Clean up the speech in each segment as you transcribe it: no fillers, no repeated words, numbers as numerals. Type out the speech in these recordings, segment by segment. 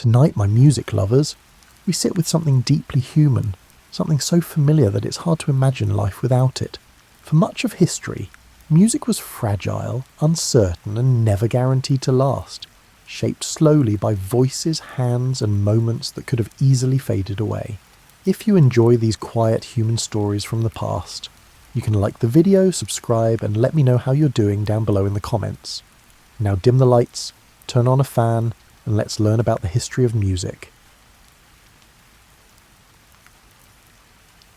Tonight, my music lovers, we sit with something deeply human, something so familiar that it's hard to imagine life without it. For much of history, music was fragile, uncertain, and never guaranteed to last, shaped slowly by voices, hands, and moments that could have easily faded away. If you enjoy these quiet human stories from the past, you can like the video, subscribe, and let me know how you're doing down below in the comments. Now dim the lights, turn on a fan, and let's learn about the history of music.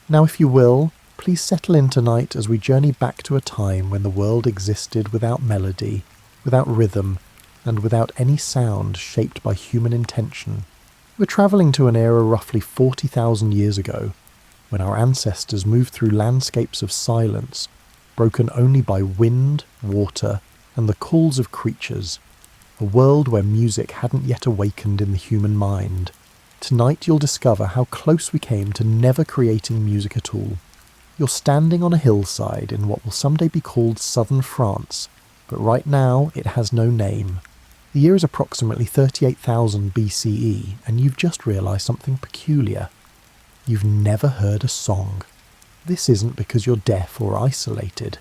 Now, if you will, please settle in tonight as we journey back to a time when the world existed without melody, without rhythm, and without any sound shaped by human intention. We're travelling to an era roughly 40,000 years ago, when our ancestors moved through landscapes of silence, broken only by wind, water, and the calls of creatures. A world where music hadn't yet awakened in the human mind. Tonight you'll discover how close we came to never creating music at all. You're standing on a hillside in what will someday be called southern France, but right now it has no name. The year is approximately 38,000 BCE, and you've just realised something peculiar. You've never heard a song. This isn't because you're deaf or isolated.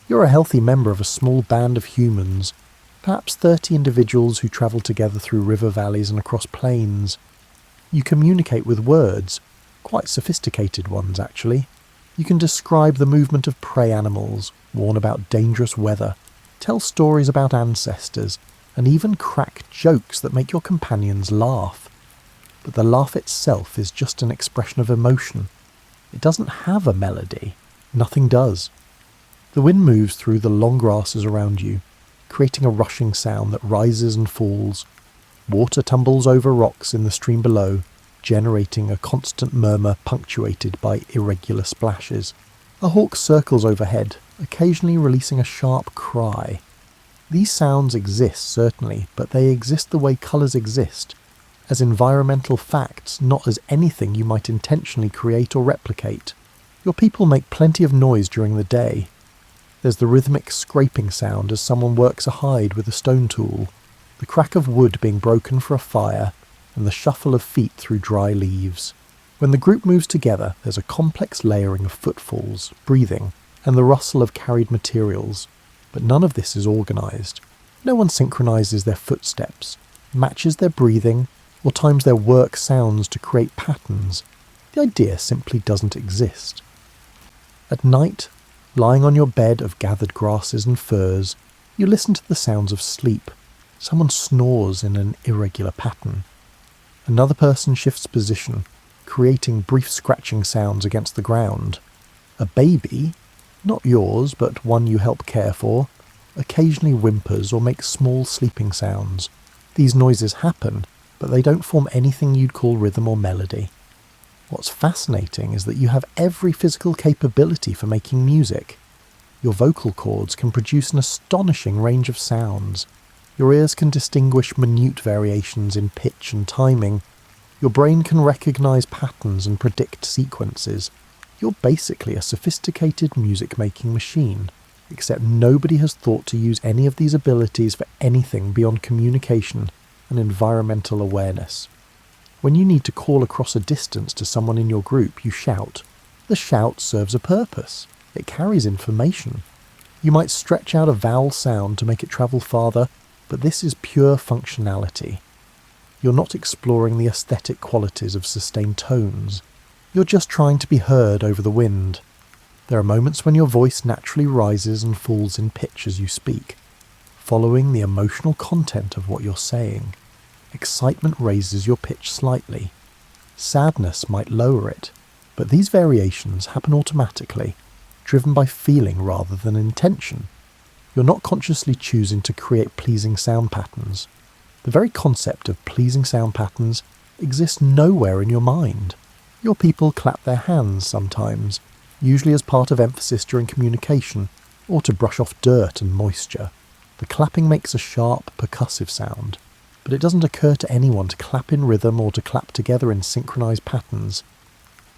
You're a healthy member of a small band of humans, perhaps 30 individuals who travel together through river valleys and across plains. You communicate with words, quite sophisticated ones actually. You can describe the movement of prey animals, warn about dangerous weather, tell stories about ancestors, and even crack jokes that make your companions laugh. But the laugh itself is just an expression of emotion. It doesn't have a melody. Nothing does. The wind moves through the long grasses around you, creating a rushing sound that rises and falls. Water tumbles over rocks in the stream below, generating a constant murmur punctuated by irregular splashes. A hawk circles overhead, occasionally releasing a sharp cry. These sounds exist, certainly, but they exist the way colours exist, as environmental facts, not as anything you might intentionally create or replicate. Your people make plenty of noise during the day. There's the rhythmic scraping sound as someone works a hide with a stone tool, the crack of wood being broken for a fire, and the shuffle of feet through dry leaves. When the group moves together, there's a complex layering of footfalls, breathing, and the rustle of carried materials, but none of this is organised. No one synchronises their footsteps, matches their breathing, or times their work sounds to create patterns. The idea simply doesn't exist. At night, lying on your bed of gathered grasses and furs, you listen to the sounds of sleep. Someone snores in an irregular pattern. Another person shifts position, creating brief scratching sounds against the ground. A baby, not yours but one you help care for, occasionally whimpers or makes small sleeping sounds. These noises happen, but they don't form anything you'd call rhythm or melody. What's fascinating is that you have every physical capability for making music. Your vocal cords can produce an astonishing range of sounds. Your ears can distinguish minute variations in pitch and timing. Your brain can recognise patterns and predict sequences. You're basically a sophisticated music-making machine, except nobody has thought to use any of these abilities for anything beyond communication and environmental awareness. When you need to call across a distance to someone in your group, you shout. The shout serves a purpose. It carries information. You might stretch out a vowel sound to make it travel farther, but this is pure functionality. You're not exploring the aesthetic qualities of sustained tones. You're just trying to be heard over the wind. There are moments when your voice naturally rises and falls in pitch as you speak, following the emotional content of what you're saying. Excitement raises your pitch slightly. Sadness might lower it, but these variations happen automatically, driven by feeling rather than intention. You're not consciously choosing to create pleasing sound patterns. The very concept of pleasing sound patterns exists nowhere in your mind. Your people clap their hands sometimes, usually as part of emphasis during communication, or to brush off dirt and moisture. The clapping makes a sharp, percussive sound, but it doesn't occur to anyone to clap in rhythm or to clap together in synchronized patterns.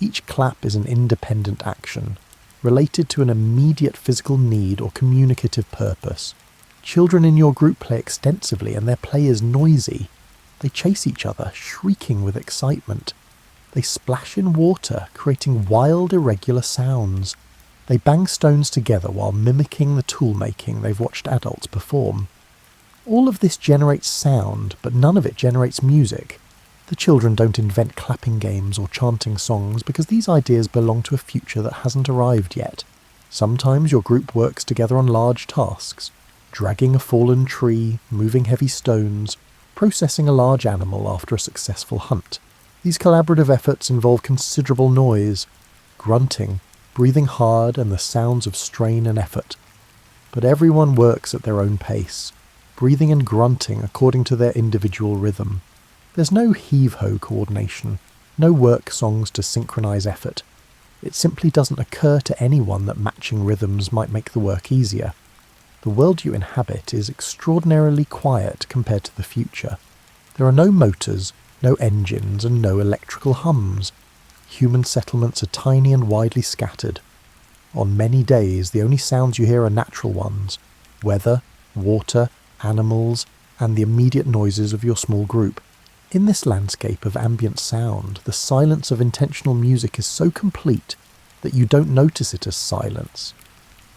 Each clap is an independent action, related to an immediate physical need or communicative purpose. Children in your group play extensively and their play is noisy. They chase each other, shrieking with excitement. They splash in water, creating wild, irregular sounds. They bang stones together while mimicking the tool-making they've watched adults perform. All of this generates sound, but none of it generates music. The children don't invent clapping games or chanting songs because these ideas belong to a future that hasn't arrived yet. Sometimes your group works together on large tasks, dragging a fallen tree, moving heavy stones, processing a large animal after a successful hunt. These collaborative efforts involve considerable noise, grunting, breathing hard, and the sounds of strain and effort. But everyone works at their own pace, breathing and grunting according to their individual rhythm. There's no heave-ho coordination, no work songs to synchronize effort. It simply doesn't occur to anyone that matching rhythms might make the work easier. The world you inhabit is extraordinarily quiet compared to the future. There are no motors, no engines, and no electrical hums. Human settlements are tiny and widely scattered. On many days, the only sounds you hear are natural ones: weather, water, animals, and the immediate noises of your small group. In this landscape of ambient sound, the silence of intentional music is so complete that you don't notice it as silence.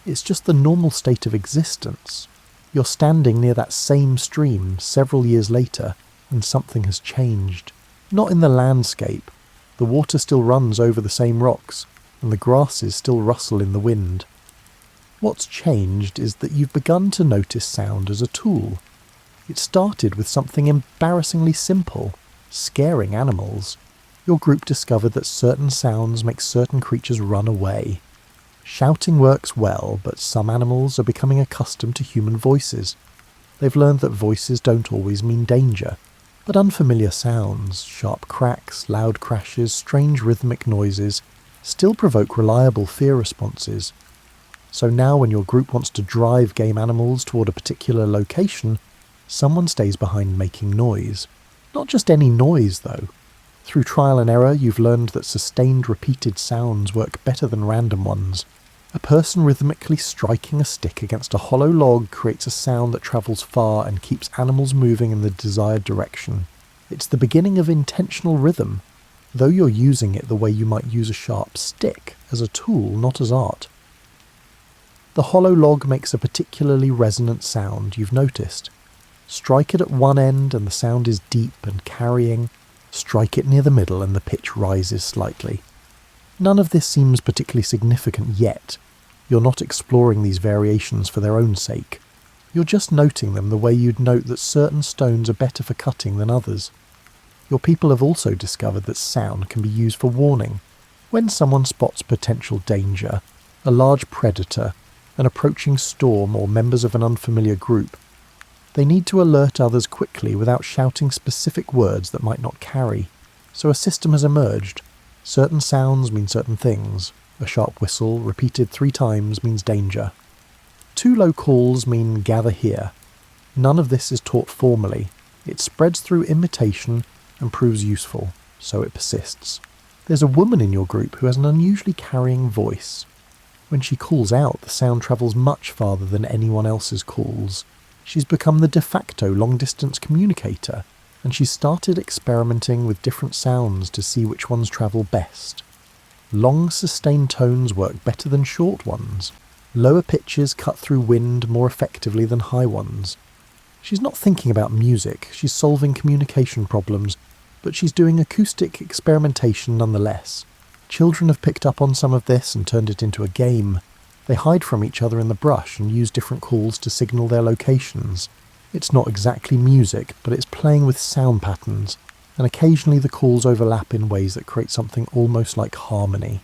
It's just the normal state of existence. You're standing near that same stream several years later, and something has changed. Not in the landscape. The water still runs over the same rocks, and the grasses still rustle in the wind. What's changed is that you've begun to notice sound as a tool. It started with something embarrassingly simple: scaring animals. Your group discovered that certain sounds make certain creatures run away. Shouting works well, but some animals are becoming accustomed to human voices. They've learned that voices don't always mean danger, but unfamiliar sounds, sharp cracks, loud crashes, strange rhythmic noises, still provoke reliable fear responses. So now when your group wants to drive game animals toward a particular location, someone stays behind making noise. Not just any noise, though. Through trial and error, you've learned that sustained, repeated sounds work better than random ones. A person rhythmically striking a stick against a hollow log creates a sound that travels far and keeps animals moving in the desired direction. It's the beginning of intentional rhythm, though you're using it the way you might use a sharp stick, as a tool, not as art. The hollow log makes a particularly resonant sound, you've noticed. Strike it at one end and the sound is deep and carrying. Strike it near the middle and the pitch rises slightly. None of this seems particularly significant yet. You're not exploring these variations for their own sake. You're just noting them the way you'd note that certain stones are better for cutting than others. Your people have also discovered that sound can be used for warning. When someone spots potential danger, a large predator, an approaching storm, or members of an unfamiliar group, they need to alert others quickly without shouting specific words that might not carry. So a system has emerged. Certain sounds mean certain things. A sharp whistle, repeated 3 times, means danger. 2 low calls mean gather here. None of this is taught formally. It spreads through imitation and proves useful, so it persists. There's a woman in your group who has an unusually carrying voice. When she calls out, the sound travels much farther than anyone else's calls. She's become the de facto long-distance communicator, and she's started experimenting with different sounds to see which ones travel best. Long, sustained tones work better than short ones. Lower pitches cut through wind more effectively than high ones. She's not thinking about music, she's solving communication problems, but she's doing acoustic experimentation nonetheless. Children have picked up on some of this and turned it into a game. They hide from each other in the brush and use different calls to signal their locations. It's not exactly music, but it's playing with sound patterns, and occasionally the calls overlap in ways that create something almost like harmony.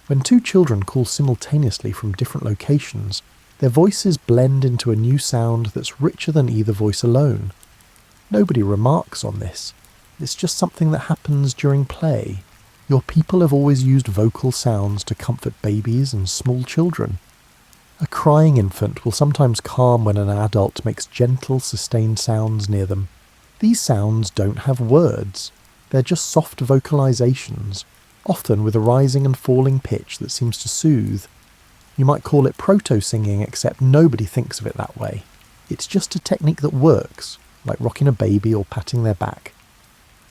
When 2 children call simultaneously from different locations, their voices blend into a new sound that's richer than either voice alone. Nobody remarks on this. It's just something that happens during play. Your people have always used vocal sounds to comfort babies and small children. A crying infant will sometimes calm when an adult makes gentle, sustained sounds near them. These sounds don't have words. They're just soft vocalizations, often with a rising and falling pitch that seems to soothe. You might call it proto-singing, except nobody thinks of it that way. It's just a technique that works, like rocking a baby or patting their back.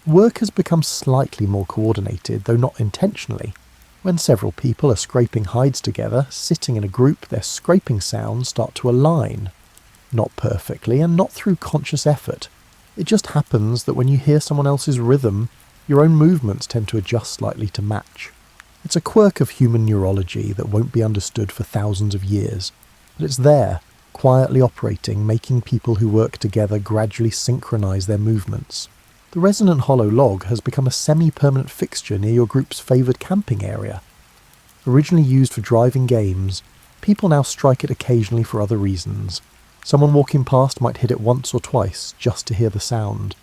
Work has become slightly more coordinated, though not intentionally. When several people are scraping hides together, sitting in a group, their scraping sounds start to align. Not perfectly, and not through conscious effort. It just happens that when you hear someone else's rhythm, your own movements tend to adjust slightly to match. It's a quirk of human neurology that won't be understood for thousands of years, but it's there, quietly operating, making people who work together gradually synchronize their movements. The resonant hollow log has become a semi-permanent fixture near your group's favoured camping area. Originally used for driving games, people now strike it occasionally for other reasons. Someone walking past might hit it once or twice just to hear the sound.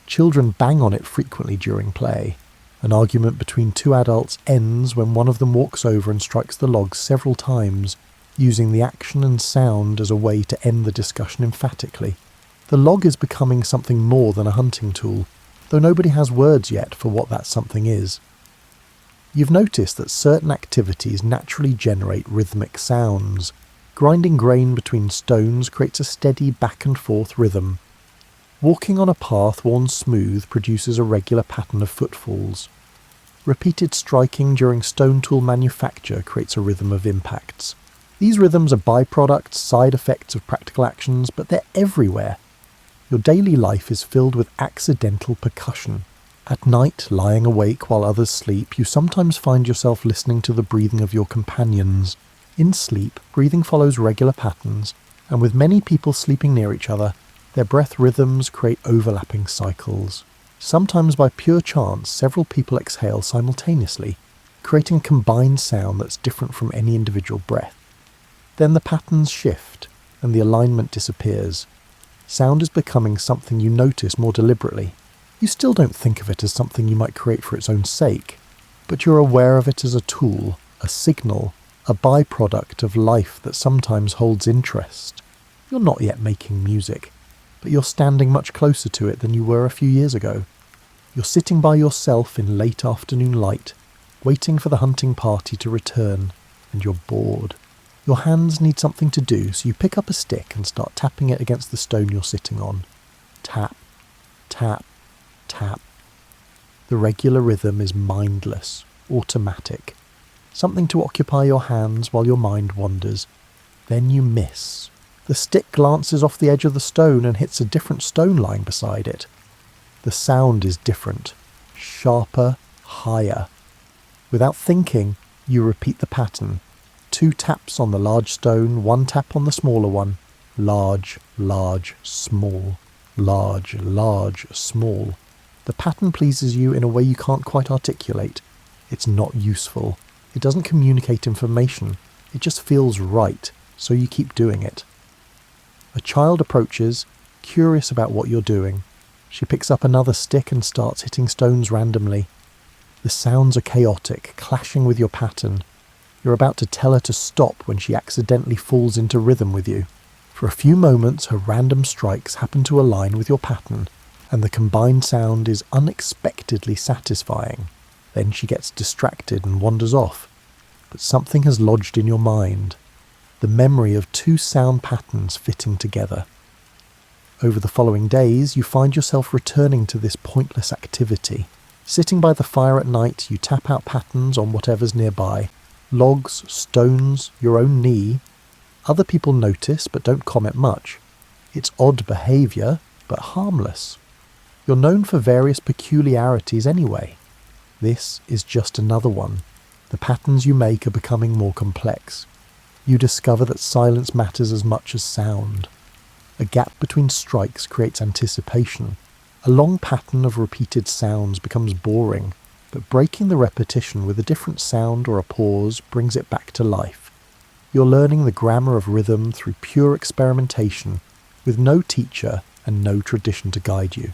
Children bang on it frequently during play. An argument between two adults ends when one of them walks over and strikes the log several times, using the action and sound as a way to end the discussion emphatically. The log is becoming something more than a hunting tool, though nobody has words yet for what that something is. You've noticed that certain activities naturally generate rhythmic sounds. Grinding grain between stones creates a steady back and forth rhythm. Walking on a path worn smooth produces a regular pattern of footfalls. Repeated striking during stone tool manufacture creates a rhythm of impacts. These rhythms are byproducts, side effects of practical actions, but they're everywhere. Your daily life is filled with accidental percussion. At night, lying awake while others sleep, you sometimes find yourself listening to the breathing of your companions. In sleep, breathing follows regular patterns, and with many people sleeping near each other, their breath rhythms create overlapping cycles. Sometimes by pure chance, several people exhale simultaneously, creating a combined sound that's different from any individual breath. Then the patterns shift, and the alignment disappears. Sound is becoming something you notice more deliberately. You still don't think of it as something you might create for its own sake, but you're aware of it as a tool, a signal, a byproduct of life that sometimes holds interest. You're not yet making music, but you're standing much closer to it than you were a few years ago. You're sitting by yourself in late afternoon light, waiting for the hunting party to return, and you're bored. Your hands need something to do, so you pick up a stick and start tapping it against the stone you're sitting on. Tap, tap, tap. The regular rhythm is mindless, automatic. Something to occupy your hands while your mind wanders. Then you miss. The stick glances off the edge of the stone and hits a different stone lying beside it. The sound is different, sharper, higher. Without thinking, you repeat the pattern. 2 taps on the large stone, 1 tap on the smaller one. Large, large, small. Large, large, small. The pattern pleases you in a way you can't quite articulate. It's not useful. It doesn't communicate information. It just feels right, so you keep doing it. A child approaches, curious about what you're doing. She picks up another stick and starts hitting stones randomly. The sounds are chaotic, clashing with your pattern. You're about to tell her to stop when she accidentally falls into rhythm with you. For a few moments, her random strikes happen to align with your pattern, and the combined sound is unexpectedly satisfying. Then she gets distracted and wanders off. But something has lodged in your mind. The memory of 2 sound patterns fitting together. Over the following days, you find yourself returning to this pointless activity. Sitting by the fire at night, you tap out patterns on whatever's nearby. Logs, stones, your own knee. Other people notice but don't comment much. It's odd behaviour, but harmless. You're known for various peculiarities anyway. This is just another one. The patterns you make are becoming more complex. You discover that silence matters as much as sound. A gap between strikes creates anticipation. A long pattern of repeated sounds becomes boring, but breaking the repetition with a different sound or a pause brings it back to life. You're learning the grammar of rhythm through pure experimentation, with no teacher and no tradition to guide you.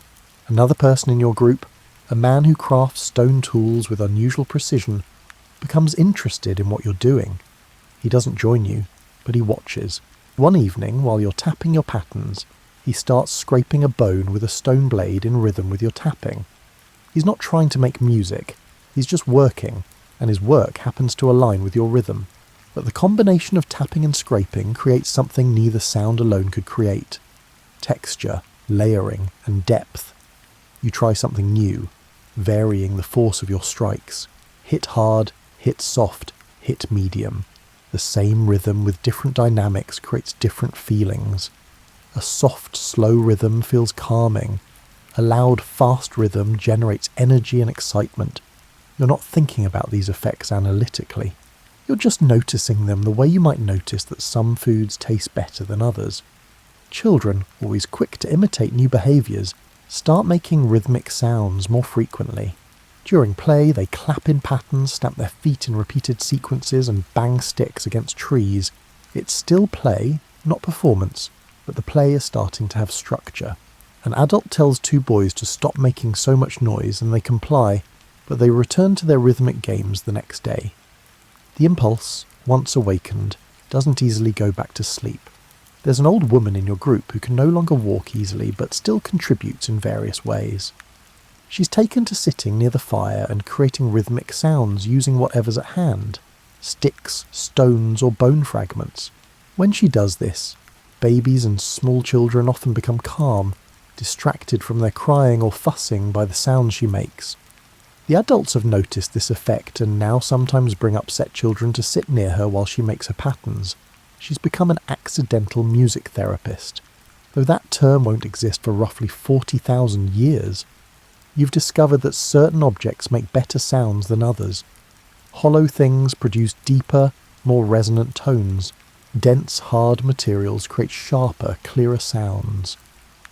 Another person in your group, a man who crafts stone tools with unusual precision, becomes interested in what you're doing. He doesn't join you, but he watches. One evening, while you're tapping your patterns, he starts scraping a bone with a stone blade in rhythm with your tapping. He's not trying to make music, he's just working, and his work happens to align with your rhythm. But the combination of tapping and scraping creates something neither sound alone could create. Texture, layering, and depth. You try something new, varying the force of your strikes. Hit hard, hit soft, hit medium. The same rhythm with different dynamics creates different feelings. A soft, slow rhythm feels calming. A loud, fast rhythm generates energy and excitement. You're not thinking about these effects analytically. You're just noticing them the way you might notice that some foods taste better than others. Children, always quick to imitate new behaviours, start making rhythmic sounds more frequently. During play, they clap in patterns, stamp their feet in repeated sequences, and bang sticks against trees. It's still play, not performance, but the play is starting to have structure. An adult tells two boys to stop making so much noise, and they comply, but they return to their rhythmic games the next day. The impulse, once awakened, doesn't easily go back to sleep. There's an old woman in your group who can no longer walk easily, but still contributes in various ways. She's taken to sitting near the fire and creating rhythmic sounds using whatever's at hand, sticks, stones, or bone fragments. When she does this, babies and small children often become calm, distracted from their crying or fussing by the sounds she makes. The adults have noticed this effect and now sometimes bring upset children to sit near her while she makes her patterns. She's become an accidental music therapist. Though that term won't exist for roughly 40,000 years, you've discovered that certain objects make better sounds than others. Hollow things produce deeper, more resonant tones. Dense, hard materials create sharper, clearer sounds.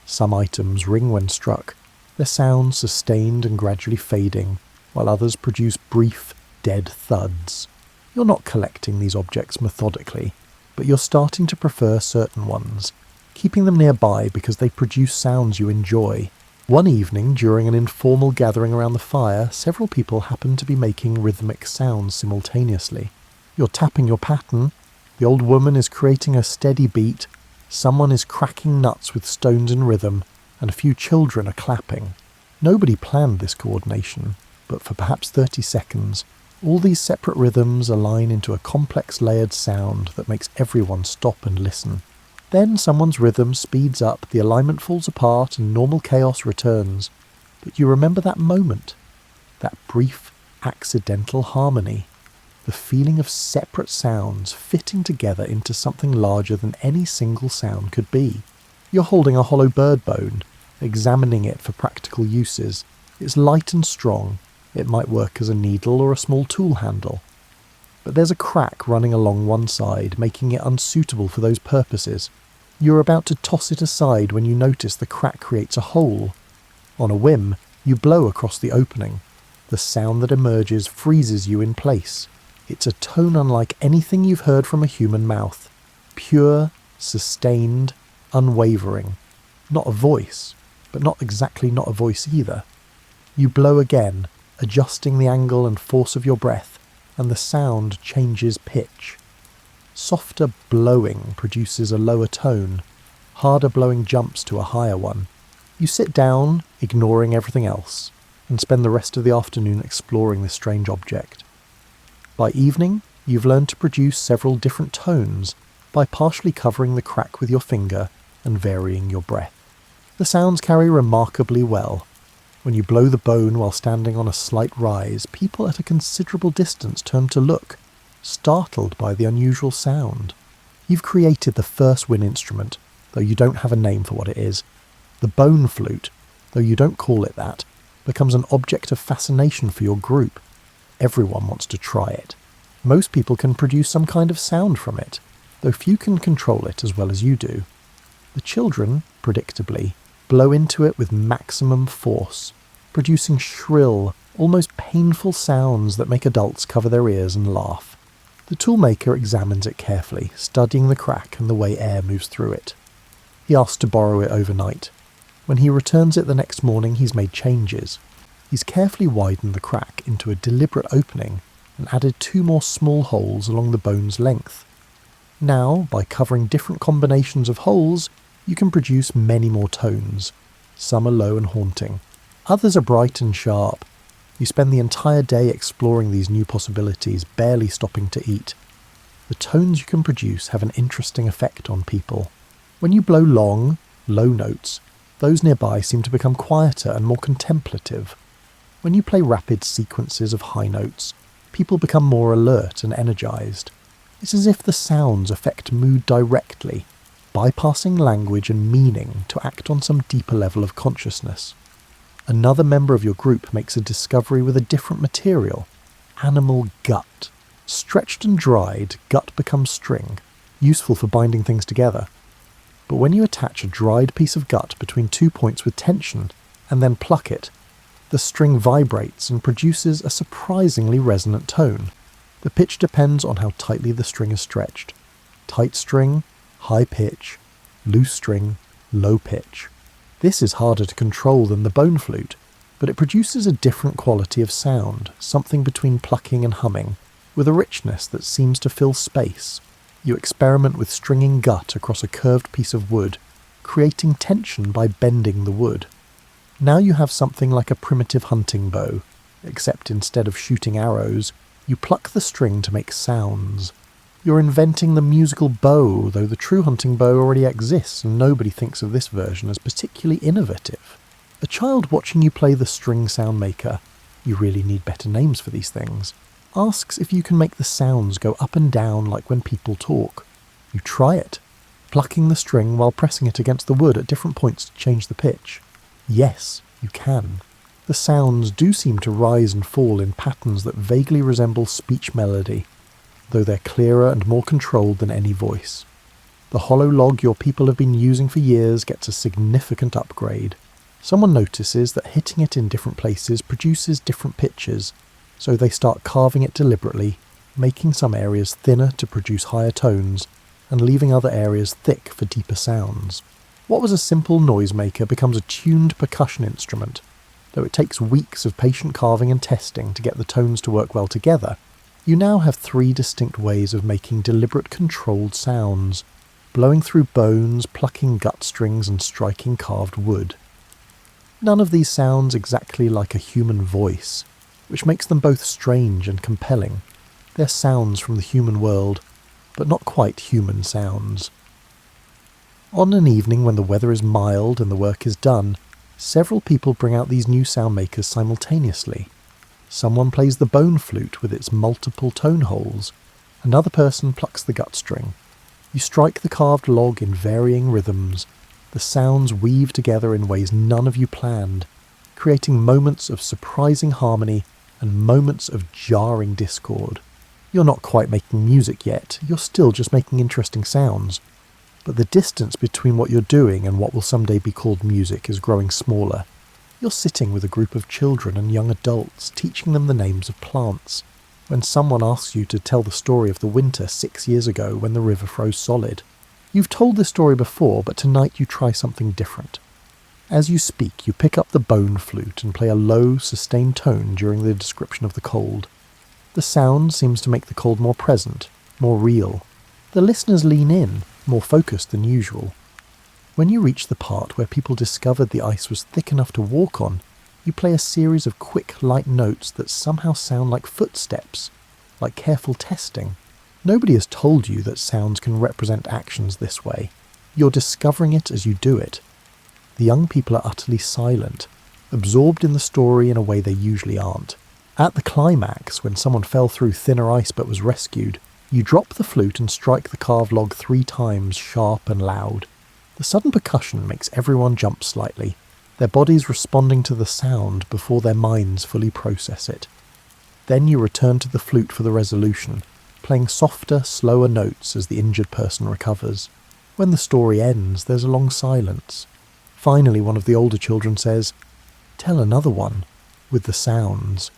Some items ring when struck, their sound sustained and gradually fading, while others produce brief, dead thuds. You're not collecting these objects methodically, but you're starting to prefer certain ones, keeping them nearby because they produce sounds you enjoy. One evening, during an informal gathering around the fire, several people happened to be making rhythmic sounds simultaneously. You're tapping your pattern, the old woman is creating a steady beat, someone is cracking nuts with stones in rhythm, and a few children are clapping. Nobody planned this coordination, but for perhaps 30 seconds, all these separate rhythms align into a complex layered sound that makes everyone stop and listen. Then someone's rhythm speeds up, the alignment falls apart, and normal chaos returns. But you remember that moment, that brief, accidental harmony, the feeling of separate sounds fitting together into something larger than any single sound could be. You're holding a hollow bird bone, examining it for practical uses. It's light and strong. It might work as a needle or a small tool handle. But there's a crack running along one side, making it unsuitable for those purposes. You're about to toss it aside when you notice the crack creates a hole. On a whim, you blow across the opening. The sound that emerges freezes you in place. It's a tone unlike anything you've heard from a human mouth. Pure, sustained, unwavering. Not a voice, but not exactly not a voice either. You blow again, adjusting the angle and force of your breath, and the sound changes pitch. Softer blowing produces a lower tone. Harder blowing jumps to a higher one. You sit down, ignoring everything else, and spend the rest of the afternoon exploring this strange object. By evening, you've learned to produce several different tones by partially covering the crack with your finger and varying your breath. The sounds carry remarkably well. When you blow the bone while standing on a slight rise, people at a considerable distance turn to look, startled by the unusual sound. You've created the first wind instrument, though you don't have a name for what it is. The bone flute, though you don't call it that, becomes an object of fascination for your group. Everyone wants to try it. Most people can produce some kind of sound from it, though few can control it as well as you do. The children, predictably, blow into it with maximum force, producing shrill, almost painful sounds that make adults cover their ears and laugh. The toolmaker examines it carefully, studying the crack and the way air moves through it. He asks to borrow it overnight. When he returns it the next morning, he's made changes. He's carefully widened the crack into a deliberate opening and added 2 more small holes along the bone's length. Now, by covering different combinations of holes, you can produce many more tones. Some are low and haunting. Others are bright and sharp. You spend the entire day exploring these new possibilities, barely stopping to eat. The tones you can produce have an interesting effect on people. When you blow long, low notes, Those nearby seem to become quieter and more contemplative. When you play rapid sequences of high notes, people become more alert and energized. It's as if the sounds affect mood directly, bypassing language and meaning to act on some deeper level of consciousness. Another member of your group makes a discovery with a different material: animal gut. Stretched and dried, gut becomes string, useful for binding things together. But when you attach a dried piece of gut between 2 points with tension and then pluck it, the string vibrates and produces a surprisingly resonant tone. The pitch depends on how tightly the string is stretched. Tight string, high pitch; loose string, low pitch. This is harder to control than the bone flute, but it produces a different quality of sound, something between plucking and humming, with a richness that seems to fill space. You experiment with stringing gut across a curved piece of wood, creating tension by bending the wood. Now you have something like a primitive hunting bow, except instead of shooting arrows, you pluck the string to make sounds. You're inventing the musical bow, though the true hunting bow already exists and nobody thinks of this version as particularly innovative. A child watching you play the string sound maker, you really need better names for these things, asks if you can make the sounds go up and down like when people talk. You try it, plucking the string while pressing it against the wood at different points to change the pitch. Yes, you can. The sounds do seem to rise and fall in patterns that vaguely resemble speech melody, though they're clearer and more controlled than any voice. The hollow log your people have been using for years gets a significant upgrade. Someone notices that hitting it in different places produces different pitches, so they start carving it deliberately, making some areas thinner to produce higher tones, and leaving other areas thick for deeper sounds. What was a simple noisemaker becomes a tuned percussion instrument. Though it takes weeks of patient carving and testing to get the tones to work well together, you now have 3 distinct ways of making deliberate controlled sounds: blowing through bones, plucking gut strings, and striking carved wood. None of these sounds exactly like a human voice, which makes them both strange and compelling. They're sounds from the human world, but not quite human sounds. On an evening when the weather is mild and the work is done, several people bring out these new sound makers simultaneously. Someone plays the bone flute with its multiple tone holes. Another person plucks the gut string. You strike the carved log in varying rhythms. The sounds weave together in ways none of you planned, creating moments of surprising harmony and moments of jarring discord. You're not quite making music yet, you're still just making interesting sounds. But the distance between what you're doing and what will someday be called music is growing smaller. You're sitting with a group of children and young adults, teaching them the names of plants, when someone asks you to tell the story of the winter 6 years ago when the river froze solid. You've told this story before, but tonight you try something different. As you speak, you pick up the bone flute and play a low, sustained tone during the description of the cold. The sound seems to make the cold more present, more real. The listeners lean in, more focused than usual. When you reach the part where people discovered the ice was thick enough to walk on, you play a series of quick, light notes that somehow sound like footsteps, like careful testing. Nobody has told you that sounds can represent actions this way. You're discovering it as you do it. The young people are utterly silent, absorbed in the story in a way they usually aren't. At the climax, when someone fell through thinner ice but was rescued, you drop the flute and strike the carved log 3 times, sharp and loud. The sudden percussion makes everyone jump slightly, their bodies responding to the sound before their minds fully process it. Then you return to the flute for the resolution, playing softer, slower notes as the injured person recovers. When the story ends, there's a long silence. Finally, one of the older children says, "Tell another one," with the sounds.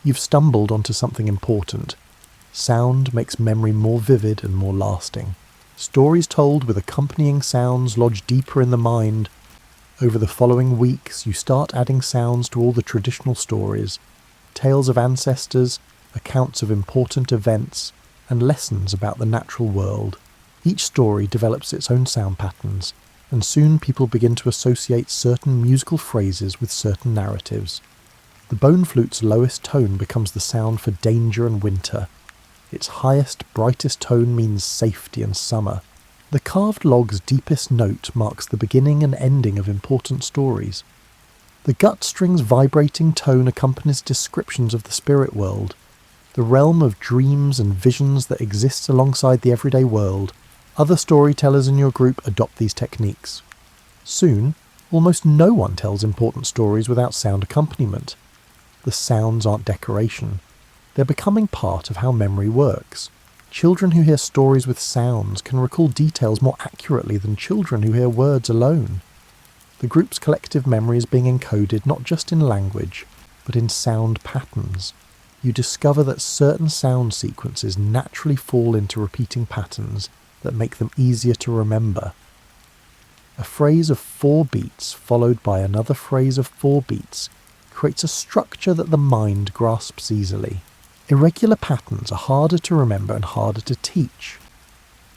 You've stumbled onto something important. Sound makes memory more vivid and more lasting. Stories told with accompanying sounds lodge deeper in the mind. Over the following weeks, you start adding sounds to all the traditional stories, tales of ancestors, accounts of important events, and lessons about the natural world. Each story develops its own sound patterns, and soon people begin to associate certain musical phrases with certain narratives. The bone flute's lowest tone becomes the sound for danger and winter. Its highest, brightest tone means safety and summer. The carved log's deepest note marks the beginning and ending of important stories. The gut string's vibrating tone accompanies descriptions of the spirit world, the realm of dreams and visions that exists alongside the everyday world. Other storytellers in your group adopt these techniques. Soon, almost no one tells important stories without sound accompaniment. The sounds aren't decoration. They're becoming part of how memory works. Children who hear stories with sounds can recall details more accurately than children who hear words alone. The group's collective memory is being encoded not just in language, but in sound patterns. You discover that certain sound sequences naturally fall into repeating patterns that make them easier to remember. A phrase of 4 beats followed by another phrase of 4 beats creates a structure that the mind grasps easily. Irregular patterns are harder to remember and harder to teach.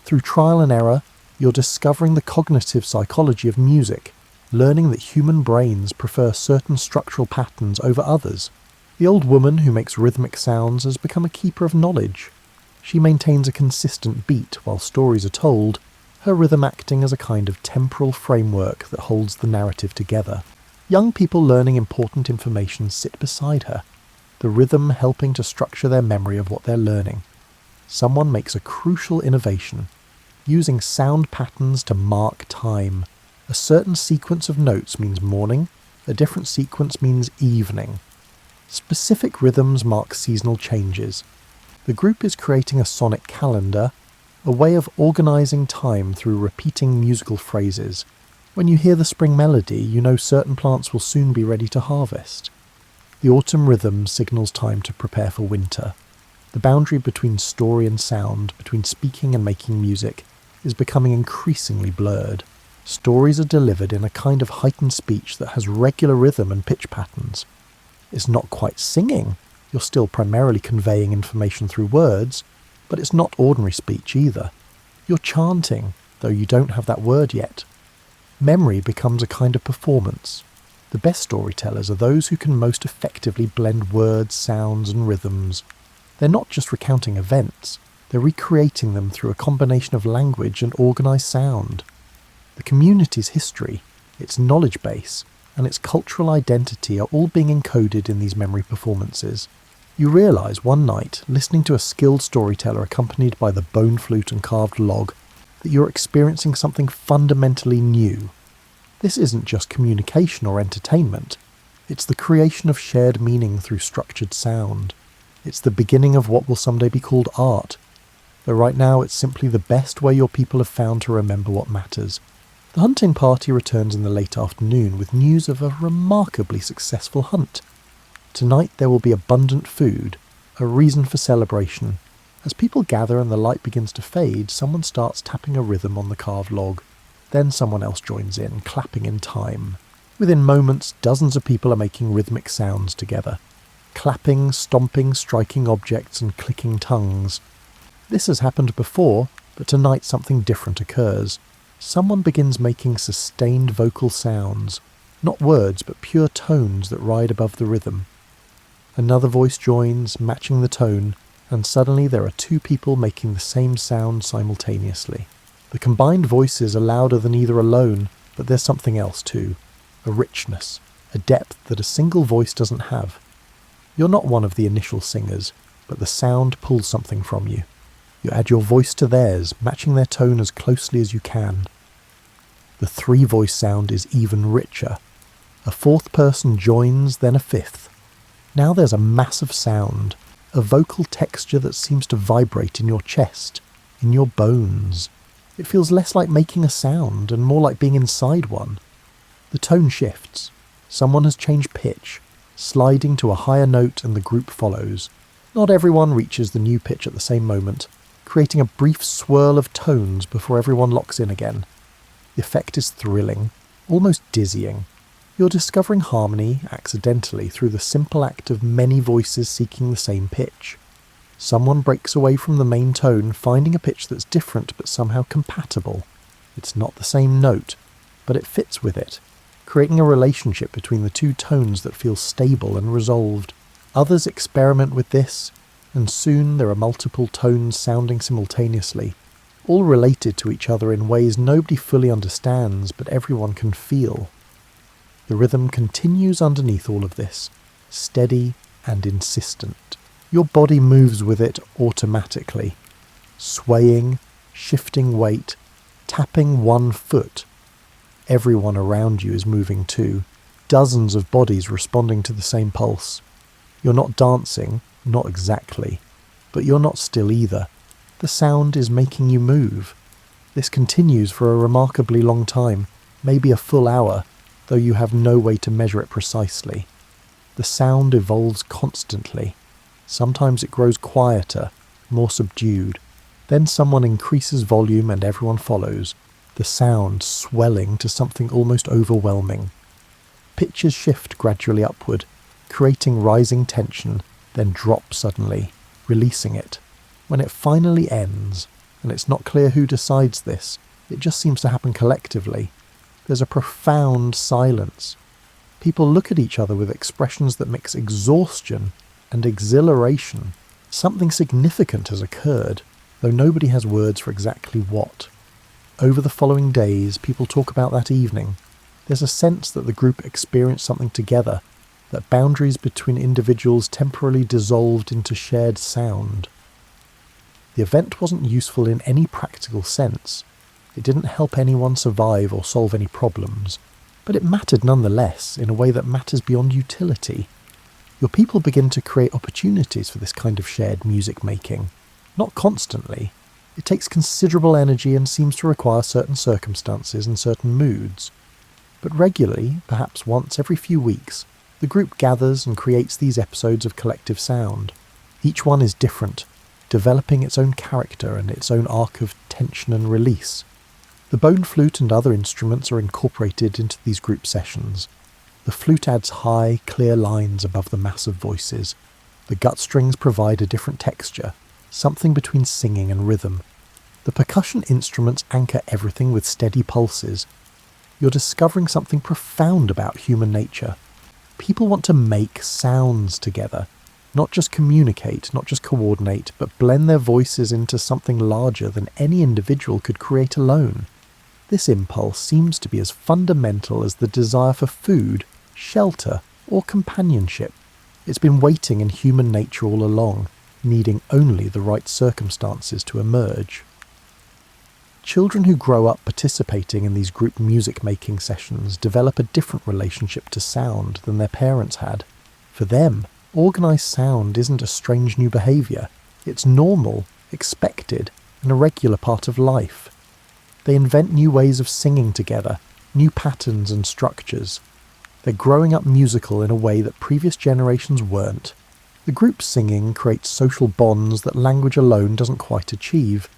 Through trial and error, you're discovering the cognitive psychology of music, learning that human brains prefer certain structural patterns over others. The old woman who makes rhythmic sounds has become a keeper of knowledge. She maintains a consistent beat while stories are told, her rhythm acting as a kind of temporal framework that holds the narrative together. Young people learning important information sit beside her, the rhythm helping to structure their memory of what they're learning. Someone makes a crucial innovation, using sound patterns to mark time. A certain sequence of notes means morning, a different sequence means evening. Specific rhythms mark seasonal changes. The group is creating a sonic calendar, a way of organising time through repeating musical phrases. When you hear the spring melody, you know certain plants will soon be ready to harvest. The autumn rhythm signals time to prepare for winter. The boundary between story and sound, between speaking and making music, is becoming increasingly blurred. Stories are delivered in a kind of heightened speech that has regular rhythm and pitch patterns. It's not quite singing. You're still primarily conveying information through words, but it's not ordinary speech either. You're chanting, though you don't have that word yet. Memory becomes a kind of performance. The best storytellers are those who can most effectively blend words, sounds, and rhythms. They're not just recounting events, they're recreating them through a combination of language and organised sound. The community's history, its knowledge base, and its cultural identity are all being encoded in these memory performances. You realise one night, listening to a skilled storyteller accompanied by the bone flute and carved log, that you're experiencing something fundamentally new. This isn't just communication or entertainment. It's the creation of shared meaning through structured sound. It's the beginning of what will someday be called art. Though right now it's simply the best way your people have found to remember what matters. The hunting party returns in the late afternoon with news of a remarkably successful hunt. Tonight there will be abundant food, a reason for celebration. As people gather and the light begins to fade, someone starts tapping a rhythm on the carved log. Then someone else joins in, clapping in time. Within moments, dozens of people are making rhythmic sounds together. Clapping, stomping, striking objects and clicking tongues. This has happened before, but tonight something different occurs. Someone begins making sustained vocal sounds, not words but pure tones that ride above the rhythm. Another voice joins, matching the tone, and suddenly there are 2 people making the same sound simultaneously. The combined voices are louder than either alone, but there's something else too, a richness, a depth that a single voice doesn't have. You're not one of the initial singers, but the sound pulls something from you. You add your voice to theirs, matching their tone as closely as you can. The 3-voice sound is even richer. A 4th person joins, then a 5th. Now there's a massive sound, a vocal texture that seems to vibrate in your chest, in your bones. It feels less like making a sound and more like being inside one. The tone shifts. Someone has changed pitch, sliding to a higher note, and the group follows. Not everyone reaches the new pitch at the same moment, creating a brief swirl of tones before everyone locks in again. The effect is thrilling, almost dizzying. You're discovering harmony accidentally through the simple act of many voices seeking the same pitch. Someone breaks away from the main tone, finding a pitch that's different but somehow compatible. It's not the same note, but it fits with it, creating a relationship between the 2 tones that feels stable and resolved. Others experiment with this, and soon there are multiple tones sounding simultaneously. all related to each other in ways nobody fully understands but everyone can feel. The rhythm continues underneath all of this, steady and insistent. Your body moves with it automatically, swaying, shifting weight, tapping one foot. Everyone around you is moving too, dozens of bodies responding to the same pulse. You're not dancing, not exactly, but you're not still either. The sound is making you move. This continues for a remarkably long time, maybe a full hour, though you have no way to measure it precisely. The sound evolves constantly. Sometimes it grows quieter, more subdued. Then someone increases volume and everyone follows, the sound swelling to something almost overwhelming. Pitches shift gradually upward, creating rising tension, then drop suddenly, releasing it. When it finally ends, and it's not clear who decides this, it just seems to happen collectively, there's a profound silence. People look at each other with expressions that mix exhaustion and exhilaration. Something significant has occurred, though nobody has words for exactly what. Over the following days, people talk about that evening. There's a sense that the group experienced something together, that boundaries between individuals temporarily dissolved into shared sound. The event wasn't useful in any practical sense. It didn't help anyone survive or solve any problems, but it mattered nonetheless in a way that matters beyond utility. Your people begin to create opportunities for this kind of shared music making. Not constantly. It takes considerable energy and seems to require certain circumstances and certain moods. But regularly, perhaps once every few weeks, the group gathers and creates these episodes of collective sound. Each one is different, developing its own character and its own arc of tension and release. The bone flute and other instruments are incorporated into these group sessions. The flute adds high, clear lines above the mass of voices. The gut strings provide a different texture, something between singing and rhythm. The percussion instruments anchor everything with steady pulses. You're discovering something profound about human nature. People want to make sounds together, not just communicate, not just coordinate, but blend their voices into something larger than any individual could create alone. This impulse seems to be as fundamental as the desire for food, shelter, or companionship. It's been waiting in human nature all along, needing only the right circumstances to emerge. Children who grow up participating in these group music-making sessions develop a different relationship to sound than their parents had. For them, organised sound isn't a strange new behaviour. It's normal, expected, and a regular part of life. They invent new ways of singing together, new patterns and structures. They're growing up musical in a way that previous generations weren't. The group singing creates social bonds that language alone doesn't quite achieve.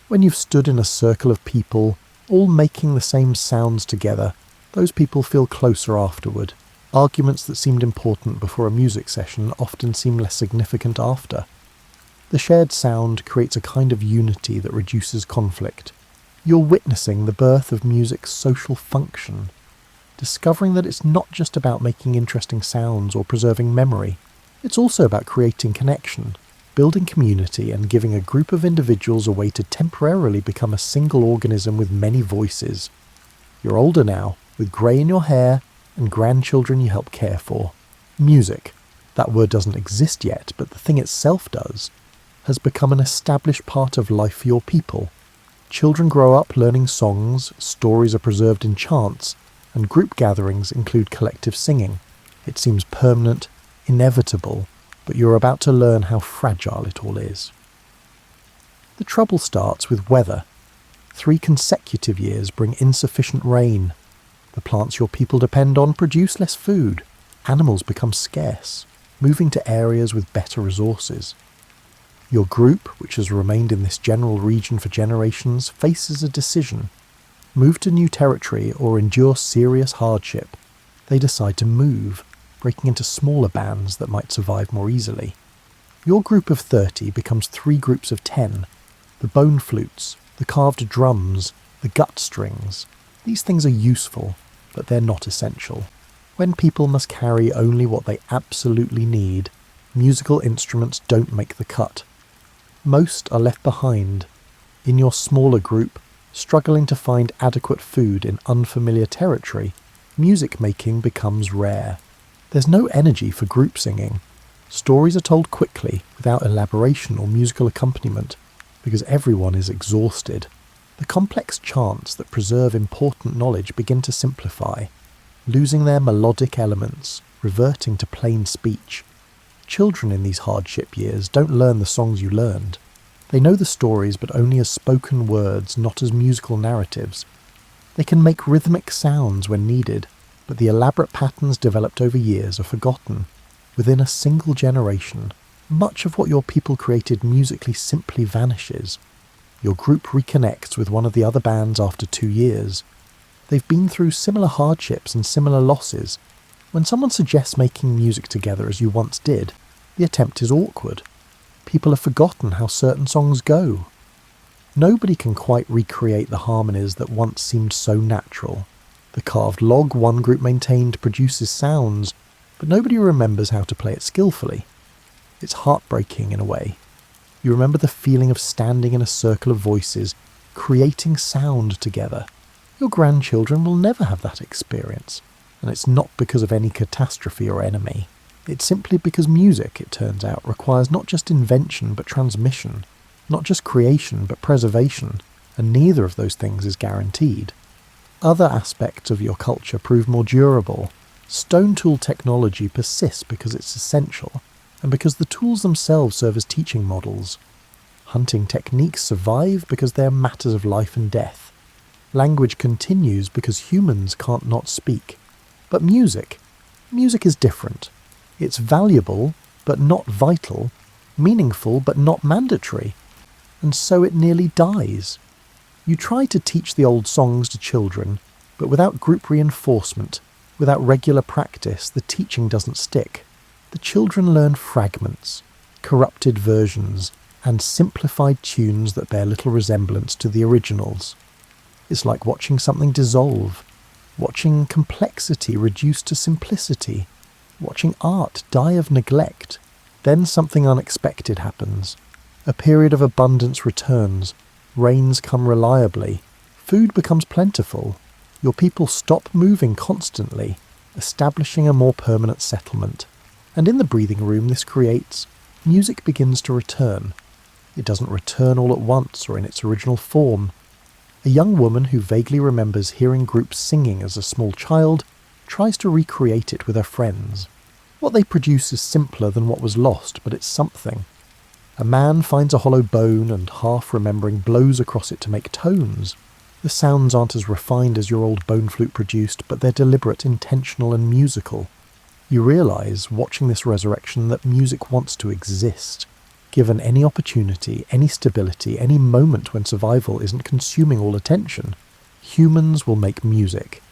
When you've stood in a circle of people, all making the same sounds together, those people feel closer afterward. Arguments that seemed important before a music session often seem less significant after. The shared sound creates a kind of unity that reduces conflict. You're witnessing the birth of music's social function, discovering that it's not just about making interesting sounds or preserving memory. It's also about creating connection, building community and giving a group of individuals a way to temporarily become a single organism with many voices. You're older now, with grey in your hair and grandchildren you help care for. Music, that word doesn't exist yet, but the thing itself does, has become an established part of life for your people. Children grow up learning songs, stories are preserved in chants, and group gatherings include collective singing. It seems permanent, inevitable, but you're about to learn how fragile it all is. The trouble starts with weather. 3 consecutive years bring insufficient rain. The plants your people depend on produce less food. Animals become scarce, moving to areas with better resources. Your group, which has remained in this general region for generations, faces a decision. Move to new territory or endure serious hardship. They decide to move, breaking into smaller bands that might survive more easily. Your group of 30 becomes 3 groups of 10. The bone flutes, the carved drums, the gut strings. These things are useful, but they're not essential. When people must carry only what they absolutely need, musical instruments don't make the cut. Most are left behind. In your smaller group, struggling to find adequate food in unfamiliar territory, music making becomes rare. There's no energy for group singing. Stories are told quickly, without elaboration or musical accompaniment, because everyone is exhausted. The complex chants that preserve important knowledge begin to simplify, losing their melodic elements, reverting to plain speech. Children in these hardship years don't learn the songs you learned. They know the stories, but only as spoken words, not as musical narratives. They can make rhythmic sounds when needed, but the elaborate patterns developed over years are forgotten. Within a single generation, much of what your people created musically simply vanishes. Your group reconnects with one of the other bands after 2 years. They've been through similar hardships and similar losses. When someone suggests making music together as you once did, the attempt is awkward. People have forgotten how certain songs go. Nobody can quite recreate the harmonies that once seemed so natural. The carved log one group maintained produces sounds, but nobody remembers how to play it skillfully. It's heartbreaking in a way. You remember the feeling of standing in a circle of voices, creating sound together. Your grandchildren will never have that experience, and it's not because of any catastrophe or enemy. It's simply because music, it turns out, requires not just invention but transmission, not just creation but preservation, and neither of those things is guaranteed. Other aspects of your culture prove more durable. Stone tool technology persists because it's essential, and because the tools themselves serve as teaching models. Hunting techniques survive because they are matters of life and death. Language continues because humans can't not speak. But music is different. It's valuable, but not vital, meaningful, but not mandatory. And so it nearly dies. You try to teach the old songs to children, but without group reinforcement, without regular practice, the teaching doesn't stick. The children learn fragments, corrupted versions, and simplified tunes that bear little resemblance to the originals. It's like watching something dissolve, watching complexity reduced to simplicity, watching art die of neglect. Then something unexpected happens. A period of abundance returns, rains come reliably, food becomes plentiful, your people stop moving constantly, establishing a more permanent settlement. And in the breathing room this creates, music begins to return. It doesn't return all at once or in its original form. A young woman who vaguely remembers hearing groups singing as a small child tries to recreate it with her friends. What they produce is simpler than what was lost, but it's something. A man finds a hollow bone and, half remembering, blows across it to make tones. The sounds aren't as refined as your old bone flute produced, but they're deliberate, intentional and musical. You realise, watching this resurrection, that music wants to exist. Given any opportunity, any stability, any moment when survival isn't consuming all attention, humans will make music.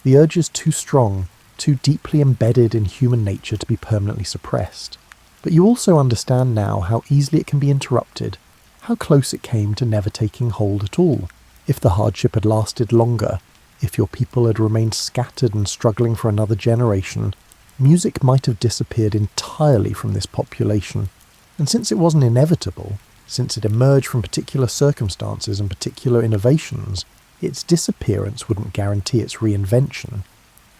The urge is too strong, too deeply embedded in human nature to be permanently suppressed. But you also understand now how easily it can be interrupted, how close it came to never taking hold at all. If the hardship had lasted longer, if your people had remained scattered and struggling for another generation, music might have disappeared entirely from this population. And since it wasn't inevitable, since it emerged from particular circumstances and particular innovations, its disappearance wouldn't guarantee its reinvention.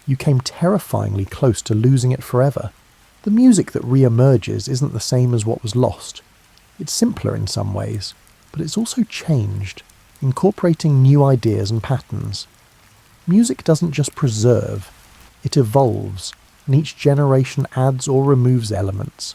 You came terrifyingly close to losing it forever. The music that re-emerges isn't the same as what was lost. It's simpler in some ways, but it's also changed, incorporating new ideas and patterns. Music doesn't just preserve, it evolves, and each generation adds or removes elements.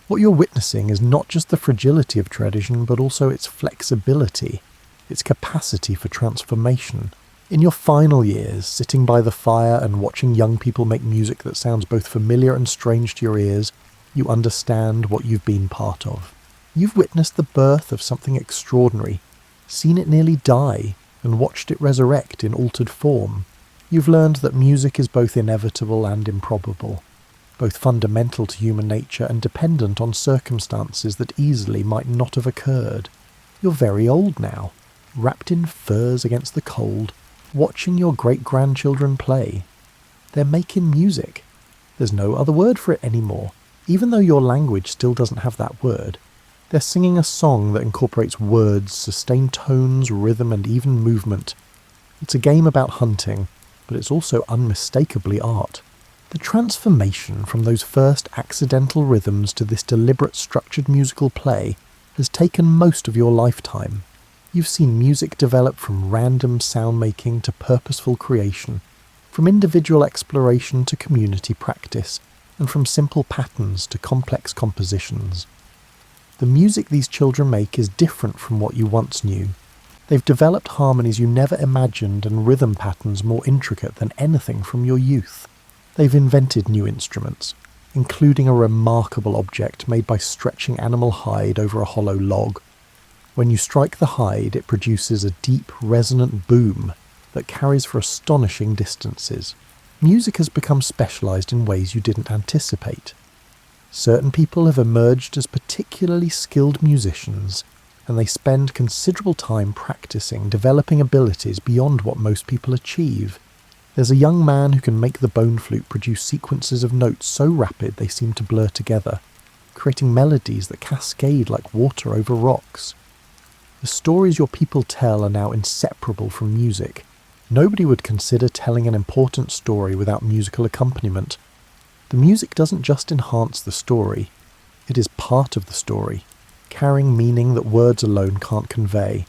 What you're witnessing is not just the fragility of tradition, but also its flexibility, its capacity for transformation. In your final years, sitting by the fire and watching young people make music that sounds both familiar and strange to your ears, you understand what you've been part of. You've witnessed the birth of something extraordinary, seen it nearly die, and watched it resurrect in altered form. You've learned that music is both inevitable and improbable, both fundamental to human nature and dependent on circumstances that easily might not have occurred. You're very old now, wrapped in furs against the cold, watching your great-grandchildren play. They're making music. There's no other word for it anymore, even though your language still doesn't have that word. They're singing a song that incorporates words, sustained tones, rhythm, and even movement. It's a game about hunting, but it's also unmistakably art. The transformation from those first accidental rhythms to this deliberate structured musical play has taken most of your lifetime. You've seen music develop from random sound making to purposeful creation, from individual exploration to community practice, and from simple patterns to complex compositions. The music these children make is different from what you once knew. They've developed harmonies you never imagined and rhythm patterns more intricate than anything from your youth. They've invented new instruments, including a remarkable object made by stretching animal hide over a hollow log. When you strike the hide, it produces a deep, resonant boom that carries for astonishing distances. Music has become specialised in ways you didn't anticipate. Certain people have emerged as particularly skilled musicians, and they spend considerable time practicing, developing abilities beyond what most people achieve. There's a young man who can make the bone flute produce sequences of notes so rapid they seem to blur together, creating melodies that cascade like water over rocks. The stories your people tell are now inseparable from music. Nobody would consider telling an important story without musical accompaniment. The music doesn't just enhance the story, it is part of the story, carrying meaning that words alone can't convey.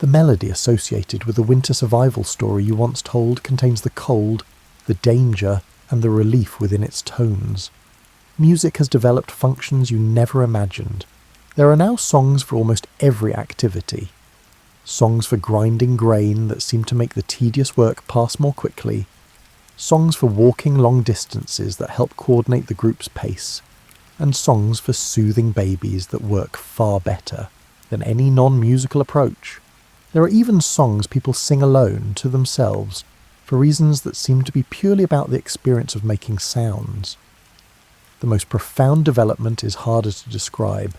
The melody associated with the winter survival story you once told contains the cold, the danger, and the relief within its tones. Music has developed functions you never imagined. There are now songs for almost every activity. Songs for grinding grain that seem to make the tedious work pass more quickly. Songs for walking long distances that help coordinate the group's pace. And songs for soothing babies that work far better than any non-musical approach. There are even songs people sing alone, to themselves, for reasons that seem to be purely about the experience of making sounds. The most profound development is harder to describe.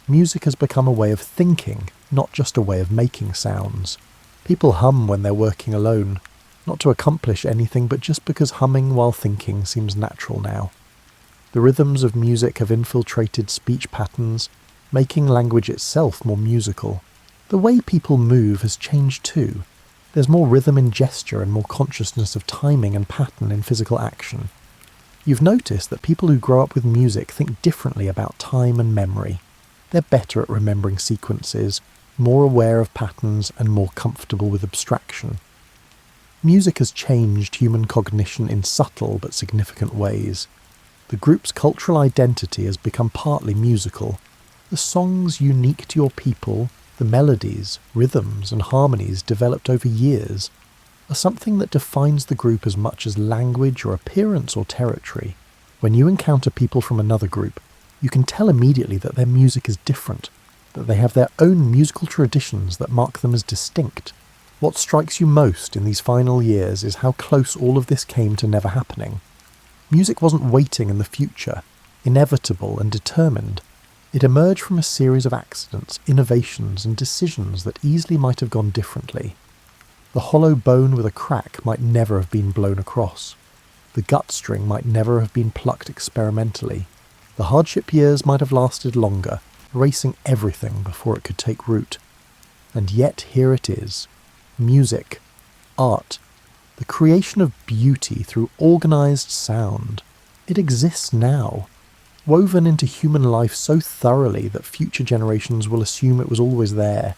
Music has become a way of thinking, not just a way of making sounds. People hum when they're working alone, not to accomplish anything, but just because humming while thinking seems natural now. The rhythms of music have infiltrated speech patterns, making language itself more musical. The way people move has changed too. There's more rhythm in gesture and more consciousness of timing and pattern in physical action. You've noticed that people who grow up with music think differently about time and memory. They're better at remembering sequences, more aware of patterns, and more comfortable with abstraction. Music has changed human cognition in subtle but significant ways. The group's cultural identity has become partly musical. The songs unique to your people, the melodies, rhythms, and harmonies developed over years, are something that defines the group as much as language or appearance or territory. When you encounter people from another group, you can tell immediately that their music is different, that they have their own musical traditions that mark them as distinct. What strikes you most in these final years is how close all of this came to never happening. Music wasn't waiting in the future, inevitable and determined. It emerged from a series of accidents, innovations, and decisions that easily might have gone differently. The hollow bone with a crack might never have been blown across. The gut string might never have been plucked experimentally. The hardship years might have lasted longer, erasing everything before it could take root. And yet here it is. Music, art, the creation of beauty through organised sound. It exists now, woven into human life so thoroughly that future generations will assume it was always there,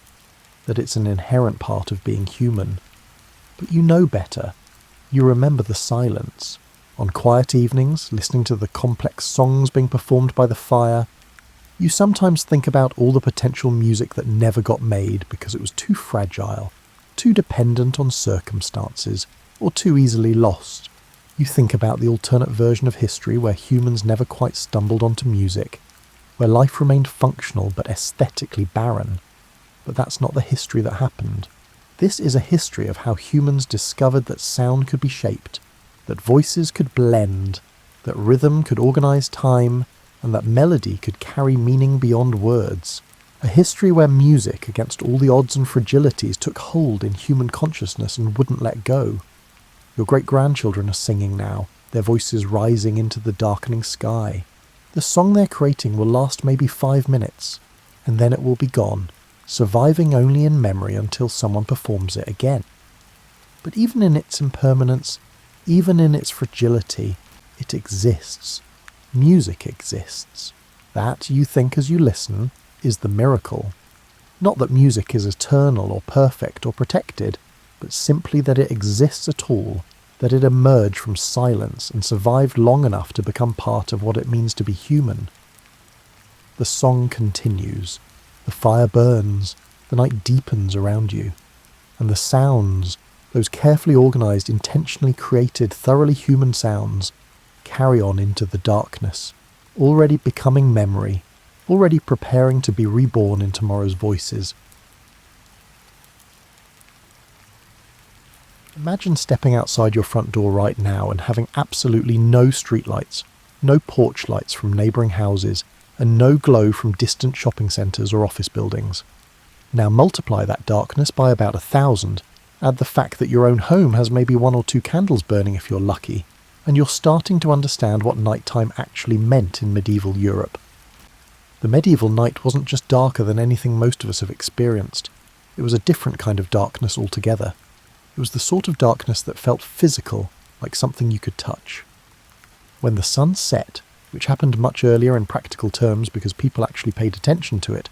that it's an inherent part of being human. But you know better. You remember the silence. On quiet evenings, listening to the complex songs being performed by the fire, you sometimes think about all the potential music that never got made because it was too fragile, too dependent on circumstances, or too easily lost. You think about the alternate version of history where humans never quite stumbled onto music, where life remained functional but aesthetically barren. But that's not the history that happened. This is a history of how humans discovered that sound could be shaped, that voices could blend, that rhythm could organise time, and that melody could carry meaning beyond words. A history where music, against all the odds and fragilities, took hold in human consciousness and wouldn't let go. Your great-grandchildren are singing now, their voices rising into the darkening sky. The song they're creating will last maybe 5 minutes, and then it will be gone, surviving only in memory until someone performs it again. But even in its impermanence, even in its fragility, it exists. Music exists. That, you think as you listen, is the miracle. Not that music is eternal or perfect or protected, but simply that it exists at all, that it emerged from silence and survived long enough to become part of what it means to be human. The song continues, the fire burns, the night deepens around you, and the sounds, those carefully organised, intentionally created, thoroughly human sounds, carry on into the darkness, already becoming memory, already preparing to be reborn in tomorrow's voices. Imagine stepping outside your front door right now and having absolutely no streetlights, no porch lights from neighbouring houses, and no glow from distant shopping centres or office buildings. Now multiply that darkness by about 1,000, add the fact that your own home has maybe 1 or 2 candles burning if you're lucky, and you're starting to understand what nighttime actually meant in medieval Europe. The medieval night wasn't just darker than anything most of us have experienced. It was a different kind of darkness altogether. It was the sort of darkness that felt physical, like something you could touch. When the sun set, which happened much earlier in practical terms because people actually paid attention to it,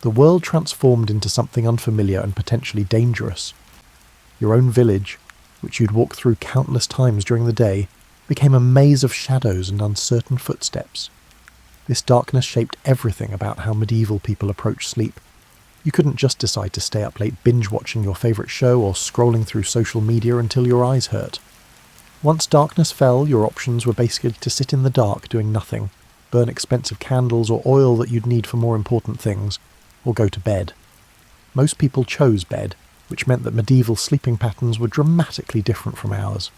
the world transformed into something unfamiliar and potentially dangerous. Your own village, which you'd walk through countless times during the day, became a maze of shadows and uncertain footsteps. This darkness shaped everything about how medieval people approached sleep. You couldn't just decide to stay up late binge-watching your favourite show or scrolling through social media until your eyes hurt. Once darkness fell, your options were basically to sit in the dark doing nothing, burn expensive candles or oil that you'd need for more important things, or go to bed. Most people chose bed, which meant that medieval sleeping patterns were dramatically different from ours.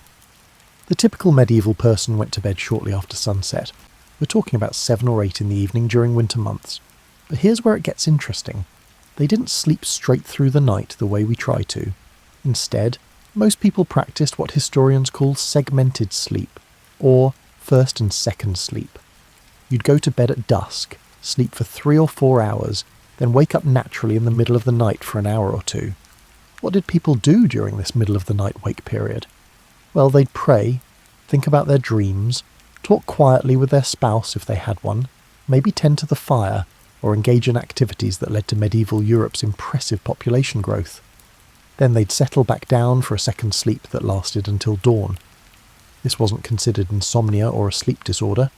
The typical medieval person went to bed shortly after sunset. We're talking about 7 or 8 in the evening during winter months. But here's where it gets interesting. They didn't sleep straight through the night the way we try to. Instead, most people practiced what historians call segmented sleep, or first and second sleep. You'd go to bed at dusk, sleep for 3 or 4 hours, then wake up naturally in the middle of the night for an hour or 2. What did people do during this middle of the night wake period? Well, they'd pray, think about their dreams, talk quietly with their spouse if they had one, maybe tend to the fire, or engage in activities that led to medieval Europe's impressive population growth. Then they'd settle back down for a second sleep that lasted until dawn. This wasn't considered insomnia or a sleep disorder.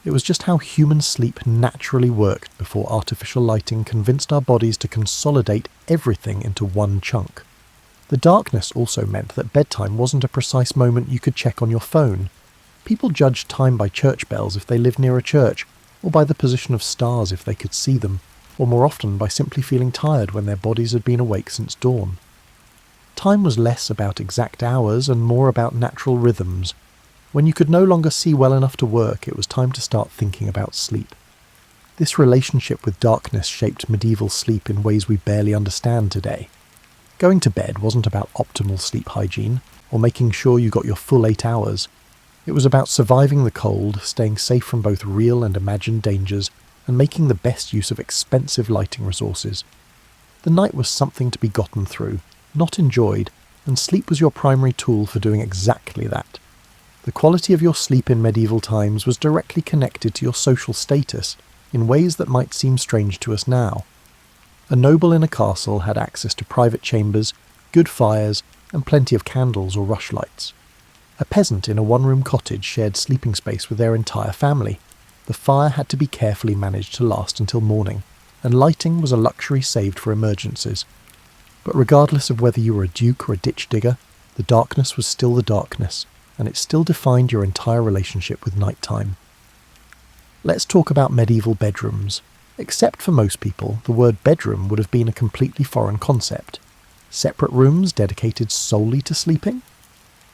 It was just how human sleep naturally worked before artificial lighting convinced our bodies to consolidate everything into one chunk. The darkness also meant that bedtime wasn't a precise moment you could check on your phone. People judged time by church bells if they lived near a church, or by the position of stars if they could see them, or more often by simply feeling tired when their bodies had been awake since dawn. Time was less about exact hours and more about natural rhythms. When you could no longer see well enough to work, it was time to start thinking about sleep. This relationship with darkness shaped medieval sleep in ways we barely understand today. Going to bed wasn't about optimal sleep hygiene, or making sure you got your full 8 hours. It was about surviving the cold, staying safe from both real and imagined dangers, and making the best use of expensive lighting resources. The night was something to be gotten through, not enjoyed, and sleep was your primary tool for doing exactly that. The quality of your sleep in medieval times was directly connected to your social status, in ways that might seem strange to us now. A noble in a castle had access to private chambers, good fires, and plenty of candles or rushlights. A peasant in a one-room cottage shared sleeping space with their entire family. The fire had to be carefully managed to last until morning, and lighting was a luxury saved for emergencies. But regardless of whether you were a duke or a ditch digger, the darkness was still the darkness, and it still defined your entire relationship with nighttime. Let's talk about medieval bedrooms. Except for most people, the word bedroom would have been a completely foreign concept. Separate rooms dedicated solely to sleeping?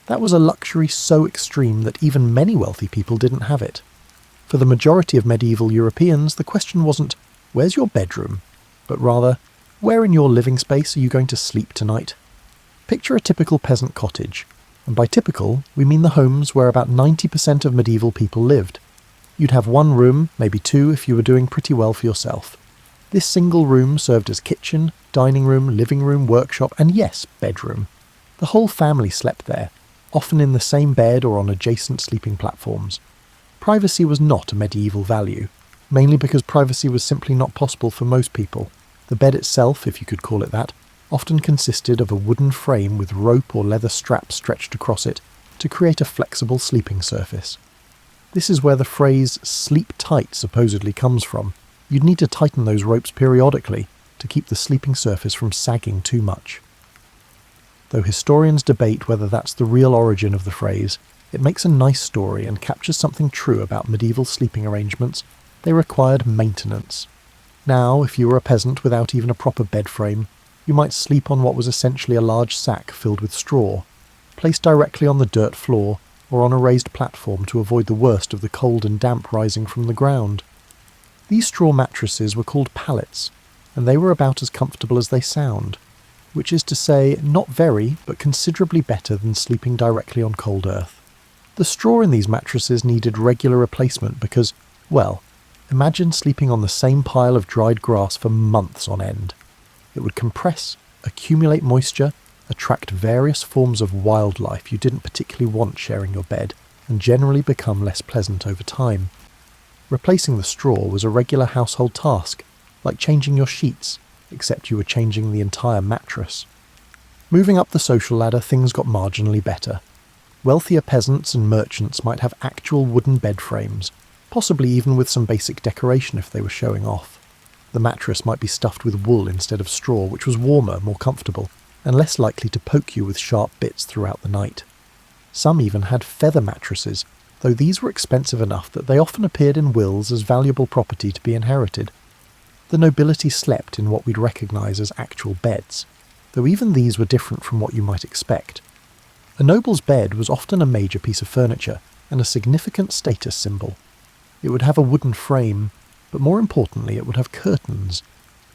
That was a luxury so extreme that even many wealthy people didn't have it. For the majority of medieval Europeans, the question wasn't, where's your bedroom? But rather, where in your living space are you going to sleep tonight? Picture a typical peasant cottage, and by typical, we mean the homes where about 90% of medieval people lived. You'd have one room, maybe 2 if you were doing pretty well for yourself. This single room served as kitchen, dining room, living room, workshop, and yes, bedroom. The whole family slept there, often in the same bed or on adjacent sleeping platforms. Privacy was not a medieval value, mainly because privacy was simply not possible for most people. The bed itself, if you could call it that, often consisted of a wooden frame with rope or leather straps stretched across it to create a flexible sleeping surface. This is where the phrase "sleep tight" supposedly comes from. You'd need to tighten those ropes periodically to keep the sleeping surface from sagging too much. Though historians debate whether that's the real origin of the phrase, it makes a nice story and captures something true about medieval sleeping arrangements. They required maintenance. Now, if you were a peasant without even a proper bed frame, you might sleep on what was essentially a large sack filled with straw, placed directly on the dirt floor or on a raised platform to avoid the worst of the cold and damp rising from the ground. These straw mattresses were called pallets, and they were about as comfortable as they sound, which is to say, not very, but considerably better than sleeping directly on cold earth. The straw in these mattresses needed regular replacement because, well, imagine sleeping on the same pile of dried grass for months on end. It would compress, accumulate moisture, attract various forms of wildlife you didn't particularly want sharing your bed, and generally become less pleasant over time. Replacing the straw was a regular household task, like changing your sheets, except you were changing the entire mattress. Moving up the social ladder, things got marginally better. Wealthier peasants and merchants might have actual wooden bed frames, possibly even with some basic decoration if they were showing off. The mattress might be stuffed with wool instead of straw, which was warmer, more comfortable, and less likely to poke you with sharp bits throughout the night. Some even had feather mattresses, though these were expensive enough that they often appeared in wills as valuable property to be inherited. The nobility slept in what we'd recognise as actual beds, though even these were different from what you might expect. A noble's bed was often a major piece of furniture and a significant status symbol. It would have a wooden frame, but more importantly it would have curtains,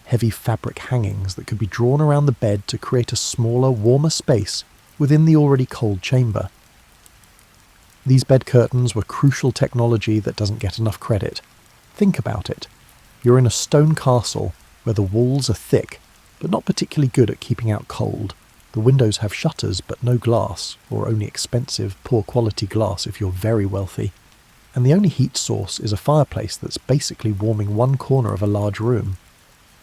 heavy fabric hangings that could be drawn around the bed to create a smaller, warmer space within the already cold chamber. These bed curtains were crucial technology that doesn't get enough credit. Think about it. You're in a stone castle where the walls are thick, but not particularly good at keeping out cold. The windows have shutters but no glass, or only expensive, poor quality glass if you're very wealthy. And the only heat source is a fireplace that's basically warming one corner of a large room.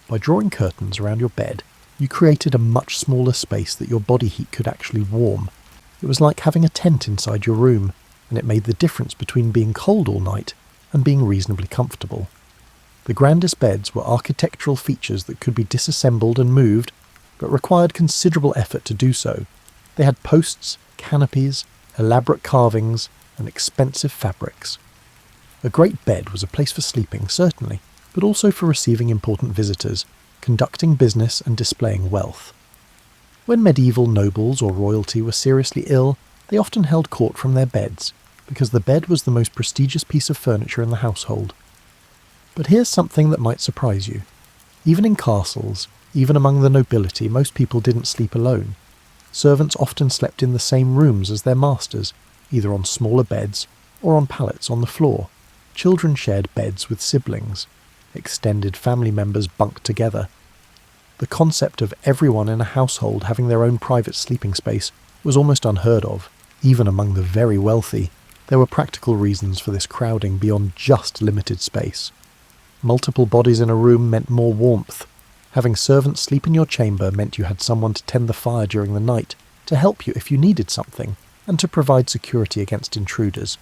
By drawing curtains around your bed, you created a much smaller space that your body heat could actually warm. It was like having a tent inside your room, and it made the difference between being cold all night and being reasonably comfortable. The grandest beds were architectural features that could be disassembled and moved, but required considerable effort to do so. They had posts, canopies, elaborate carvings, and expensive fabrics. A great bed was a place for sleeping, certainly, but also for receiving important visitors, conducting business and displaying wealth. When medieval nobles or royalty were seriously ill, they often held court from their beds, because the bed was the most prestigious piece of furniture in the household. But here's something that might surprise you. Even in castles, even among the nobility, most people didn't sleep alone. Servants often slept in the same rooms as their masters, either on smaller beds or on pallets on the floor. Children shared beds with siblings. Extended family members bunked together. The concept of everyone in a household having their own private sleeping space was almost unheard of, even among the very wealthy. There were practical reasons for this crowding beyond just limited space. Multiple bodies in a room meant more warmth. Having servants sleep in your chamber meant you had someone to tend the fire during the night, to help you if you needed something, and to provide security against intruders.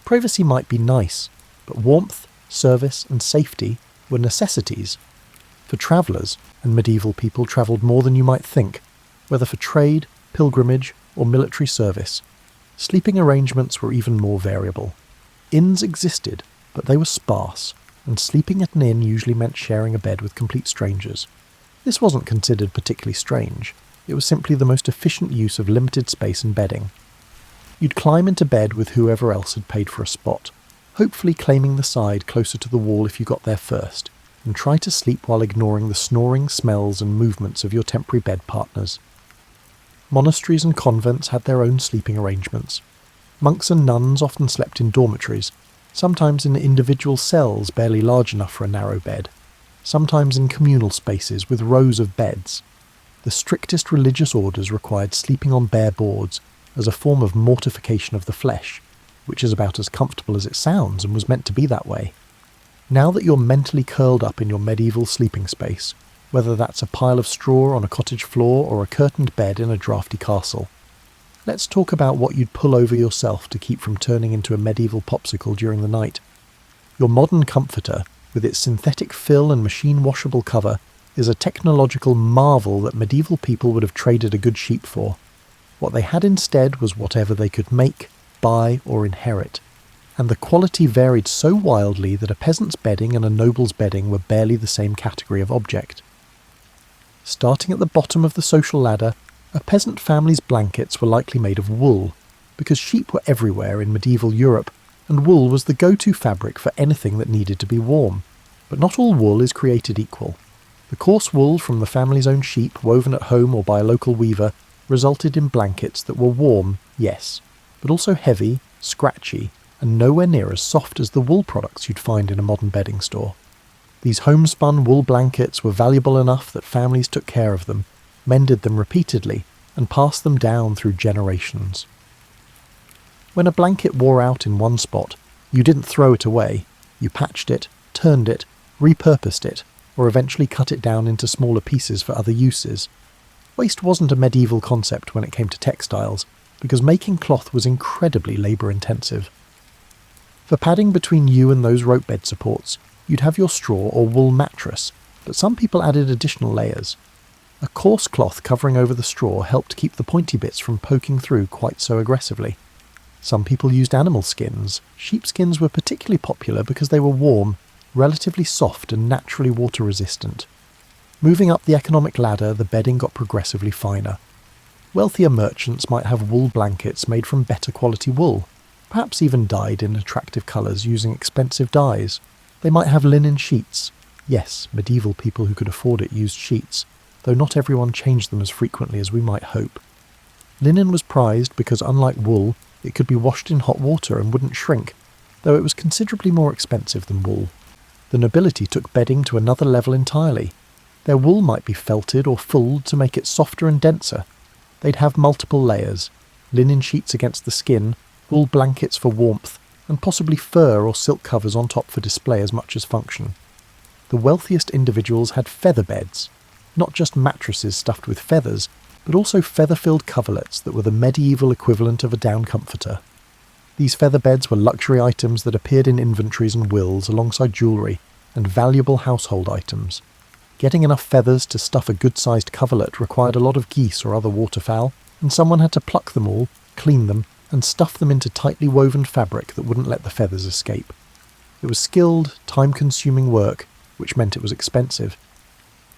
Privacy might be nice, but warmth, service, and safety were necessities. For travellers, and medieval people travelled more than you might think, whether for trade, pilgrimage, or military service. Sleeping arrangements were even more variable. Inns existed, but they were sparse, and sleeping at an inn usually meant sharing a bed with complete strangers. This wasn't considered particularly strange. It was simply the most efficient use of limited space and bedding. You'd climb into bed with whoever else had paid for a spot, hopefully claiming the side closer to the wall if you got there first, and try to sleep while ignoring the snoring, smells and movements of your temporary bed partners. Monasteries and convents had their own sleeping arrangements. Monks and nuns often slept in dormitories, sometimes in individual cells barely large enough for a narrow bed. sometimes in communal spaces with rows of beds. The strictest religious orders required sleeping on bare boards as a form of mortification of the flesh, which is about as comfortable as it sounds and was meant to be that way. Now that you're mentally curled up in your medieval sleeping space, whether that's a pile of straw on a cottage floor or a curtained bed in a drafty castle, let's talk about what you'd pull over yourself to keep from turning into a medieval popsicle during the night. Your modern comforter, with its synthetic fill and machine-washable cover, is a technological marvel that medieval people would have traded a good sheep for. What they had instead was whatever they could make, buy, or inherit, and the quality varied so wildly that a peasant's bedding and a noble's bedding were barely the same category of object. Starting at the bottom of the social ladder, a peasant family's blankets were likely made of wool, because sheep were everywhere in medieval Europe, and wool was the go-to fabric for anything that needed to be warm. But not all wool is created equal. The coarse wool from the family's own sheep, woven at home or by a local weaver, resulted in blankets that were warm, yes, but also heavy, scratchy, and nowhere near as soft as the wool products you'd find in a modern bedding store. These homespun wool blankets were valuable enough that families took care of them, mended them repeatedly, and passed them down through generations. When a blanket wore out in one spot, you didn't throw it away. You patched it, turned it, repurposed it, or eventually cut it down into smaller pieces for other uses. Waste wasn't a medieval concept when it came to textiles, because making cloth was incredibly labour-intensive. For padding between you and those rope bed supports, you'd have your straw or wool mattress, but some people added additional layers. A coarse cloth covering over the straw helped keep the pointy bits from poking through quite so aggressively. Some people used animal skins. Sheepskins were particularly popular because they were warm, relatively soft and naturally water-resistant. Moving up the economic ladder, the bedding got progressively finer. Wealthier merchants might have wool blankets made from better quality wool, perhaps even dyed in attractive colours using expensive dyes. They might have linen sheets. Yes, medieval people who could afford it used sheets, though not everyone changed them as frequently as we might hope. Linen was prized because, unlike wool, it could be washed in hot water and wouldn't shrink, though it was considerably more expensive than wool. The nobility took bedding to another level entirely. Their wool might be felted or fulled to make it softer and denser. They'd have multiple layers, linen sheets against the skin, wool blankets for warmth, and possibly fur or silk covers on top for display as much as function. The wealthiest individuals had feather beds, not just mattresses stuffed with feathers, but also feather-filled coverlets that were the medieval equivalent of a down comforter. These feather beds were luxury items that appeared in inventories and wills alongside jewellery and valuable household items. Getting enough feathers to stuff a good-sized coverlet required a lot of geese or other waterfowl, and someone had to pluck them all, clean them, and stuff them into tightly woven fabric that wouldn't let the feathers escape. It was skilled, time-consuming work, which meant it was expensive.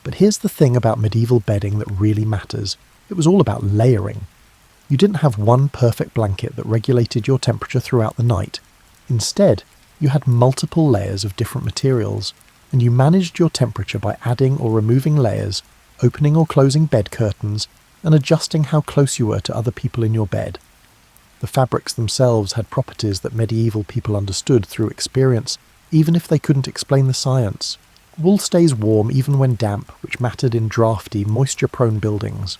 But here's the thing about medieval bedding that really matters. It was all about layering. You didn't have one perfect blanket that regulated your temperature throughout the night. Instead, you had multiple layers of different materials, and you managed your temperature by adding or removing layers, opening or closing bed curtains, and adjusting how close you were to other people in your bed. The fabrics themselves had properties that medieval people understood through experience, even if they couldn't explain the science. Wool stays warm even when damp, which mattered in drafty, moisture-prone buildings.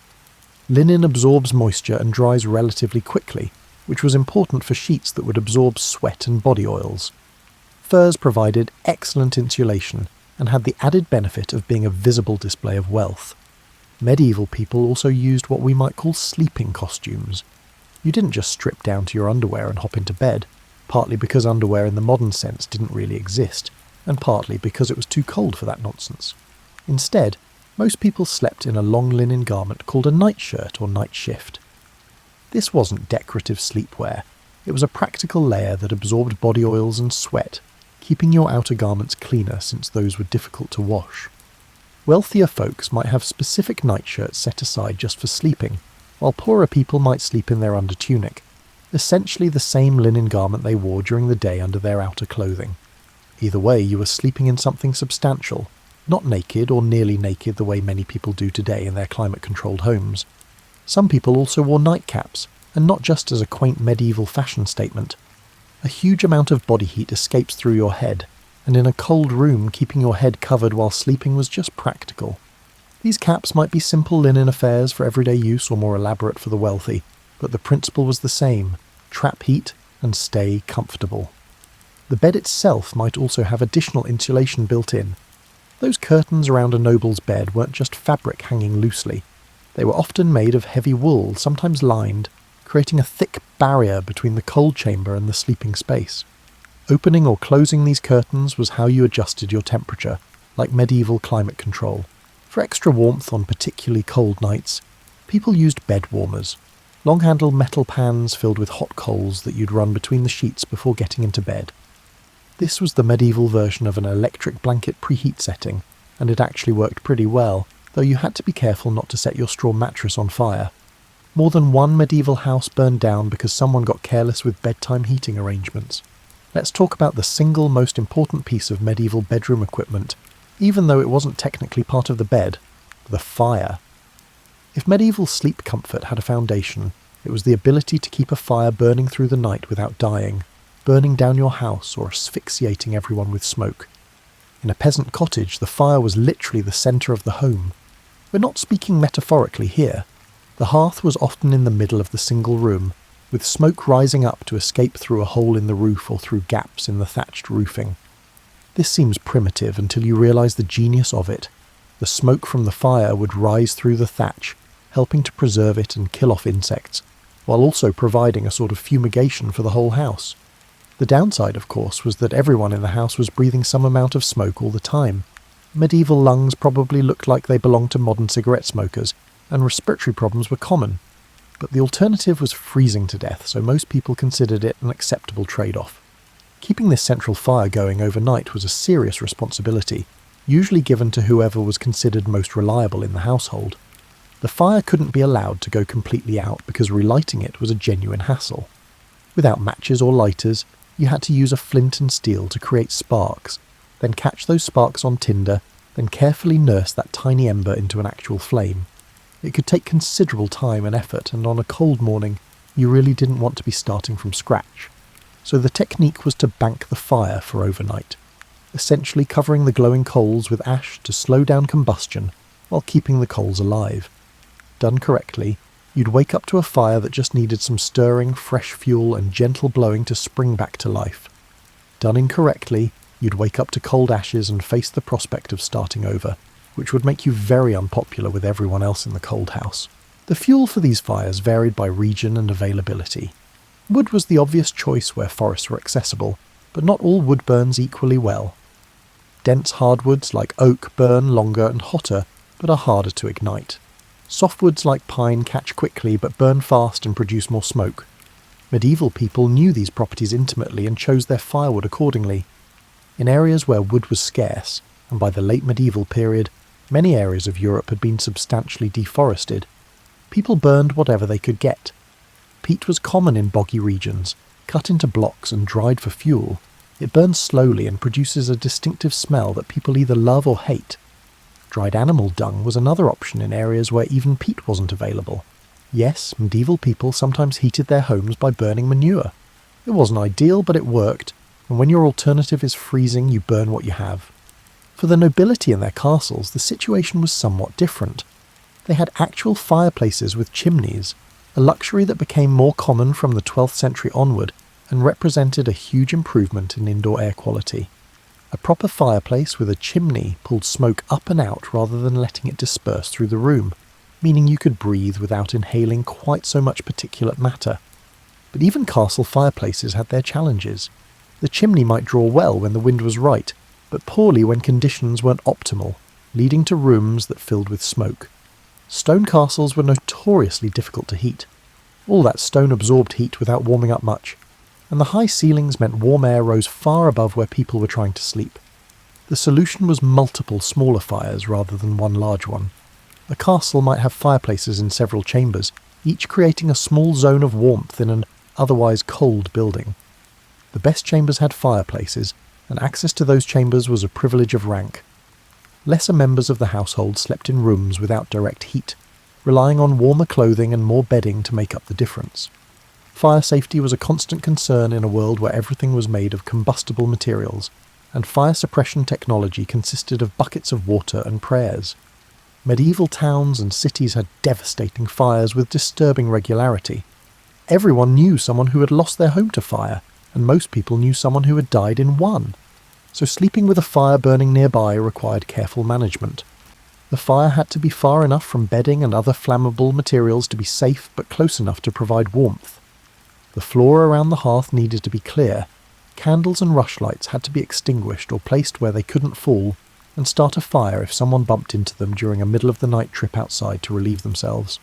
Linen absorbs moisture and dries relatively quickly, which was important for sheets that would absorb sweat and body oils. Furs provided excellent insulation and had the added benefit of being a visible display of wealth. Medieval people also used what we might call sleeping costumes. You didn't just strip down to your underwear and hop into bed, partly because underwear in the modern sense didn't really exist, and partly because it was too cold for that nonsense. Instead, most people slept in a long linen garment called a nightshirt or night shift. This wasn't decorative sleepwear. It was a practical layer that absorbed body oils and sweat, keeping your outer garments cleaner since those were difficult to wash. Wealthier folks might have specific nightshirts set aside just for sleeping, while poorer people might sleep in their undertunic, essentially the same linen garment they wore during the day under their outer clothing. Either way, you were sleeping in something substantial, not naked or nearly naked the way many people do today in their climate-controlled homes. Some people also wore nightcaps, and not just as a quaint medieval fashion statement. A huge amount of body heat escapes through your head, and in a cold room keeping your head covered while sleeping was just practical. These caps might be simple linen affairs for everyday use or more elaborate for the wealthy, but the principle was the same: trap heat and stay comfortable. The bed itself might also have additional insulation built in. Those curtains around a noble's bed weren't just fabric hanging loosely. They were often made of heavy wool, sometimes lined, creating a thick barrier between the cold chamber and the sleeping space. Opening or closing these curtains was how you adjusted your temperature, like medieval climate control. For extra warmth on particularly cold nights, people used bed warmers, long-handled metal pans filled with hot coals that you'd run between the sheets before getting into bed. This was the medieval version of an electric blanket preheat setting, and it actually worked pretty well, though you had to be careful not to set your straw mattress on fire. More than one medieval house burned down because someone got careless with bedtime heating arrangements. Let's talk about the single most important piece of medieval bedroom equipment, even though it wasn't technically part of the bed: the fire. If medieval sleep comfort had a foundation, it was the ability to keep a fire burning through the night without dying, burning down your house or asphyxiating everyone with smoke. In a peasant cottage, the fire was literally the centre of the home. We're not speaking metaphorically here. The hearth was often in the middle of the single room, with smoke rising up to escape through a hole in the roof or through gaps in the thatched roofing. This seems primitive until you realise the genius of it. The smoke from the fire would rise through the thatch, helping to preserve it and kill off insects, while also providing a sort of fumigation for the whole house. The downside, of course, was that everyone in the house was breathing some amount of smoke all the time. Medieval lungs probably looked like they belonged to modern cigarette smokers, and respiratory problems were common. But the alternative was freezing to death, so most people considered it an acceptable trade-off. Keeping this central fire going overnight was a serious responsibility, usually given to whoever was considered most reliable in the household. The fire couldn't be allowed to go completely out because relighting it was a genuine hassle. Without matches or lighters, you had to use a flint and steel to create sparks, then catch those sparks on tinder, then carefully nurse that tiny ember into an actual flame. It could take considerable time and effort, and on a cold morning, you really didn't want to be starting from scratch. So the technique was to bank the fire for overnight, essentially covering the glowing coals with ash to slow down combustion while keeping the coals alive. Done correctly, you'd wake up to a fire that just needed some stirring, fresh fuel and gentle blowing to spring back to life. Done incorrectly, you'd wake up to cold ashes and face the prospect of starting over, which would make you very unpopular with everyone else in the cold house. The fuel for these fires varied by region and availability. Wood was the obvious choice where forests were accessible, but not all wood burns equally well. Dense hardwoods like oak burn longer and hotter, but are harder to ignite. Softwoods like pine catch quickly but burn fast and produce more smoke. Medieval people knew these properties intimately and chose their firewood accordingly. In areas where wood was scarce, and by the late medieval period, many areas of Europe had been substantially deforested, people burned whatever they could get. Peat was common in boggy regions, cut into blocks and dried for fuel. It burns slowly and produces a distinctive smell that people either love or hate. Dried animal dung was another option in areas where even peat wasn't available. Yes, medieval people sometimes heated their homes by burning manure. It wasn't ideal, but it worked, and when your alternative is freezing, you burn what you have. For the nobility in their castles, the situation was somewhat different. They had actual fireplaces with chimneys, a luxury that became more common from the 12th century onward and represented a huge improvement in indoor air quality. A proper fireplace with a chimney pulled smoke up and out rather than letting it disperse through the room, meaning you could breathe without inhaling quite so much particulate matter. But even castle fireplaces had their challenges. The chimney might draw well when the wind was right, but poorly when conditions weren't optimal, leading to rooms that filled with smoke. Stone castles were notoriously difficult to heat. All that stone absorbed heat without warming up much, and the high ceilings meant warm air rose far above where people were trying to sleep. The solution was multiple smaller fires rather than one large one. A castle might have fireplaces in several chambers, each creating a small zone of warmth in an otherwise cold building. The best chambers had fireplaces, and access to those chambers was a privilege of rank. Lesser members of the household slept in rooms without direct heat, relying on warmer clothing and more bedding to make up the difference. Fire safety was a constant concern in a world where everything was made of combustible materials, and fire suppression technology consisted of buckets of water and prayers. Medieval towns and cities had devastating fires with disturbing regularity. Everyone knew someone who had lost their home to fire, and most people knew someone who had died in one. So sleeping with a fire burning nearby required careful management. The fire had to be far enough from bedding and other flammable materials to be safe but close enough to provide warmth. The floor around the hearth needed to be clear. Candles and rushlights had to be extinguished or placed where they couldn't fall, and start a fire if someone bumped into them during a middle-of-the-night trip outside to relieve themselves.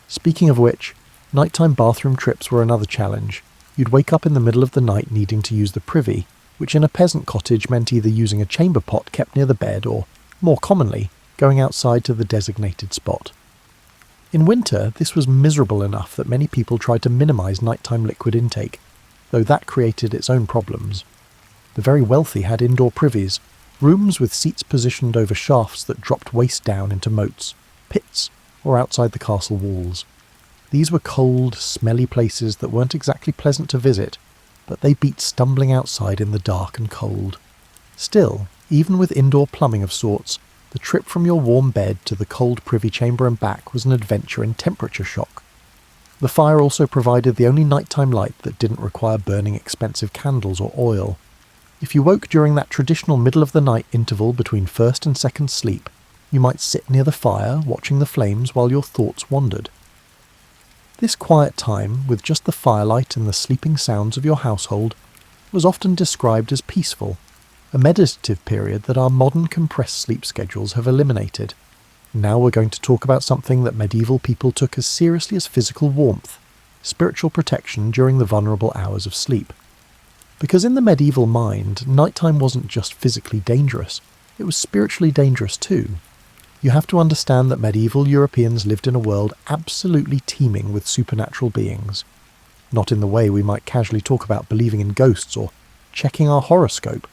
Speaking of which, nighttime bathroom trips were another challenge. You'd wake up in the middle of the night needing to use the privy, which in a peasant cottage meant either using a chamber pot kept near the bed or, more commonly, going outside to the designated spot. In winter, this was miserable enough that many people tried to minimise nighttime liquid intake, though that created its own problems. The very wealthy had indoor privies, rooms with seats positioned over shafts that dropped waist down into moats, pits, or outside the castle walls. These were cold, smelly places that weren't exactly pleasant to visit, but they beat stumbling outside in the dark and cold. Still, even with indoor plumbing of sorts, the trip from your warm bed to the cold privy chamber and back was an adventure in temperature shock. The fire also provided the only nighttime light that didn't require burning expensive candles or oil. If you woke during that traditional middle-of-the-night interval between first and second sleep, you might sit near the fire watching the flames while your thoughts wandered. This quiet time, with just the firelight and the sleeping sounds of your household, was often described as peaceful, a meditative period that our modern compressed sleep schedules have eliminated. Now we're going to talk about something that medieval people took as seriously as physical warmth, spiritual protection during the vulnerable hours of sleep. Because in the medieval mind, nighttime wasn't just physically dangerous, it was spiritually dangerous too. You have to understand that medieval Europeans lived in a world absolutely teeming with supernatural beings. Not in the way we might casually talk about believing in ghosts or checking our horoscope,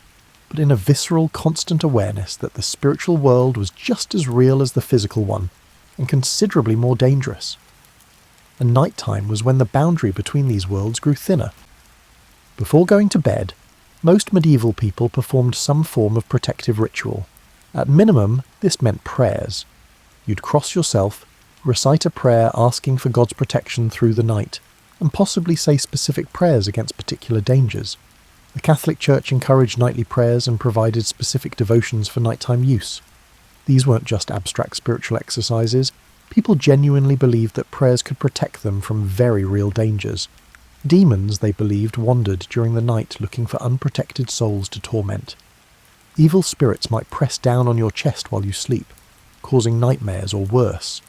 but in a visceral, constant awareness that the spiritual world was just as real as the physical one, and considerably more dangerous. And nighttime was when the boundary between these worlds grew thinner. Before going to bed, most medieval people performed some form of protective ritual. At minimum, this meant prayers. You'd cross yourself, recite a prayer asking for God's protection through the night, and possibly say specific prayers against particular dangers. The Catholic Church encouraged nightly prayers and provided specific devotions for nighttime use. These weren't just abstract spiritual exercises. People genuinely believed that prayers could protect them from very real dangers. Demons, they believed, wandered during the night looking for unprotected souls to torment. Evil spirits might press down on your chest while you sleep, causing nightmares or worse.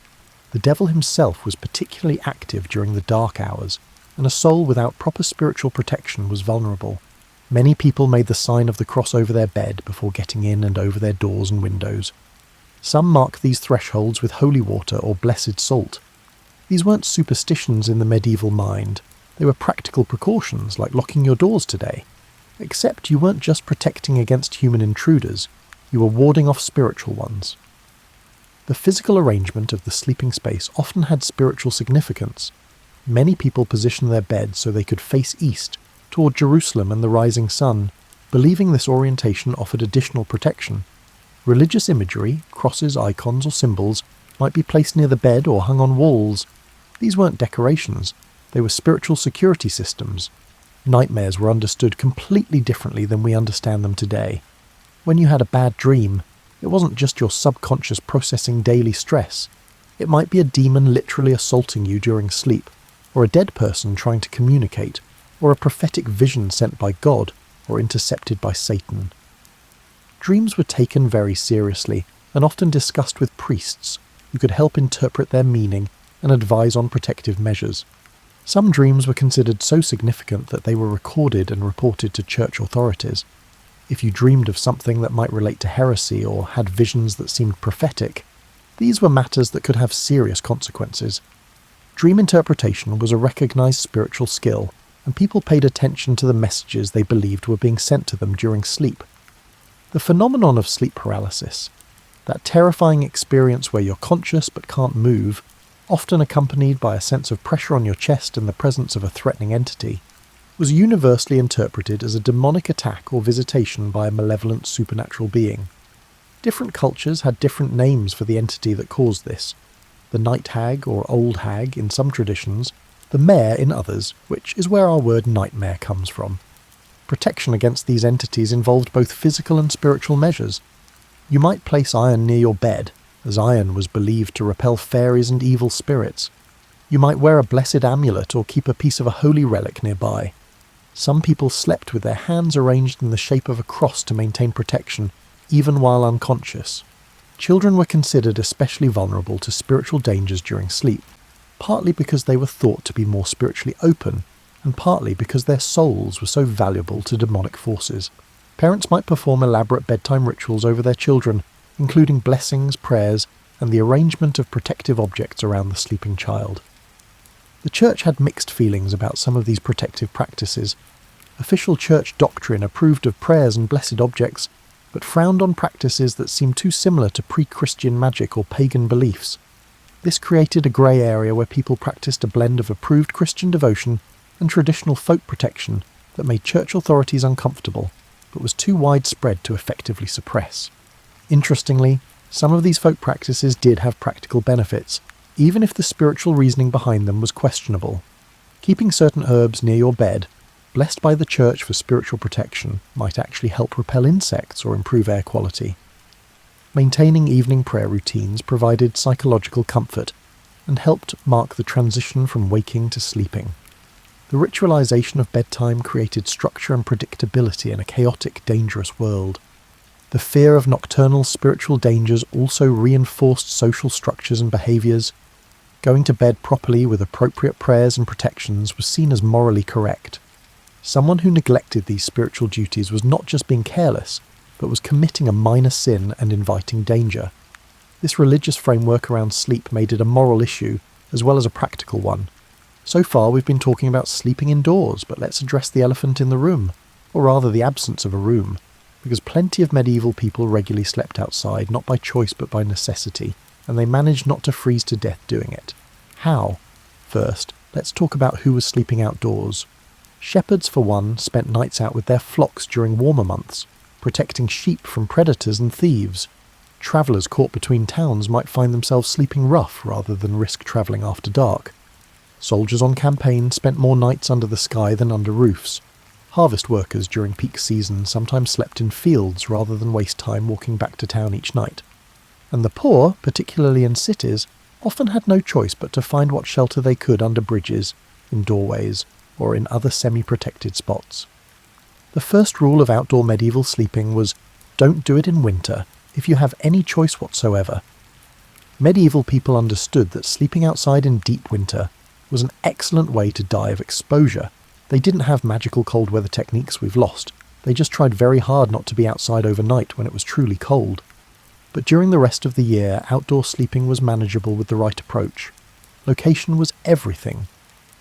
The devil himself was particularly active during the dark hours, and a soul without proper spiritual protection was vulnerable. Many people made the sign of the cross over their bed before getting in and over their doors and windows. Some marked these thresholds with holy water or blessed salt. These weren't superstitions in the medieval mind. They were practical precautions like locking your doors today. Except you weren't just protecting against human intruders, you were warding off spiritual ones. The physical arrangement of the sleeping space often had spiritual significance. Many people positioned their beds so they could face east, toward Jerusalem and the rising sun, believing this orientation offered additional protection. Religious imagery, crosses, icons, or symbols, might be placed near the bed or hung on walls. These weren't decorations, they were spiritual security systems. Nightmares were understood completely differently than we understand them today. When you had a bad dream, it wasn't just your subconscious processing daily stress. It might be a demon literally assaulting you during sleep, or a dead person trying to communicate, or a prophetic vision sent by God or intercepted by Satan. Dreams were taken very seriously and often discussed with priests who could help interpret their meaning and advise on protective measures. Some dreams were considered so significant that they were recorded and reported to church authorities. If you dreamed of something that might relate to heresy or had visions that seemed prophetic, these were matters that could have serious consequences. Dream interpretation was a recognized spiritual skill, and people paid attention to the messages they believed were being sent to them during sleep. The phenomenon of sleep paralysis, that terrifying experience where you're conscious but can't move, often accompanied by a sense of pressure on your chest and the presence of a threatening entity, was universally interpreted as a demonic attack or visitation by a malevolent supernatural being. Different cultures had different names for the entity that caused this. The night hag or old hag in some traditions, the mare in others, which is where our word nightmare comes from. Protection against these entities involved both physical and spiritual measures. You might place iron near your bed, as iron was believed to repel fairies and evil spirits. You might wear a blessed amulet or keep a piece of a holy relic nearby. Some people slept with their hands arranged in the shape of a cross to maintain protection, even while unconscious. Children were considered especially vulnerable to spiritual dangers during sleep, partly because they were thought to be more spiritually open, and partly because their souls were so valuable to demonic forces. Parents might perform elaborate bedtime rituals over their children, including blessings, prayers, and the arrangement of protective objects around the sleeping child. The church had mixed feelings about some of these protective practices. Official church doctrine approved of prayers and blessed objects, but frowned on practices that seemed too similar to pre-Christian magic or pagan beliefs. This created a grey area where people practiced a blend of approved Christian devotion and traditional folk protection that made church authorities uncomfortable, but was too widespread to effectively suppress. Interestingly, some of these folk practices did have practical benefits, even if the spiritual reasoning behind them was questionable. Keeping certain herbs near your bed, blessed by the church for spiritual protection, might actually help repel insects or improve air quality. Maintaining evening prayer routines provided psychological comfort and helped mark the transition from waking to sleeping. The ritualization of bedtime created structure and predictability in a chaotic, dangerous world. The fear of nocturnal spiritual dangers also reinforced social structures and behaviours. Going to bed properly with appropriate prayers and protections was seen as morally correct. Someone who neglected these spiritual duties was not just being careless, but was committing a minor sin and inviting danger. This religious framework around sleep made it a moral issue, as well as a practical one. So far we've been talking about sleeping indoors, but let's address the elephant in the room, or rather the absence of a room, because plenty of medieval people regularly slept outside, not by choice but by necessity, and they managed not to freeze to death doing it. How? First, let's talk about who was sleeping outdoors. Shepherds, for one, spent nights out with their flocks during warmer months, protecting sheep from predators and thieves. Travellers caught between towns might find themselves sleeping rough rather than risk travelling after dark. Soldiers on campaign spent more nights under the sky than under roofs. Harvest workers during peak season sometimes slept in fields rather than waste time walking back to town each night. And the poor, particularly in cities, often had no choice but to find what shelter they could under bridges, in doorways, or in other semi-protected spots. The first rule of outdoor medieval sleeping was, don't do it in winter if you have any choice whatsoever. Medieval people understood that sleeping outside in deep winter was an excellent way to die of exposure. They didn't have magical cold weather techniques we've lost. They just tried very hard not to be outside overnight when it was truly cold. But during the rest of the year, outdoor sleeping was manageable with the right approach. Location was everything.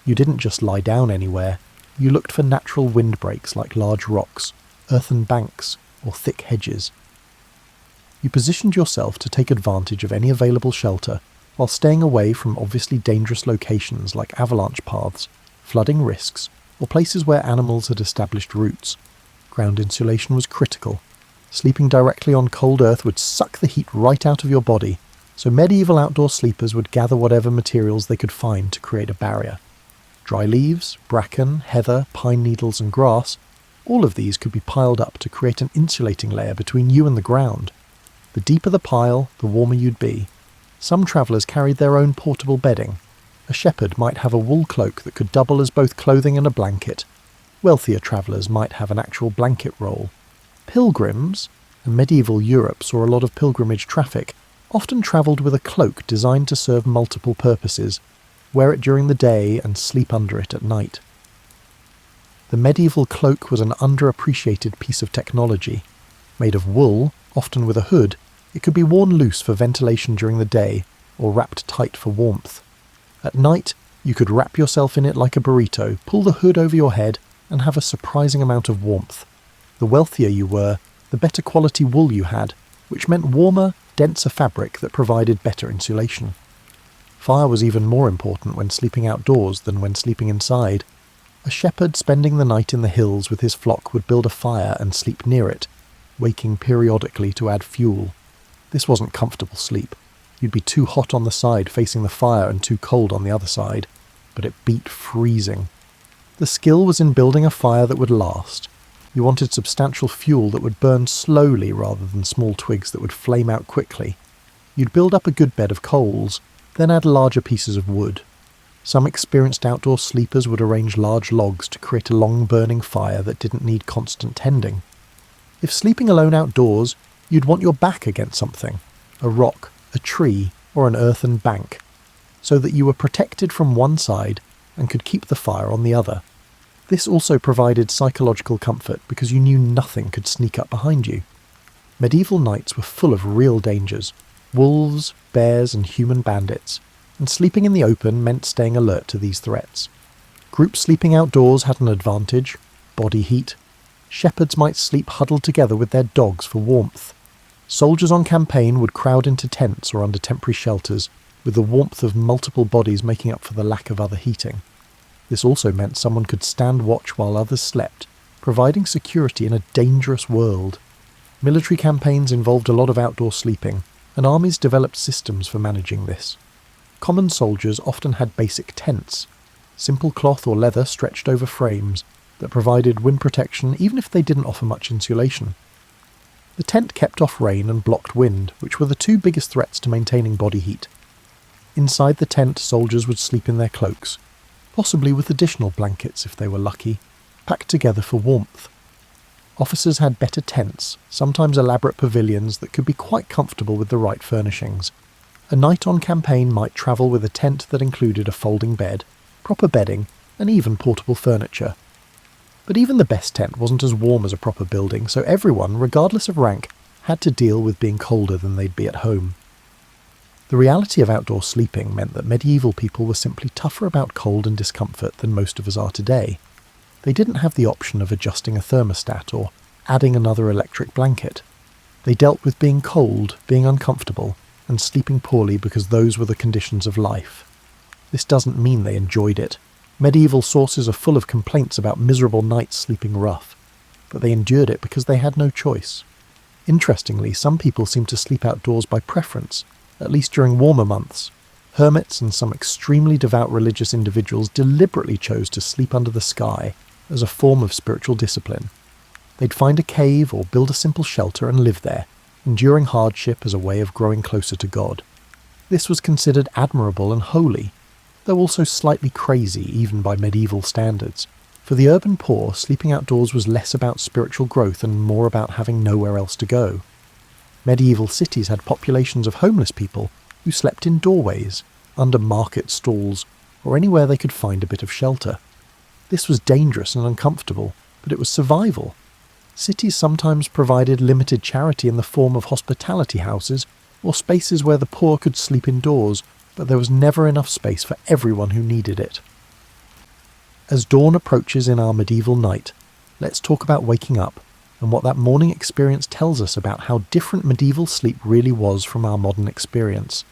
You didn't just lie down anywhere. You looked for natural windbreaks like large rocks, earthen banks, or thick hedges. You positioned yourself to take advantage of any available shelter while staying away from obviously dangerous locations like avalanche paths, flooding risks, or places where animals had established roots. Ground insulation was critical. Sleeping directly on cold earth would suck the heat right out of your body, so medieval outdoor sleepers would gather whatever materials they could find to create a barrier. Dry leaves, bracken, heather, pine needles and grass, all of these could be piled up to create an insulating layer between you and the ground. The deeper the pile, the warmer you'd be. Some travellers carried their own portable bedding. A shepherd might have a wool cloak that could double as both clothing and a blanket. Wealthier travellers might have an actual blanket roll. Pilgrims, and medieval Europe saw a lot of pilgrimage traffic, often travelled with a cloak designed to serve multiple purposes. Wear it during the day and sleep under it at night. The medieval cloak was an underappreciated piece of technology. Made of wool, often with a hood, it could be worn loose for ventilation during the day, or wrapped tight for warmth. At night, you could wrap yourself in it like a burrito, pull the hood over your head, and have a surprising amount of warmth. The wealthier you were, the better quality wool you had, which meant warmer, denser fabric that provided better insulation. Fire was even more important when sleeping outdoors than when sleeping inside. A shepherd spending the night in the hills with his flock would build a fire and sleep near it, waking periodically to add fuel. This wasn't comfortable sleep. You'd be too hot on the side facing the fire and too cold on the other side, but it beat freezing. The skill was in building a fire that would last. You wanted substantial fuel that would burn slowly rather than small twigs that would flame out quickly. You'd build up a good bed of coals, then add larger pieces of wood. Some experienced outdoor sleepers would arrange large logs to create a long-burning fire that didn't need constant tending. If sleeping alone outdoors, you'd want your back against something, a rock, a tree, or an earthen bank, so that you were protected from one side and could keep the fire on the other. This also provided psychological comfort because you knew nothing could sneak up behind you. Medieval nights were full of real dangers: wolves, bears, and human bandits, and sleeping in the open meant staying alert to these threats. Groups sleeping outdoors had an advantage: body heat. Shepherds might sleep huddled together with their dogs for warmth. Soldiers on campaign would crowd into tents or under temporary shelters, with the warmth of multiple bodies making up for the lack of other heating. This also meant someone could stand watch while others slept, providing security in a dangerous world. Military campaigns involved a lot of outdoor sleeping, and armies developed systems for managing this. Common soldiers often had basic tents, simple cloth or leather stretched over frames, that provided wind protection even if they didn't offer much insulation. The tent kept off rain and blocked wind, which were the two biggest threats to maintaining body heat. Inside the tent, soldiers would sleep in their cloaks, possibly with additional blankets if they were lucky, packed together for warmth. Officers had better tents, sometimes elaborate pavilions that could be quite comfortable with the right furnishings. A knight on campaign might travel with a tent that included a folding bed, proper bedding, and even portable furniture. But even the best tent wasn't as warm as a proper building, so everyone, regardless of rank, had to deal with being colder than they'd be at home. The reality of outdoor sleeping meant that medieval people were simply tougher about cold and discomfort than most of us are today. They didn't have the option of adjusting a thermostat or adding another electric blanket. They dealt with being cold, being uncomfortable, and sleeping poorly because those were the conditions of life. This doesn't mean they enjoyed it. Medieval sources are full of complaints about miserable nights sleeping rough, but they endured it because they had no choice. Interestingly, some people seem to sleep outdoors by preference, at least during warmer months. Hermits and some extremely devout religious individuals deliberately chose to sleep under the sky as a form of spiritual discipline. They'd find a cave or build a simple shelter and live there, enduring hardship as a way of growing closer to God. This was considered admirable and holy, though also slightly crazy even by medieval standards. For the urban poor, sleeping outdoors was less about spiritual growth and more about having nowhere else to go. Medieval cities had populations of homeless people who slept in doorways, under market stalls, or anywhere they could find a bit of shelter. This was dangerous and uncomfortable, but it was survival. Cities sometimes provided limited charity in the form of hospitality houses or spaces where the poor could sleep indoors, but there was never enough space for everyone who needed it. As dawn approaches in our medieval night, let's talk about waking up and what that morning experience tells us about how different medieval sleep really was from our modern experience.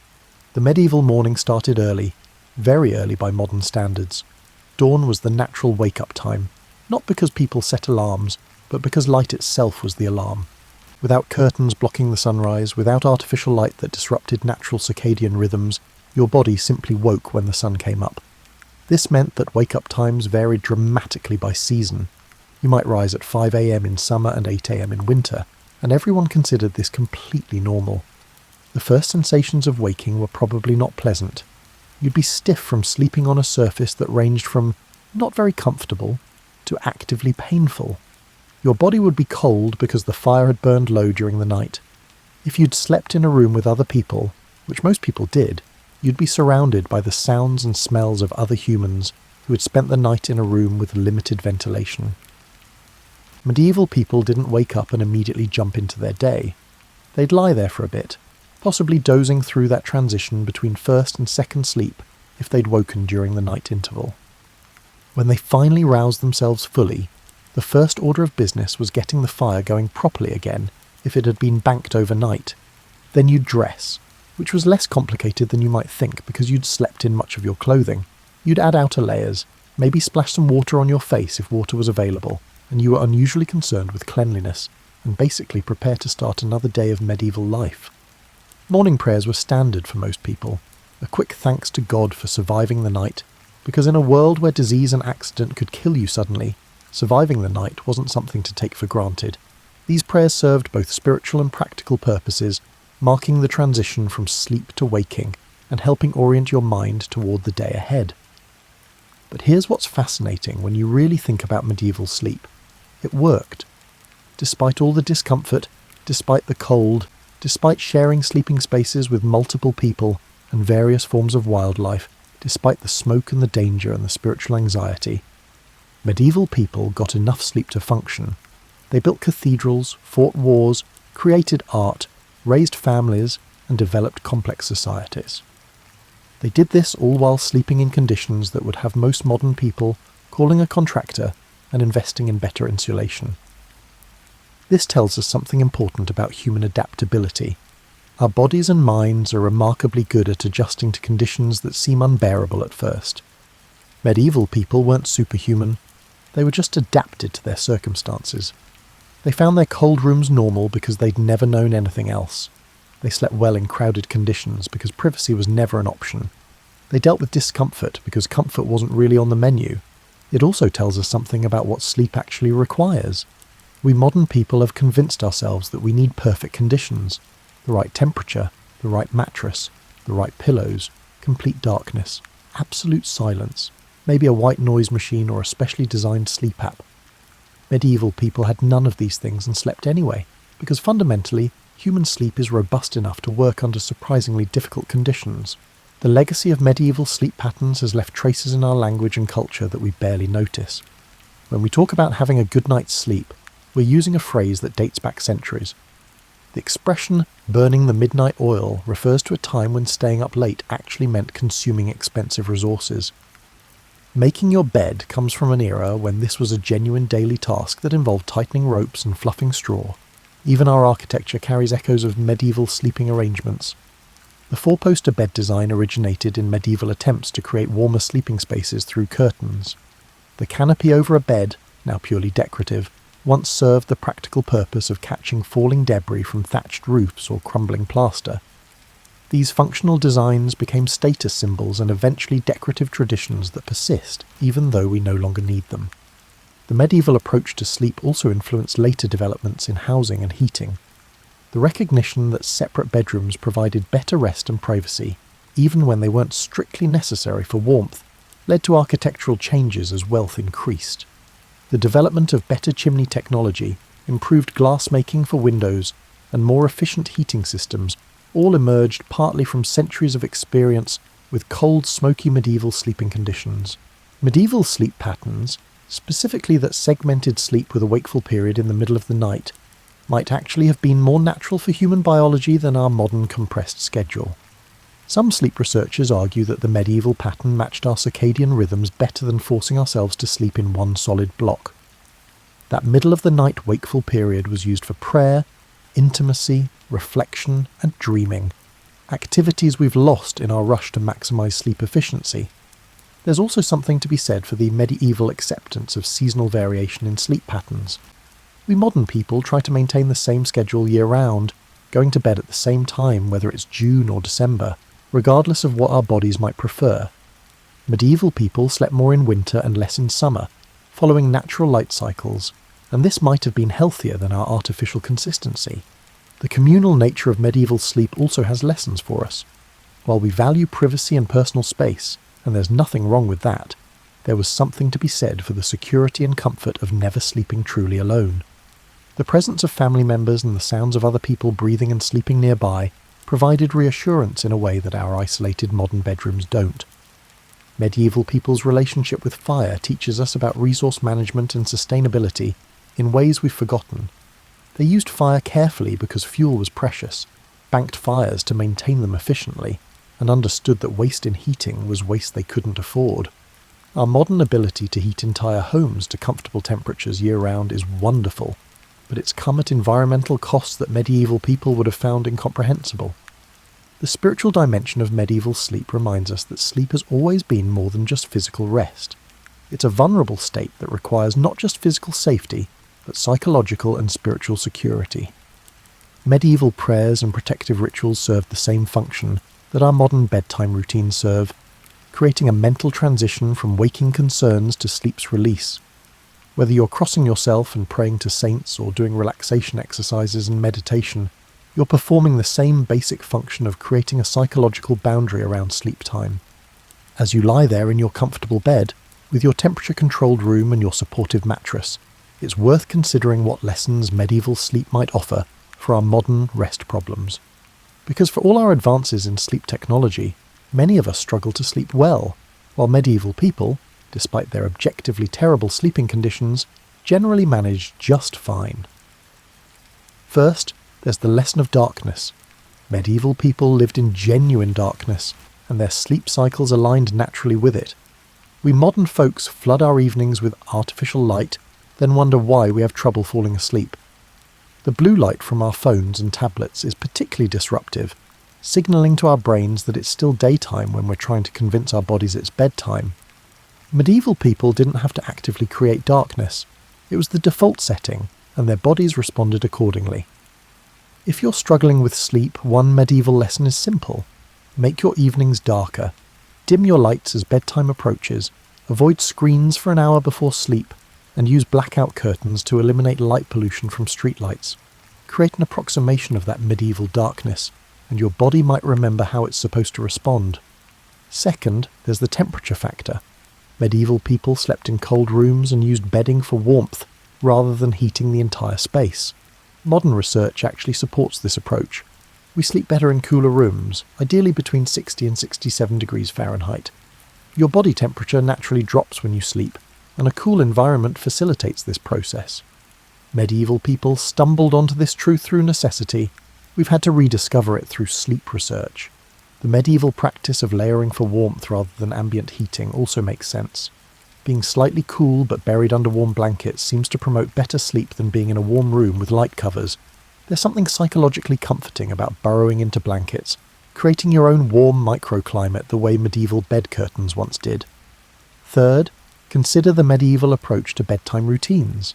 The medieval morning started early, very early by modern standards. Dawn was the natural wake-up time, not because people set alarms, but because light itself was the alarm. Without curtains blocking the sunrise, without artificial light that disrupted natural circadian rhythms, your body simply woke when the sun came up. This meant that wake-up times varied dramatically by season. You might rise at 5 a.m. in summer and 8 a.m. in winter, and everyone considered this completely normal. The first sensations of waking were probably not pleasant. You'd be stiff from sleeping on a surface that ranged from not very comfortable to actively painful. Your body would be cold because the fire had burned low during the night. If you'd slept in a room with other people, which most people did, you'd be surrounded by the sounds and smells of other humans who had spent the night in a room with limited ventilation. Medieval people didn't wake up and immediately jump into their day. They'd lie there for a bit, possibly dozing through that transition between first and second sleep if they'd woken during the night interval. When they finally roused themselves fully, the first order of business was getting the fire going properly again if it had been banked overnight. Then you'd dress, which was less complicated than you might think because you'd slept in much of your clothing. You'd add outer layers, Maybe splash some water on your face if water was available, and you were unusually concerned with cleanliness, and basically prepare to start another day of medieval life. Morning prayers were standard for most people, a quick thanks to God for surviving the night, because in a world where disease and accident could kill you suddenly, surviving the night wasn't something to take for granted. These prayers served both spiritual and practical purposes, marking the transition from sleep to waking, and helping orient your mind toward the day ahead. But here's what's fascinating when you really think about medieval sleep. It worked. Despite all the discomfort, despite the cold, despite sharing sleeping spaces with multiple people and various forms of wildlife, despite the smoke and the danger and the spiritual anxiety, medieval people got enough sleep to function. They built cathedrals, fought wars, created art, raised families, and developed complex societies. They did this all while sleeping in conditions that would have most modern people calling a contractor and investing in better insulation. This tells us something important about human adaptability. Our bodies and minds are remarkably good at adjusting to conditions that seem unbearable at first. Medieval people weren't superhuman, they were just adapted to their circumstances. They found their cold rooms normal because they'd never known anything else. They slept well in crowded conditions because privacy was never an option. They dealt with discomfort because comfort wasn't really on the menu. It also tells us something about what sleep actually requires. We modern people have convinced ourselves that we need perfect conditions, the right temperature, the right mattress, the right pillows, complete darkness, absolute silence, maybe a white noise machine or a specially designed sleep app. Medieval people had none of these things and slept anyway, because fundamentally, human sleep is robust enough to work under surprisingly difficult conditions. The legacy of medieval sleep patterns has left traces in our language and culture that we barely notice. When we talk about having a good night's sleep, we're using a phrase that dates back centuries. The expression burning the midnight oil refers to a time when staying up late actually meant consuming expensive resources. Making your bed comes from an era when this was a genuine daily task that involved tightening ropes and fluffing straw. Even our architecture carries echoes of medieval sleeping arrangements. The four-poster bed design originated in medieval attempts to create warmer sleeping spaces through curtains. The canopy over a bed, now purely decorative, once served the practical purpose of catching falling debris from thatched roofs or crumbling plaster. These functional designs became status symbols and eventually decorative traditions that persist, even though we no longer need them. The medieval approach to sleep also influenced later developments in housing and heating. The recognition that separate bedrooms provided better rest and privacy, even when they weren't strictly necessary for warmth, led to architectural changes as wealth increased. The development of better chimney technology, improved glass making for windows, and more efficient heating systems all emerged partly from centuries of experience with cold, smoky medieval sleeping conditions. Medieval sleep patterns, specifically that segmented sleep with a wakeful period in the middle of the night, might actually have been more natural for human biology than our modern compressed schedule. Some sleep researchers argue that the medieval pattern matched our circadian rhythms better than forcing ourselves to sleep in one solid block. That middle-of-the-night wakeful period was used for prayer, intimacy, reflection, and dreaming, activities we've lost in our rush to maximize sleep efficiency. There's also something to be said for the medieval acceptance of seasonal variation in sleep patterns. We modern people try to maintain the same schedule year-round, going to bed at the same time whether it's June or December, regardless of what our bodies might prefer. Medieval people slept more in winter and less in summer, following natural light cycles, and this might have been healthier than our artificial consistency. The communal nature of medieval sleep also has lessons for us. While we value privacy and personal space, and there's nothing wrong with that, there was something to be said for the security and comfort of never sleeping truly alone. The presence of family members and the sounds of other people breathing and sleeping nearby provided reassurance in a way that our isolated modern bedrooms don't. Medieval people's relationship with fire teaches us about resource management and sustainability in ways we've forgotten. They used fire carefully because fuel was precious, banked fires to maintain them efficiently, and understood that waste in heating was waste they couldn't afford. Our modern ability to heat entire homes to comfortable temperatures year-round is wonderful, but it's come at environmental costs that medieval people would have found incomprehensible. The spiritual dimension of medieval sleep reminds us that sleep has always been more than just physical rest. It's a vulnerable state that requires not just physical safety, but psychological and spiritual security. Medieval prayers and protective rituals served the same function that our modern bedtime routines serve, creating a mental transition from waking concerns to sleep's release. Whether you're crossing yourself and praying to saints or doing relaxation exercises and meditation, you're performing the same basic function of creating a psychological boundary around sleep time. As you lie there in your comfortable bed, with your temperature-controlled room and your supportive mattress, it's worth considering what lessons medieval sleep might offer for our modern rest problems. Because for all our advances in sleep technology, many of us struggle to sleep well, while medieval people, despite their objectively terrible sleeping conditions, generally managed just fine. First, there's the lesson of darkness. Medieval people lived in genuine darkness, and their sleep cycles aligned naturally with it. We modern folks flood our evenings with artificial light, then wonder why we have trouble falling asleep. The blue light from our phones and tablets is particularly disruptive, signalling to our brains that it's still daytime when we're trying to convince our bodies it's bedtime. Medieval people didn't have to actively create darkness. It was the default setting, and their bodies responded accordingly. If you're struggling with sleep, one medieval lesson is simple. Make your evenings darker. Dim your lights as bedtime approaches. Avoid screens for an hour before sleep, and use blackout curtains to eliminate light pollution from streetlights. Create an approximation of that medieval darkness, and your body might remember how it's supposed to respond. Second, there's the temperature factor. Medieval people slept in cold rooms and used bedding for warmth, rather than heating the entire space. Modern research actually supports this approach. We sleep better in cooler rooms, ideally between 60 and 67 degrees Fahrenheit. Your body temperature naturally drops when you sleep, and a cool environment facilitates this process. Medieval people stumbled onto this truth through necessity. We've had to rediscover it through sleep research. The medieval practice of layering for warmth rather than ambient heating also makes sense. Being slightly cool but buried under warm blankets seems to promote better sleep than being in a warm room with light covers. There's something psychologically comforting about burrowing into blankets, creating your own warm microclimate the way medieval bed curtains once did. Third, consider the medieval approach to bedtime routines.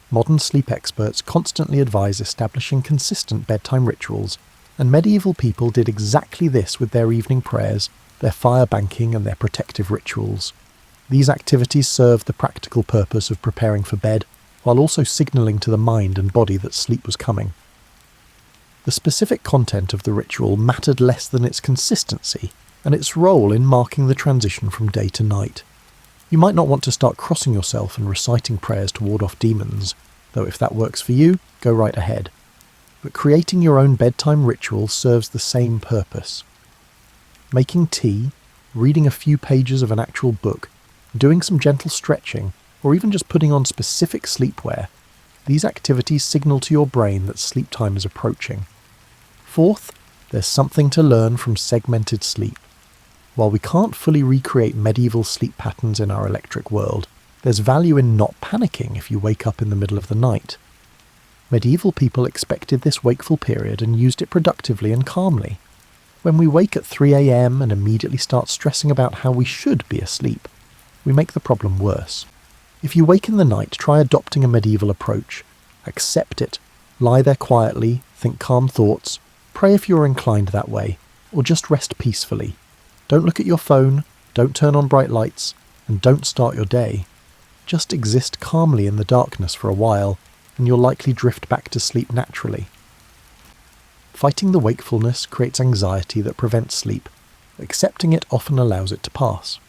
Modern sleep experts constantly advise establishing consistent bedtime rituals, and medieval people did exactly this with their evening prayers, their fire banking and their protective rituals. These activities served the practical purpose of preparing for bed, while also signalling to the mind and body that sleep was coming. The specific content of the ritual mattered less than its consistency, and its role in marking the transition from day to night. You might not want to start crossing yourself and reciting prayers to ward off demons, though if that works for you, go right ahead. But creating your own bedtime ritual serves the same purpose. Making tea, reading a few pages of an actual book, doing some gentle stretching, or even just putting on specific sleepwear, these activities signal to your brain that sleep time is approaching. Fourth, there's something to learn from segmented sleep. While we can't fully recreate medieval sleep patterns in our electric world, there's value in not panicking if you wake up in the middle of the night. Medieval people expected this wakeful period and used it productively and calmly. When we wake at 3 a.m. and immediately start stressing about how we should be asleep, we make the problem worse. If you wake in the night, try adopting a medieval approach. Accept it. Lie there quietly, think calm thoughts, pray if you're inclined that way, or just rest peacefully. Don't look at your phone, don't turn on bright lights, and don't start your day. Just exist calmly in the darkness for a while, and you'll likely drift back to sleep naturally. Fighting the wakefulness creates anxiety that prevents sleep. Accepting it often allows it to pass.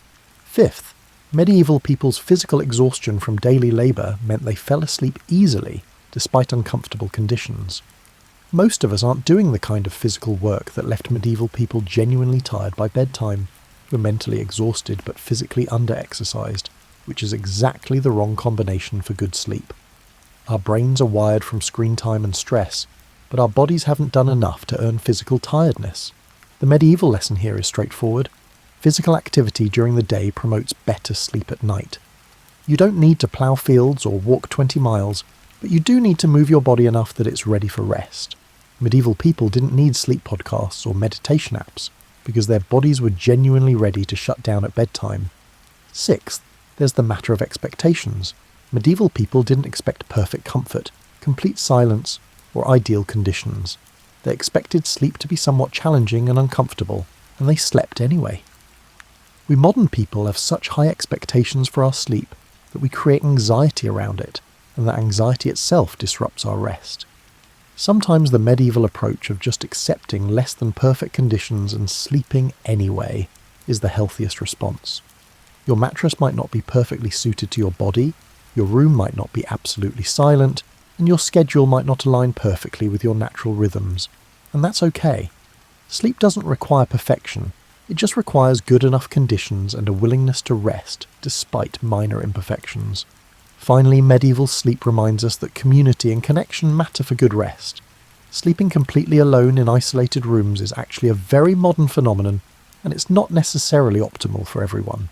Fifth, medieval people's physical exhaustion from daily labour meant they fell asleep easily, despite uncomfortable conditions. Most of us aren't doing the kind of physical work that left medieval people genuinely tired by bedtime. We're mentally exhausted but physically under-exercised, which is exactly the wrong combination for good sleep. Our brains are wired from screen time and stress, but our bodies haven't done enough to earn physical tiredness. The medieval lesson here is straightforward. Physical activity during the day promotes better sleep at night. You don't need to plough fields or walk 20 miles, but you do need to move your body enough that it's ready for rest. Medieval people didn't need sleep podcasts or meditation apps, because their bodies were genuinely ready to shut down at bedtime. Sixth, There's the matter of expectations. Medieval people didn't expect perfect comfort, complete silence, or ideal conditions. They expected sleep to be somewhat challenging and uncomfortable, and they slept anyway. We modern people have such high expectations for our sleep that we create anxiety around it, and that anxiety itself disrupts our rest. Sometimes the medieval approach of just accepting less than perfect conditions and sleeping anyway is the healthiest response. Your mattress might not be perfectly suited to your body, your room might not be absolutely silent, and your schedule might not align perfectly with your natural rhythms. And that's okay. Sleep doesn't require perfection, it just requires good enough conditions and a willingness to rest despite minor imperfections. Finally, medieval sleep reminds us that community and connection matter for good rest. Sleeping completely alone in isolated rooms is actually a very modern phenomenon, and it's not necessarily optimal for everyone.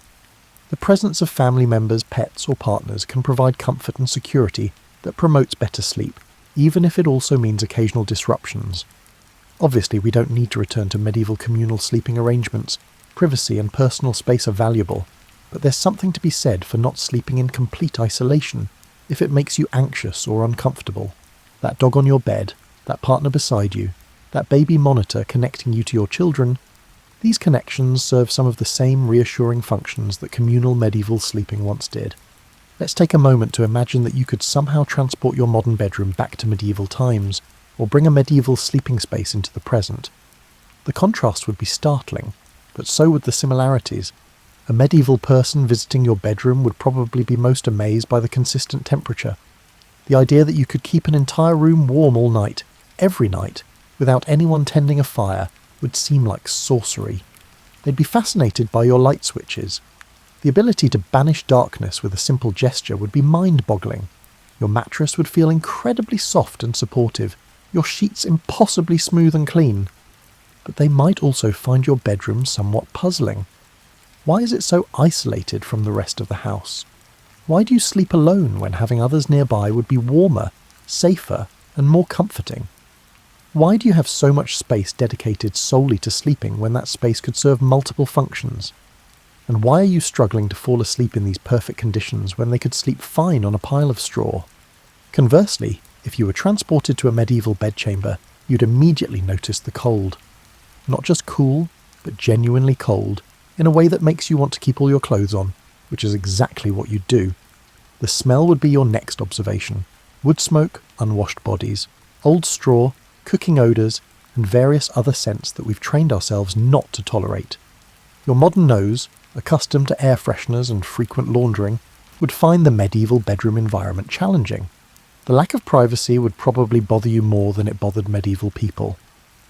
The presence of family members, pets, or partners can provide comfort and security that promotes better sleep, even if it also means occasional disruptions. Obviously, we don't need to return to medieval communal sleeping arrangements. Privacy and personal space are valuable, but there's something to be said for not sleeping in complete isolation if it makes you anxious or uncomfortable. That dog on your bed, that partner beside you, that baby monitor connecting you to your children, these connections serve some of the same reassuring functions that communal medieval sleeping once did. Let's take a moment to imagine that you could somehow transport your modern bedroom back to medieval times, or bring a medieval sleeping space into the present. The contrast would be startling, but so would the similarities. A medieval person visiting your bedroom would probably be most amazed by the consistent temperature. The idea that you could keep an entire room warm all night, every night, without anyone tending a fire, would seem like sorcery. They'd be fascinated by your light switches. The ability to banish darkness with a simple gesture would be mind-boggling. Your mattress would feel incredibly soft and supportive, your sheets impossibly smooth and clean. But they might also find your bedroom somewhat puzzling. Why is it so isolated from the rest of the house? Why do you sleep alone when having others nearby would be warmer, safer, and more comforting? Why do you have so much space dedicated solely to sleeping when that space could serve multiple functions? And why are you struggling to fall asleep in these perfect conditions when they could sleep fine on a pile of straw? Conversely, if you were transported to a medieval bedchamber, you'd immediately notice the cold. Not just cool, but genuinely cold, in a way that makes you want to keep all your clothes on, which is exactly what you'd do. The smell would be your next observation. Wood smoke, unwashed bodies, old straw, cooking odours, and various other scents that we've trained ourselves not to tolerate. Your modern nose, accustomed to air fresheners and frequent laundering, would find the medieval bedroom environment challenging. The lack of privacy would probably bother you more than it bothered medieval people.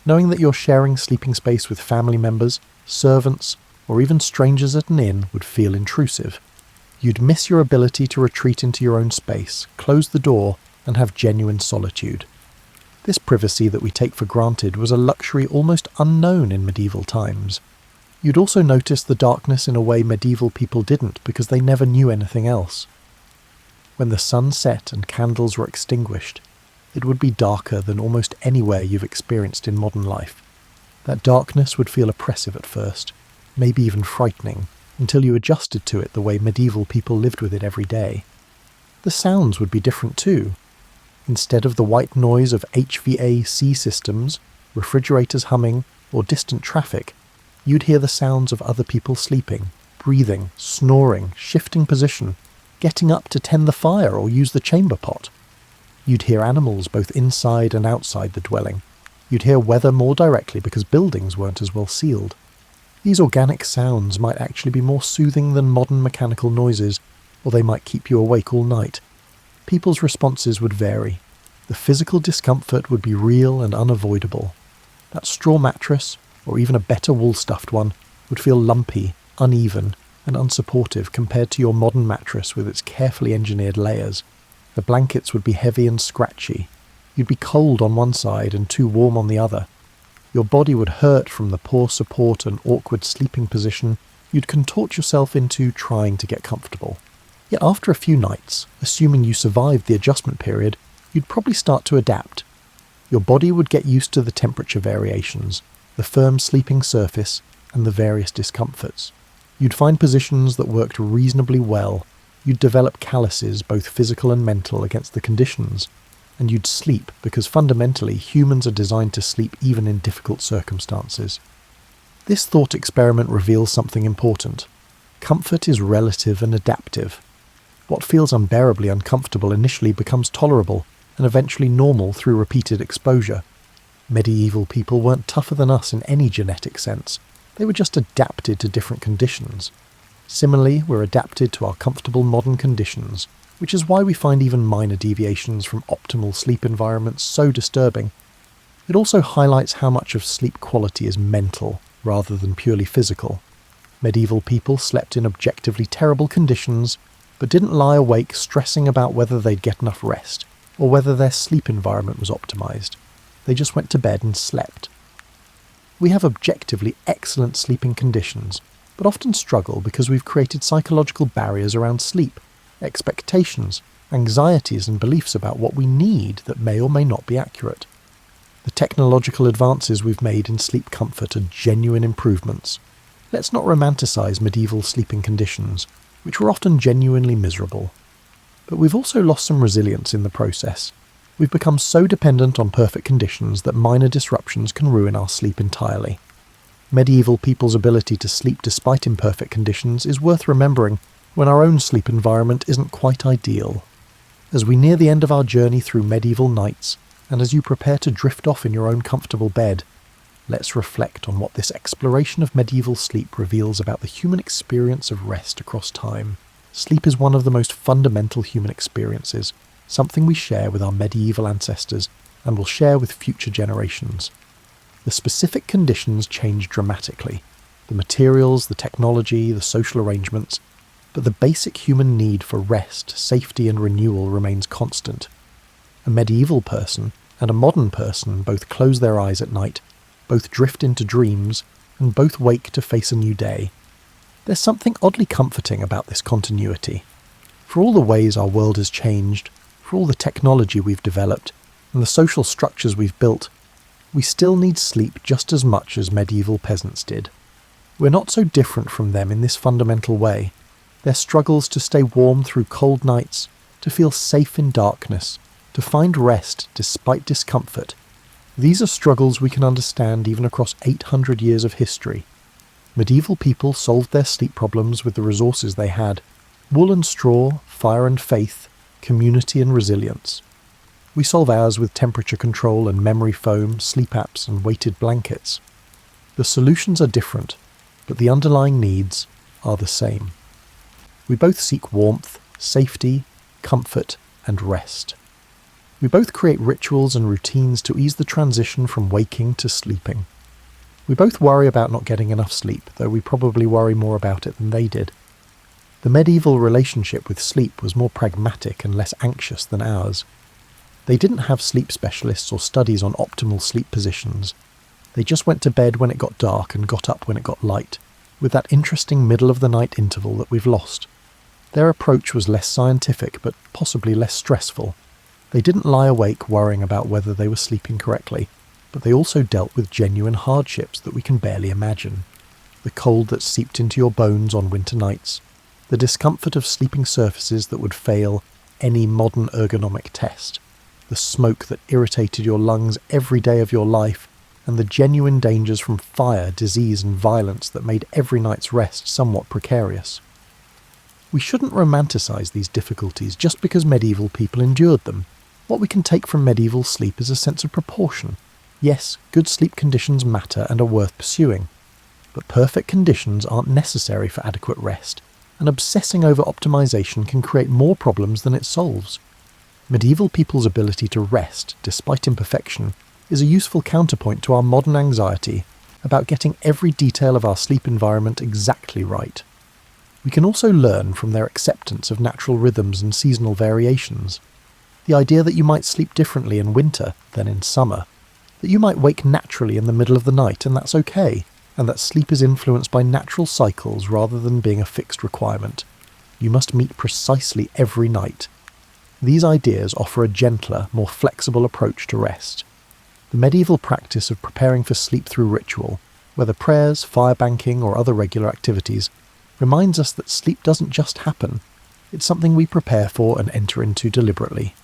Knowing that you're sharing sleeping space with family members, servants, or even strangers at an inn would feel intrusive. You'd miss your ability to retreat into your own space, close the door, and have genuine solitude. This privacy that we take for granted was a luxury almost unknown in medieval times. You'd also notice the darkness in a way medieval people didn't because they never knew anything else. When the sun set and candles were extinguished, it would be darker than almost anywhere you've experienced in modern life. That darkness would feel oppressive at first, maybe even frightening, until you adjusted to it the way medieval people lived with it every day. The sounds would be different too. Instead of the white noise of HVAC systems, refrigerators humming, or distant traffic, you'd hear the sounds of other people sleeping, breathing, snoring, shifting position, getting up to tend the fire or use the chamber pot. You'd hear animals both inside and outside the dwelling. You'd hear weather more directly because buildings weren't as well sealed. These organic sounds might actually be more soothing than modern mechanical noises, or they might keep you awake all night. People's responses would vary. The physical discomfort would be real and unavoidable. That straw mattress, or even a better wool-stuffed one, would feel lumpy, uneven, and unsupportive compared to your modern mattress with its carefully engineered layers. The blankets would be heavy and scratchy. You'd be cold on one side and too warm on the other. Your body would hurt from the poor support and awkward sleeping position you'd contort yourself into trying to get comfortable. Yet after a few nights, assuming you survived the adjustment period, you'd probably start to adapt. Your body would get used to the temperature variations, the firm sleeping surface, and the various discomforts. You'd find positions that worked reasonably well. You'd develop calluses, both physical and mental, against the conditions. And you'd sleep, because fundamentally humans are designed to sleep even in difficult circumstances. This thought experiment reveals something important. Comfort is relative and adaptive. What feels unbearably uncomfortable initially becomes tolerable, and eventually normal through repeated exposure. Medieval people weren't tougher than us in any genetic sense. They were just adapted to different conditions. Similarly, we're adapted to our comfortable modern conditions, which is why we find even minor deviations from optimal sleep environments so disturbing. It also highlights how much of sleep quality is mental, rather than purely physical. Medieval people slept in objectively terrible conditions, but didn't lie awake stressing about whether they'd get enough rest, or whether their sleep environment was optimized. They just went to bed and slept. We have objectively excellent sleeping conditions, but often struggle because we've created psychological barriers around sleep, expectations, anxieties and beliefs about what we need that may or may not be accurate. The technological advances we've made in sleep comfort are genuine improvements. Let's not romanticize medieval sleeping conditions, which were often genuinely miserable. But we've also lost some resilience in the process. We've become so dependent on perfect conditions that minor disruptions can ruin our sleep entirely. Medieval people's ability to sleep despite imperfect conditions is worth remembering when our own sleep environment isn't quite ideal. As we near the end of our journey through medieval nights, and as you prepare to drift off in your own comfortable bed, let's reflect on what this exploration of medieval sleep reveals about the human experience of rest across time. Sleep is one of the most fundamental human experiences, something we share with our medieval ancestors and will share with future generations. The specific conditions change dramatically. The materials, the technology, the social arrangements, but the basic human need for rest, safety and renewal remains constant. A medieval person and a modern person both close their eyes at night, both drift into dreams, and both wake to face a new day. There's something oddly comforting about this continuity. For all the ways our world has changed, for all the technology we've developed, and the social structures we've built, we still need sleep just as much as medieval peasants did. We're not so different from them in this fundamental way. Their struggles to stay warm through cold nights, to feel safe in darkness, to find rest despite discomfort. These are struggles we can understand even across 800 years of history. Medieval people solved their sleep problems with the resources they had: wool and straw, fire and faith, community and resilience. We solve ours with temperature control and memory foam, sleep apps and weighted blankets. The solutions are different, but the underlying needs are the same. We both seek warmth, safety, comfort and rest. We both create rituals and routines to ease the transition from waking to sleeping. We both worry about not getting enough sleep, though we probably worry more about it than they did. The medieval relationship with sleep was more pragmatic and less anxious than ours. They didn't have sleep specialists or studies on optimal sleep positions. They just went to bed when it got dark and got up when it got light, with that interesting middle-of-the-night interval that we've lost. Their approach was less scientific, but possibly less stressful. They didn't lie awake worrying about whether they were sleeping correctly, but they also dealt with genuine hardships that we can barely imagine. The cold that seeped into your bones on winter nights, the discomfort of sleeping surfaces that would fail any modern ergonomic test, the smoke that irritated your lungs every day of your life, and the genuine dangers from fire, disease and violence that made every night's rest somewhat precarious. We shouldn't romanticize these difficulties just because medieval people endured them. What we can take from medieval sleep is a sense of proportion. Yes, good sleep conditions matter and are worth pursuing, but perfect conditions aren't necessary for adequate rest, and obsessing over optimization can create more problems than it solves. Medieval people's ability to rest, despite imperfection, is a useful counterpoint to our modern anxiety about getting every detail of our sleep environment exactly right. We can also learn from their acceptance of natural rhythms and seasonal variations. The idea that you might sleep differently in winter than in summer, that you might wake naturally in the middle of the night and that's okay, and that sleep is influenced by natural cycles rather than being a fixed requirement. You must meet precisely every night. These ideas offer a gentler, more flexible approach to rest. The medieval practice of preparing for sleep through ritual, whether prayers, fire banking or other regular activities, reminds us that sleep doesn't just happen, it's something we prepare for and enter into deliberately.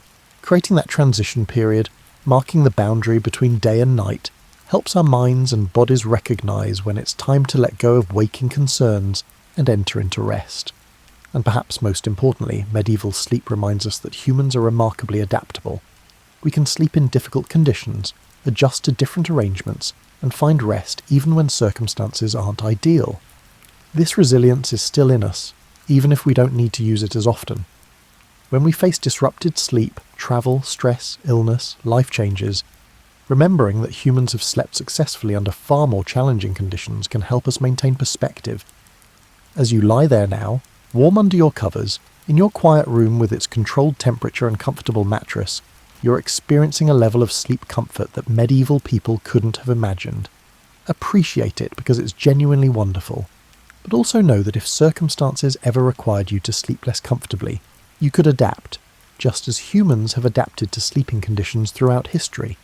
Creating that transition period, marking the boundary between day and night, helps our minds and bodies recognise when it's time to let go of waking concerns and enter into rest. And perhaps most importantly, medieval sleep reminds us that humans are remarkably adaptable. We can sleep in difficult conditions, adjust to different arrangements, and find rest even when circumstances aren't ideal. This resilience is still in us, even if we don't need to use it as often. When we face disrupted sleep, travel, stress, illness, life changes, remembering that humans have slept successfully under far more challenging conditions can help us maintain perspective. As you lie there now, warm under your covers, in your quiet room with its controlled temperature and comfortable mattress, you're experiencing a level of sleep comfort that medieval people couldn't have imagined. Appreciate it because it's genuinely wonderful. But also know that if circumstances ever required you to sleep less comfortably, you could adapt, just as humans have adapted to sleeping conditions throughout history.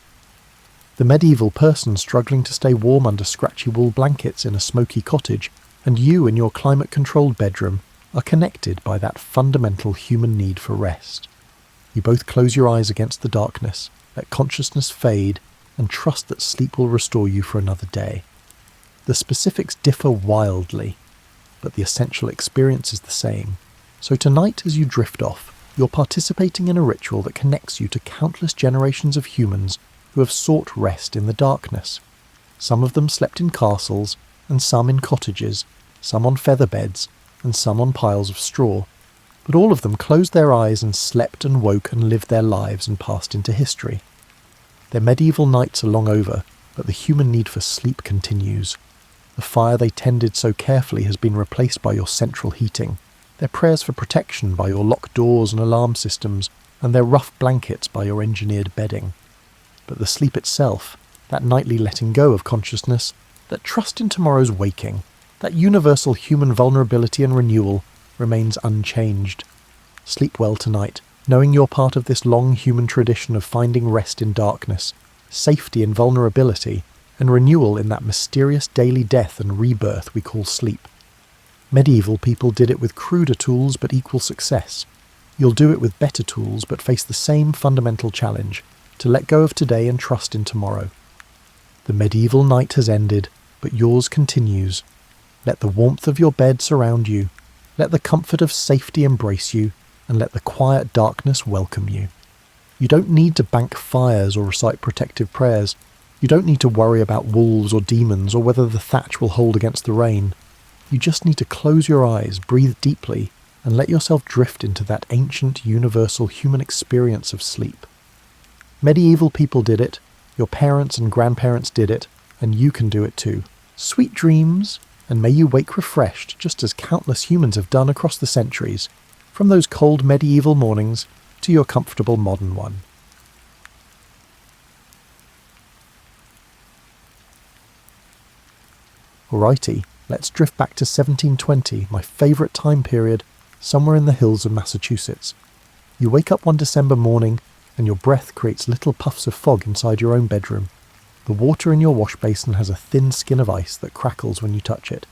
The medieval person struggling to stay warm under scratchy wool blankets in a smoky cottage, and you in your climate-controlled bedroom, are connected by that fundamental human need for rest. You both close your eyes against the darkness, let consciousness fade, and trust that sleep will restore you for another day. The specifics differ wildly, but the essential experience is the same. So tonight, as you drift off, you're participating in a ritual that connects you to countless generations of humans who have sought rest in the darkness. Some of them slept in castles, and some in cottages, some on feather beds, and some on piles of straw. But all of them closed their eyes and slept and woke and lived their lives and passed into history. Their medieval nights are long over, but the human need for sleep continues. The fire they tended so carefully has been replaced by your central heating, their prayers for protection by your locked doors and alarm systems, and their rough blankets by your engineered bedding. But the sleep itself, that nightly letting go of consciousness, that trust in tomorrow's waking, that universal human vulnerability and renewal, remains unchanged. Sleep well tonight, knowing you're part of this long human tradition of finding rest in darkness, safety in vulnerability, and renewal in that mysterious daily death and rebirth we call sleep. Medieval people did it with cruder tools but equal success. You'll do it with better tools but face the same fundamental challenge, to let go of today and trust in tomorrow. The medieval night has ended, but yours continues. Let the warmth of your bed surround you, let the comfort of safety embrace you, and let the quiet darkness welcome you. You don't need to bank fires or recite protective prayers. You don't need to worry about wolves or demons or whether the thatch will hold against the rain. You just need to close your eyes, breathe deeply, and let yourself drift into that ancient, universal human experience of sleep. Medieval people did it, your parents and grandparents did it, and you can do it too. Sweet dreams, and may you wake refreshed just as countless humans have done across the centuries, from those cold medieval mornings to your comfortable modern one. Alrighty, let's drift back to 1720, my favourite time period, somewhere in the hills of Massachusetts. You wake up one December morning, and your breath creates little puffs of fog inside your own bedroom. The water in your wash basin has a thin skin of ice that crackles when you touch it.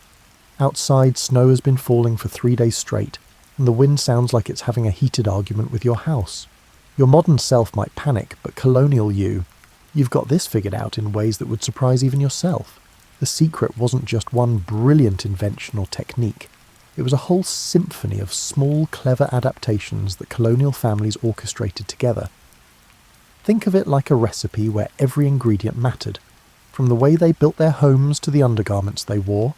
Outside, snow has been falling for 3 days straight, and the wind sounds like it's having a heated argument with your house. Your modern self might panic, but colonial you've got this figured out in ways that would surprise even yourself. The secret wasn't just one brilliant invention or technique. It was a whole symphony of small, clever adaptations that colonial families orchestrated together. Think of it like a recipe where every ingredient mattered, from the way they built their homes to the undergarments they wore,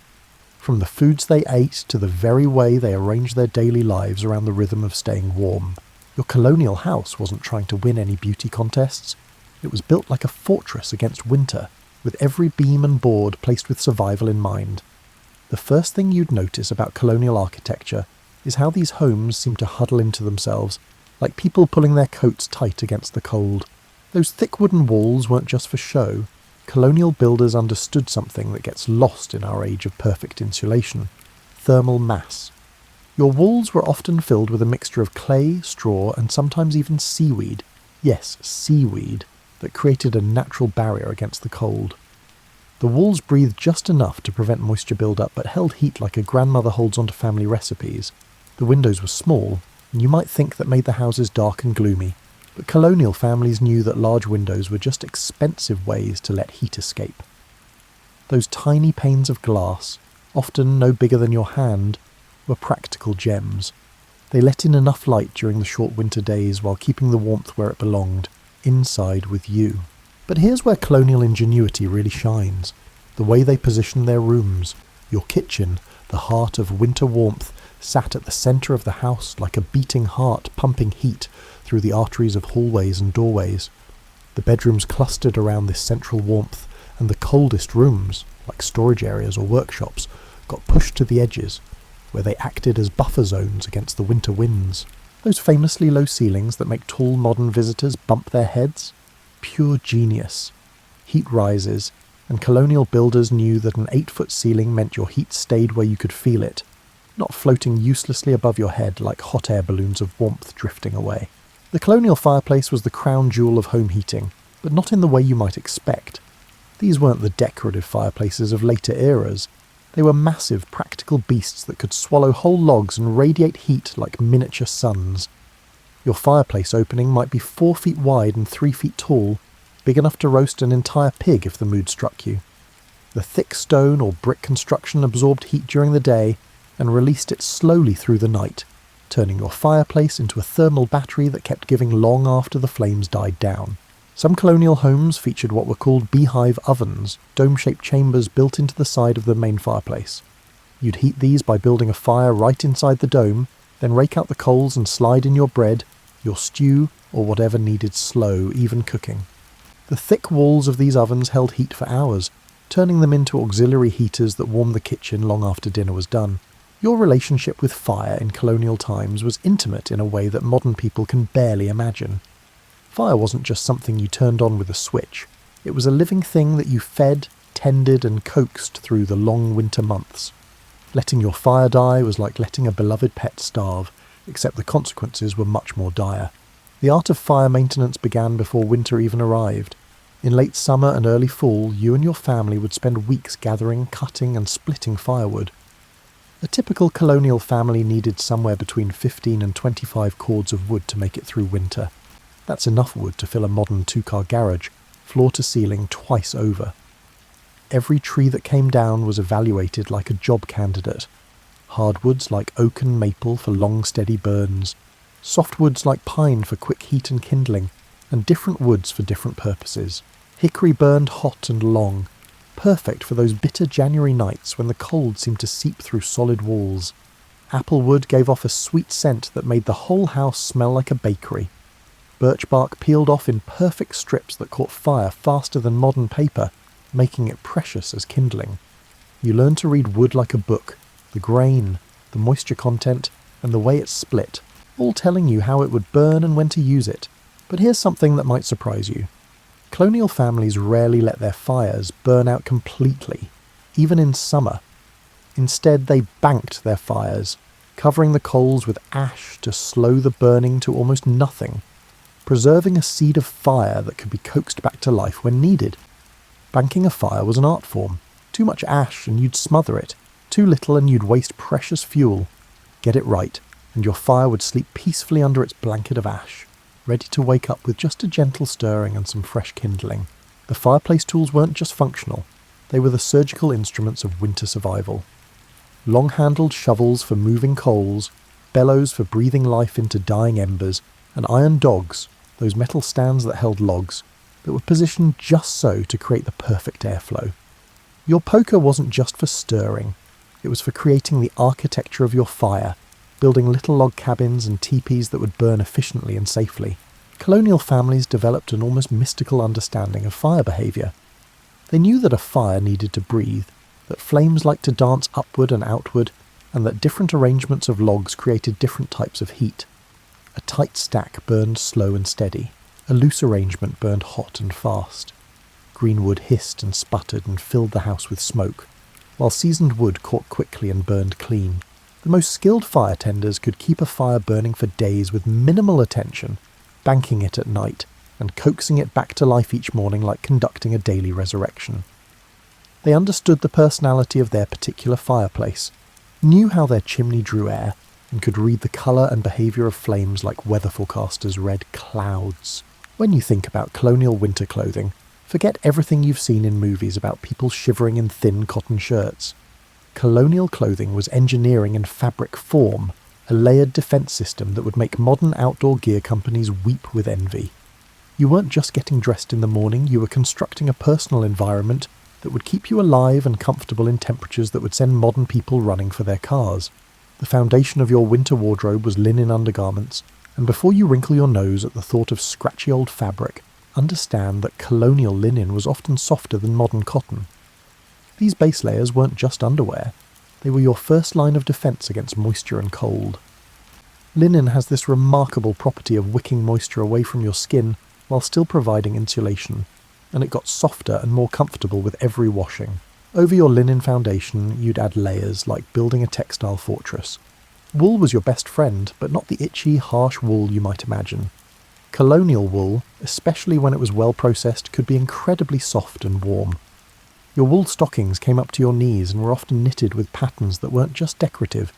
from the foods they ate to the very way they arranged their daily lives around the rhythm of staying warm. Your colonial house wasn't trying to win any beauty contests. It was built like a fortress against winter, with every beam and board placed with survival in mind. The first thing you'd notice about colonial architecture is how these homes seem to huddle into themselves, like people pulling their coats tight against the cold. Those thick wooden walls weren't just for show. Colonial builders understood something that gets lost in our age of perfect insulation: thermal mass. Your walls were often filled with a mixture of clay, straw, and sometimes even seaweed. Yes, seaweed, that created a natural barrier against the cold. The walls breathed just enough to prevent moisture build-up, but held heat like a grandmother holds onto family recipes. The windows were small, and you might think that made the houses dark and gloomy, but colonial families knew that large windows were just expensive ways to let heat escape. Those tiny panes of glass, often no bigger than your hand, were practical gems. They let in enough light during the short winter days while keeping the warmth where it belonged, inside with you. But here's where colonial ingenuity really shines. The way they positioned their rooms. Your kitchen, the heart of winter warmth, sat at the centre of the house like a beating heart pumping heat through the arteries of hallways and doorways. The bedrooms clustered around this central warmth, and the coldest rooms, like storage areas or workshops, got pushed to the edges, where they acted as buffer zones against the winter winds. Those famously low ceilings that make tall modern visitors bump their heads? Pure genius. Heat rises, and colonial builders knew that an 8-foot ceiling meant your heat stayed where you could feel it, not floating uselessly above your head like hot air balloons of warmth drifting away. The colonial fireplace was the crown jewel of home heating, but not in the way you might expect. These weren't the decorative fireplaces of later eras. They were massive, practical beasts that could swallow whole logs and radiate heat like miniature suns. Your fireplace opening might be 4 feet wide and 3 feet tall, big enough to roast an entire pig if the mood struck you. The thick stone or brick construction absorbed heat during the day and released it slowly through the night, turning your fireplace into a thermal battery that kept giving long after the flames died down. Some colonial homes featured what were called beehive ovens, dome-shaped chambers built into the side of the main fireplace. You'd heat these by building a fire right inside the dome, then rake out the coals and slide in your bread, your stew, or whatever needed slow, even cooking. The thick walls of these ovens held heat for hours, turning them into auxiliary heaters that warmed the kitchen long after dinner was done. Your relationship with fire in colonial times was intimate in a way that modern people can barely imagine. Fire wasn't just something you turned on with a switch. It was a living thing that you fed, tended, and coaxed through the long winter months. Letting your fire die was like letting a beloved pet starve, except the consequences were much more dire. The art of fire maintenance began before winter even arrived. In late summer and early fall, you and your family would spend weeks gathering, cutting, and splitting firewood. A typical colonial family needed somewhere between 15 and 25 cords of wood to make it through winter. That's enough wood to fill a modern 2-car garage, floor to ceiling, twice over. Every tree that came down was evaluated like a job candidate. Hardwoods like oak and maple for long steady burns, softwoods like pine for quick heat and kindling, and different woods for different purposes. Hickory burned hot and long, perfect for those bitter January nights when the cold seemed to seep through solid walls. Applewood gave off a sweet scent that made the whole house smell like a bakery. Birch bark peeled off in perfect strips that caught fire faster than modern paper, making it precious as kindling. You learned to read wood like a book, the grain, the moisture content, and the way it split, all telling you how it would burn and when to use it. But here's something that might surprise you. Colonial families rarely let their fires burn out completely, even in summer. Instead, they banked their fires, covering the coals with ash to slow the burning to almost nothing, preserving a seed of fire that could be coaxed back to life when needed. Banking a fire was an art form. Too much ash and you'd smother it. Too little and you'd waste precious fuel. Get it right, and your fire would sleep peacefully under its blanket of ash, ready to wake up with just a gentle stirring and some fresh kindling. The fireplace tools weren't just functional. They were the surgical instruments of winter survival. Long-handled shovels for moving coals, bellows for breathing life into dying embers, and iron dogs, those metal stands that held logs, that were positioned just so to create the perfect airflow. Your poker wasn't just for stirring. It was for creating the architecture of your fire, building little log cabins and teepees that would burn efficiently and safely. Colonial families developed an almost mystical understanding of fire behaviour. They knew that a fire needed to breathe, that flames liked to dance upward and outward, and that different arrangements of logs created different types of heat. A tight stack burned slow and steady. A loose arrangement burned hot and fast. Green wood hissed and sputtered and filled the house with smoke, while seasoned wood caught quickly and burned clean. The most skilled fire tenders could keep a fire burning for days with minimal attention, banking it at night and coaxing it back to life each morning like conducting a daily resurrection. They understood the personality of their particular fireplace, knew how their chimney drew air, and could read the colour and behaviour of flames like weather forecasters read clouds. When you think about colonial winter clothing, forget everything you've seen in movies about people shivering in thin cotton shirts. Colonial clothing was engineering in fabric form, a layered defence system that would make modern outdoor gear companies weep with envy. You weren't just getting dressed in the morning, you were constructing a personal environment that would keep you alive and comfortable in temperatures that would send modern people running for their cars. The foundation of your winter wardrobe was linen undergarments, and before you wrinkle your nose at the thought of scratchy old fabric, understand that colonial linen was often softer than modern cotton. These base layers weren't just underwear, they were your first line of defence against moisture and cold. Linen has this remarkable property of wicking moisture away from your skin while still providing insulation, and it got softer and more comfortable with every washing. Over your linen foundation, you'd add layers like building a textile fortress. Wool was your best friend, but not the itchy, harsh wool you might imagine. Colonial wool, especially when it was well processed, could be incredibly soft and warm. Your wool stockings came up to your knees and were often knitted with patterns that weren't just decorative.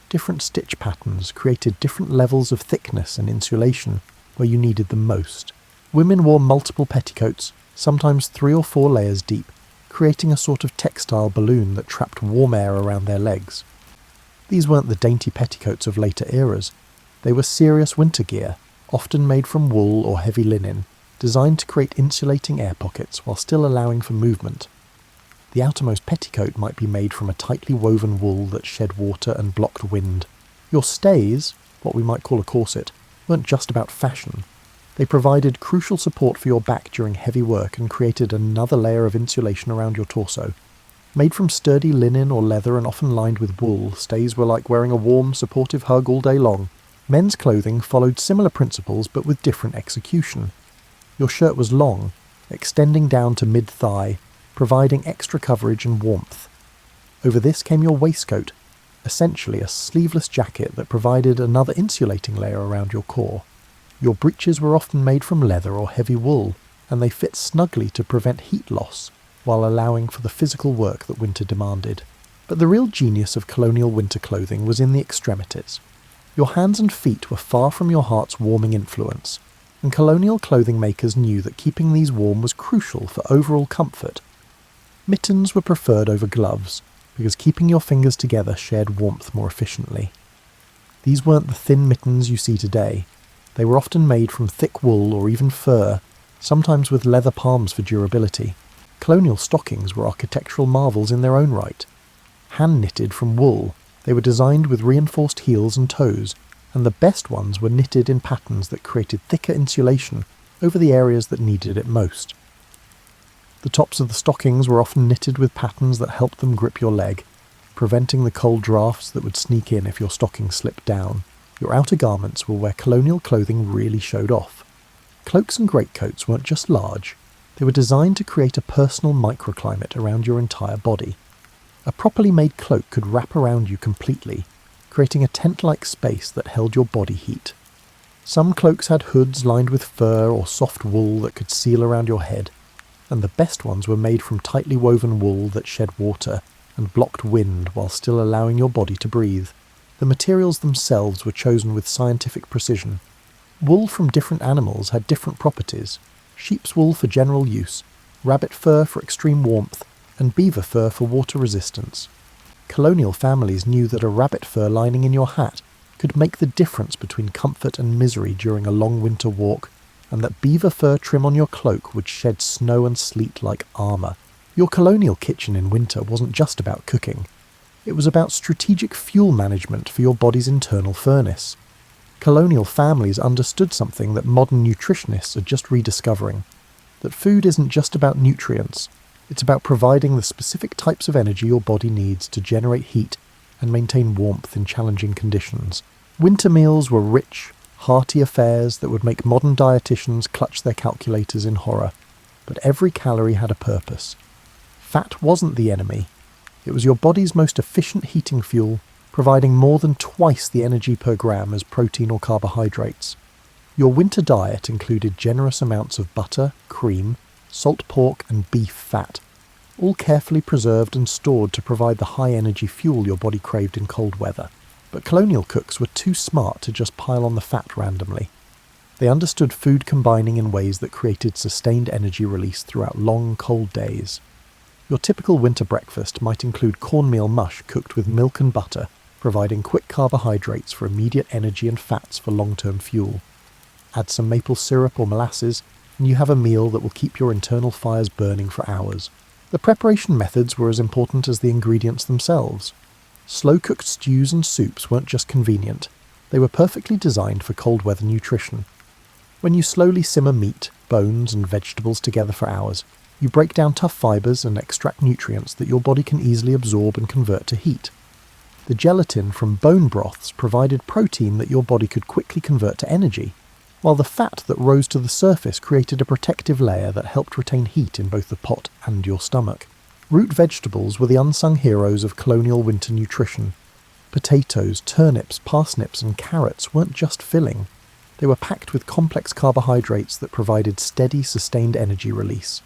Different stitch patterns created different levels of thickness and insulation where you needed them most. Women wore multiple petticoats, sometimes 3 or 4 layers deep, creating a sort of textile balloon that trapped warm air around their legs. These weren't the dainty petticoats of later eras. They were serious winter gear, often made from wool or heavy linen, designed to create insulating air pockets while still allowing for movement. The outermost petticoat might be made from a tightly woven wool that shed water and blocked wind. Your stays, what we might call a corset, weren't just about fashion. They provided crucial support for your back during heavy work and created another layer of insulation around your torso. Made from sturdy linen or leather and often lined with wool, stays were like wearing a warm, supportive hug all day long. Men's clothing followed similar principles but with different execution. Your shirt was long, extending down to mid-thigh, providing extra coverage and warmth. Over this came your waistcoat, essentially a sleeveless jacket that provided another insulating layer around your core. Your breeches were often made from leather or heavy wool, and they fit snugly to prevent heat loss, while allowing for the physical work that winter demanded. But the real genius of colonial winter clothing was in the extremities. Your hands and feet were far from your heart's warming influence, and colonial clothing makers knew that keeping these warm was crucial for overall comfort. Mittens were preferred over gloves, because keeping your fingers together shared warmth more efficiently. These weren't the thin mittens you see today. They were often made from thick wool or even fur, sometimes with leather palms for durability. Colonial stockings were architectural marvels in their own right. Hand-knitted from wool, they were designed with reinforced heels and toes, and the best ones were knitted in patterns that created thicker insulation over the areas that needed it most. The tops of the stockings were often knitted with patterns that helped them grip your leg, preventing the cold drafts that would sneak in if your stocking slipped down. Your outer garments were where colonial clothing really showed off. Cloaks and greatcoats weren't just large, they were designed to create a personal microclimate around your entire body. A properly made cloak could wrap around you completely, creating a tent-like space that held your body heat. Some cloaks had hoods lined with fur or soft wool that could seal around your head, and the best ones were made from tightly woven wool that shed water and blocked wind while still allowing your body to breathe. The materials themselves were chosen with scientific precision. Wool from different animals had different properties: sheep's wool for general use, rabbit fur for extreme warmth, and beaver fur for water resistance. Colonial families knew that a rabbit fur lining in your hat could make the difference between comfort and misery during a long winter walk, and that beaver fur trim on your cloak would shed snow and sleet like armour. Your colonial kitchen in winter wasn't just about cooking. It was about strategic fuel management for your body's internal furnace. Colonial families understood something that modern nutritionists are just rediscovering: that food isn't just about nutrients, it's about providing the specific types of energy your body needs to generate heat and maintain warmth in challenging conditions. Winter meals were rich, hearty affairs that would make modern dietitians clutch their calculators in horror, but every calorie had a purpose. Fat wasn't the enemy. It was your body's most efficient heating fuel, providing more than twice the energy per gram as protein or carbohydrates. Your winter diet included generous amounts of butter, cream, salt pork and beef fat, all carefully preserved and stored to provide the high-energy fuel your body craved in cold weather. But colonial cooks were too smart to just pile on the fat randomly. They understood food combining in ways that created sustained energy release throughout long, cold days. Your typical winter breakfast might include cornmeal mush cooked with milk and butter, providing quick carbohydrates for immediate energy and fats for long-term fuel. Add some maple syrup or molasses, and you have a meal that will keep your internal fires burning for hours. The preparation methods were as important as the ingredients themselves. Slow-cooked stews and soups weren't just convenient, they were perfectly designed for cold weather nutrition. When you slowly simmer meat, bones and vegetables together for hours, you break down tough fibres and extract nutrients that your body can easily absorb and convert to heat. The gelatin from bone broths provided protein that your body could quickly convert to energy, while the fat that rose to the surface created a protective layer that helped retain heat in both the pot and your stomach. Root vegetables were the unsung heroes of colonial winter nutrition. Potatoes, turnips, parsnips and carrots weren't just filling. They were packed with complex carbohydrates that provided steady, sustained energy release.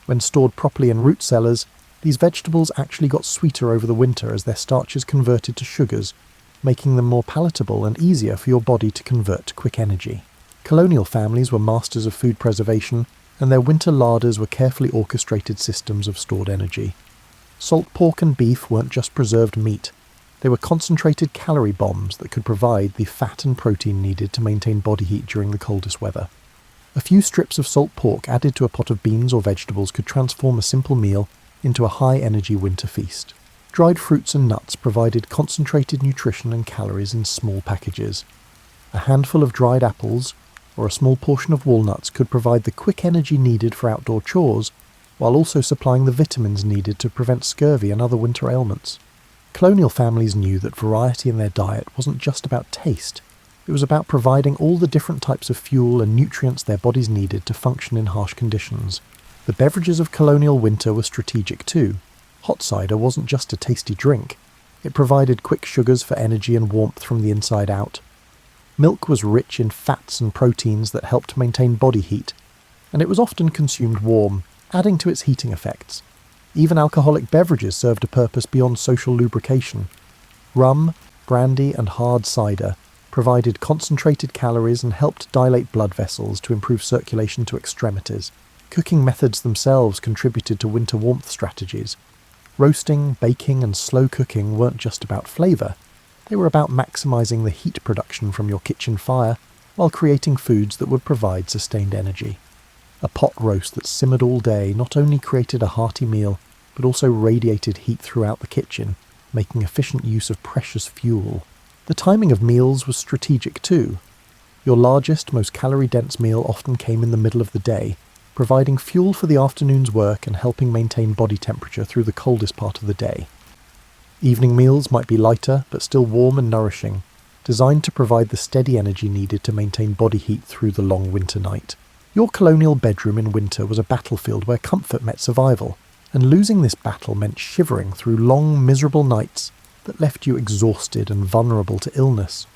When stored properly in root cellars, these vegetables actually got sweeter over the winter as their starches converted to sugars, making them more palatable and easier for your body to convert to quick energy. Colonial families were masters of food preservation, and their winter larders were carefully orchestrated systems of stored energy. Salt pork and beef weren't just preserved meat. They were concentrated calorie bombs that could provide the fat and protein needed to maintain body heat during the coldest weather. A few strips of salt pork added to a pot of beans or vegetables could transform a simple meal into a high-energy winter feast. Dried fruits and nuts provided concentrated nutrition and calories in small packages. A handful of dried apples or a small portion of walnuts could provide the quick energy needed for outdoor chores, while also supplying the vitamins needed to prevent scurvy and other winter ailments. Colonial families knew that variety in their diet wasn't just about taste. It was about providing all the different types of fuel and nutrients their bodies needed to function in harsh conditions. The beverages of colonial winter were strategic too. Hot cider wasn't just a tasty drink. It provided quick sugars for energy and warmth from the inside out. Milk was rich in fats and proteins that helped maintain body heat, and it was often consumed warm, adding to its heating effects. Even alcoholic beverages served a purpose beyond social lubrication. Rum, brandy and hard cider provided concentrated calories and helped dilate blood vessels to improve circulation to extremities. Cooking methods themselves contributed to winter warmth strategies. Roasting, baking and slow cooking weren't just about flavour. They were about maximising the heat production from your kitchen fire while creating foods that would provide sustained energy. A pot roast that simmered all day not only created a hearty meal, but also radiated heat throughout the kitchen, making efficient use of precious fuel. The timing of meals was strategic too. Your largest, most calorie-dense meal often came in the middle of the day, providing fuel for the afternoon's work and helping maintain body temperature through the coldest part of the day. Evening meals might be lighter, but still warm and nourishing, designed to provide the steady energy needed to maintain body heat through the long winter night. Your colonial bedroom in winter was a battlefield where comfort met survival, and losing this battle meant shivering through long, miserable nights that left you exhausted and vulnerable to illness.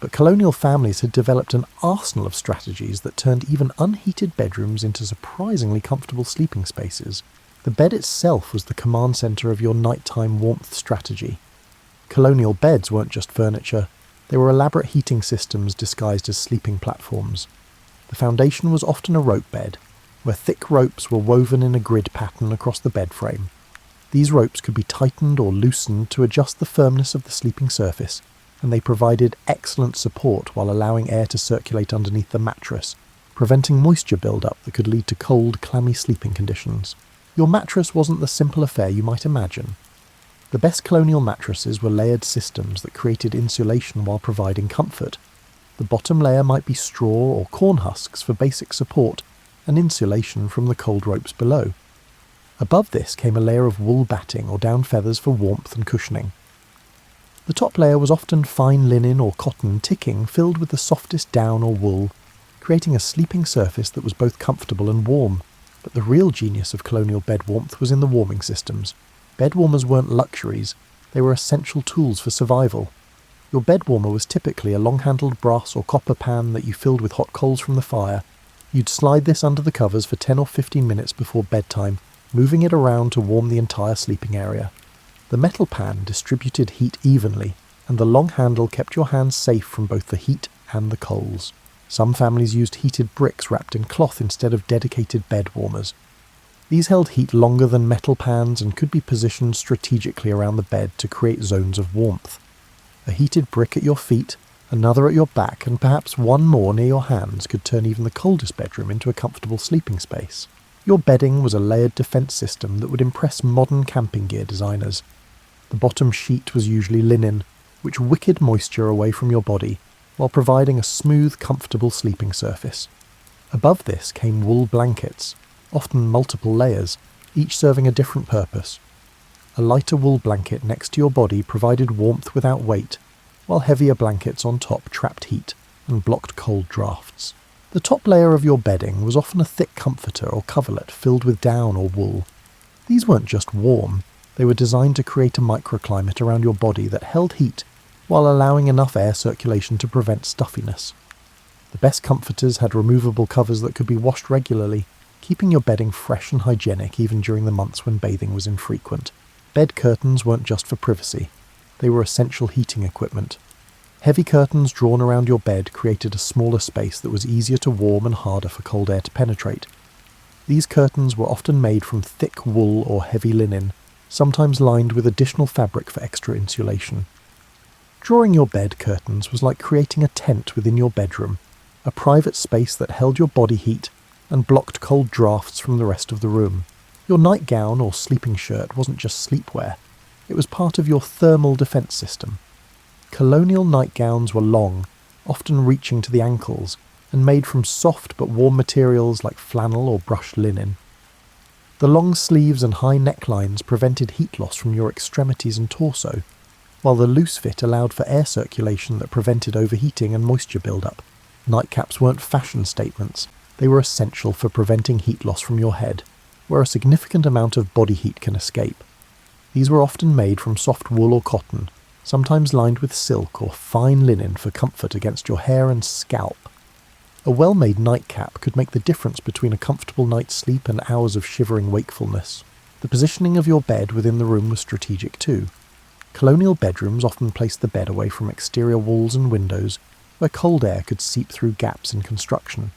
But colonial families had developed an arsenal of strategies that turned even unheated bedrooms into surprisingly comfortable sleeping spaces. The bed itself was the command centre of your nighttime warmth strategy. Colonial beds weren't just furniture, they were elaborate heating systems disguised as sleeping platforms. The foundation was often a rope bed, where thick ropes were woven in a grid pattern across the bed frame. These ropes could be tightened or loosened to adjust the firmness of the sleeping surface, and they provided excellent support while allowing air to circulate underneath the mattress, preventing moisture build-up that could lead to cold, clammy sleeping conditions. Your mattress wasn't the simple affair you might imagine. The best colonial mattresses were layered systems that created insulation while providing comfort. The bottom layer might be straw or corn husks for basic support, and insulation from the cold ropes below. Above this came a layer of wool batting or down feathers for warmth and cushioning. The top layer was often fine linen or cotton ticking filled with the softest down or wool, creating a sleeping surface that was both comfortable and warm. But the real genius of colonial bed warmth was in the warming systems. Bed warmers weren't luxuries, they were essential tools for survival. Your bed warmer was typically a long-handled brass or copper pan that you filled with hot coals from the fire. You'd slide this under the covers for 10 or 15 minutes before bedtime, moving it around to warm the entire sleeping area. The metal pan distributed heat evenly, and the long handle kept your hands safe from both the heat and the coals. Some families used heated bricks wrapped in cloth instead of dedicated bed warmers. These held heat longer than metal pans and could be positioned strategically around the bed to create zones of warmth. A heated brick at your feet, another at your back, and perhaps one more near your hands could turn even the coldest bedroom into a comfortable sleeping space. Your bedding was a layered defense system that would impress modern camping gear designers. The bottom sheet was usually linen, which wickered moisture away from your body, while providing a smooth, comfortable sleeping surface. Above this came wool blankets, often multiple layers, each serving a different purpose. A lighter wool blanket next to your body provided warmth without weight, while heavier blankets on top trapped heat and blocked cold drafts. The top layer of your bedding was often a thick comforter or coverlet filled with down or wool. These weren't just warm, they were designed to create a microclimate around your body that held heat while allowing enough air circulation to prevent stuffiness. The best comforters had removable covers that could be washed regularly, keeping your bedding fresh and hygienic even during the months when bathing was infrequent. Bed curtains weren't just for privacy, they were essential heating equipment. Heavy curtains drawn around your bed created a smaller space that was easier to warm and harder for cold air to penetrate. These curtains were often made from thick wool or heavy linen, sometimes lined with additional fabric for extra insulation. Drawing your bed curtains was like creating a tent within your bedroom, a private space that held your body heat and blocked cold drafts from the rest of the room. Your nightgown or sleeping shirt wasn't just sleepwear, it was part of your thermal defense system. Colonial nightgowns were long, often reaching to the ankles, and made from soft but warm materials like flannel or brushed linen. The long sleeves and high necklines prevented heat loss from your extremities and torso, while the loose fit allowed for air circulation that prevented overheating and moisture buildup. Nightcaps weren't fashion statements, they were essential for preventing heat loss from your head, where a significant amount of body heat can escape. These were often made from soft wool or cotton, sometimes lined with silk or fine linen for comfort against your hair and scalp. A well-made nightcap could make the difference between a comfortable night's sleep and hours of shivering wakefulness. The positioning of your bed within the room was strategic too. Colonial bedrooms often placed the bed away from exterior walls and windows, where cold air could seep through gaps in construction.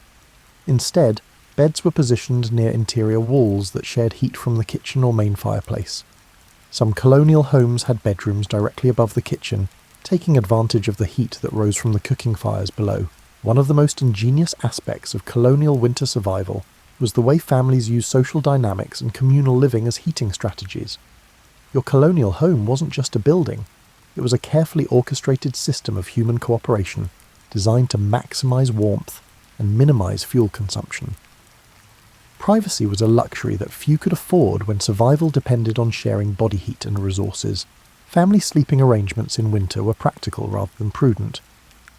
Instead, beds were positioned near interior walls that shared heat from the kitchen or main fireplace. Some colonial homes had bedrooms directly above the kitchen, taking advantage of the heat that rose from the cooking fires below. One of the most ingenious aspects of colonial winter survival was the way families used social dynamics and communal living as heating strategies. Your colonial home wasn't just a building, it was a carefully orchestrated system of human cooperation designed to maximize warmth and minimize fuel consumption. Privacy was a luxury that few could afford when survival depended on sharing body heat and resources. Family sleeping arrangements in winter were practical rather than prudent.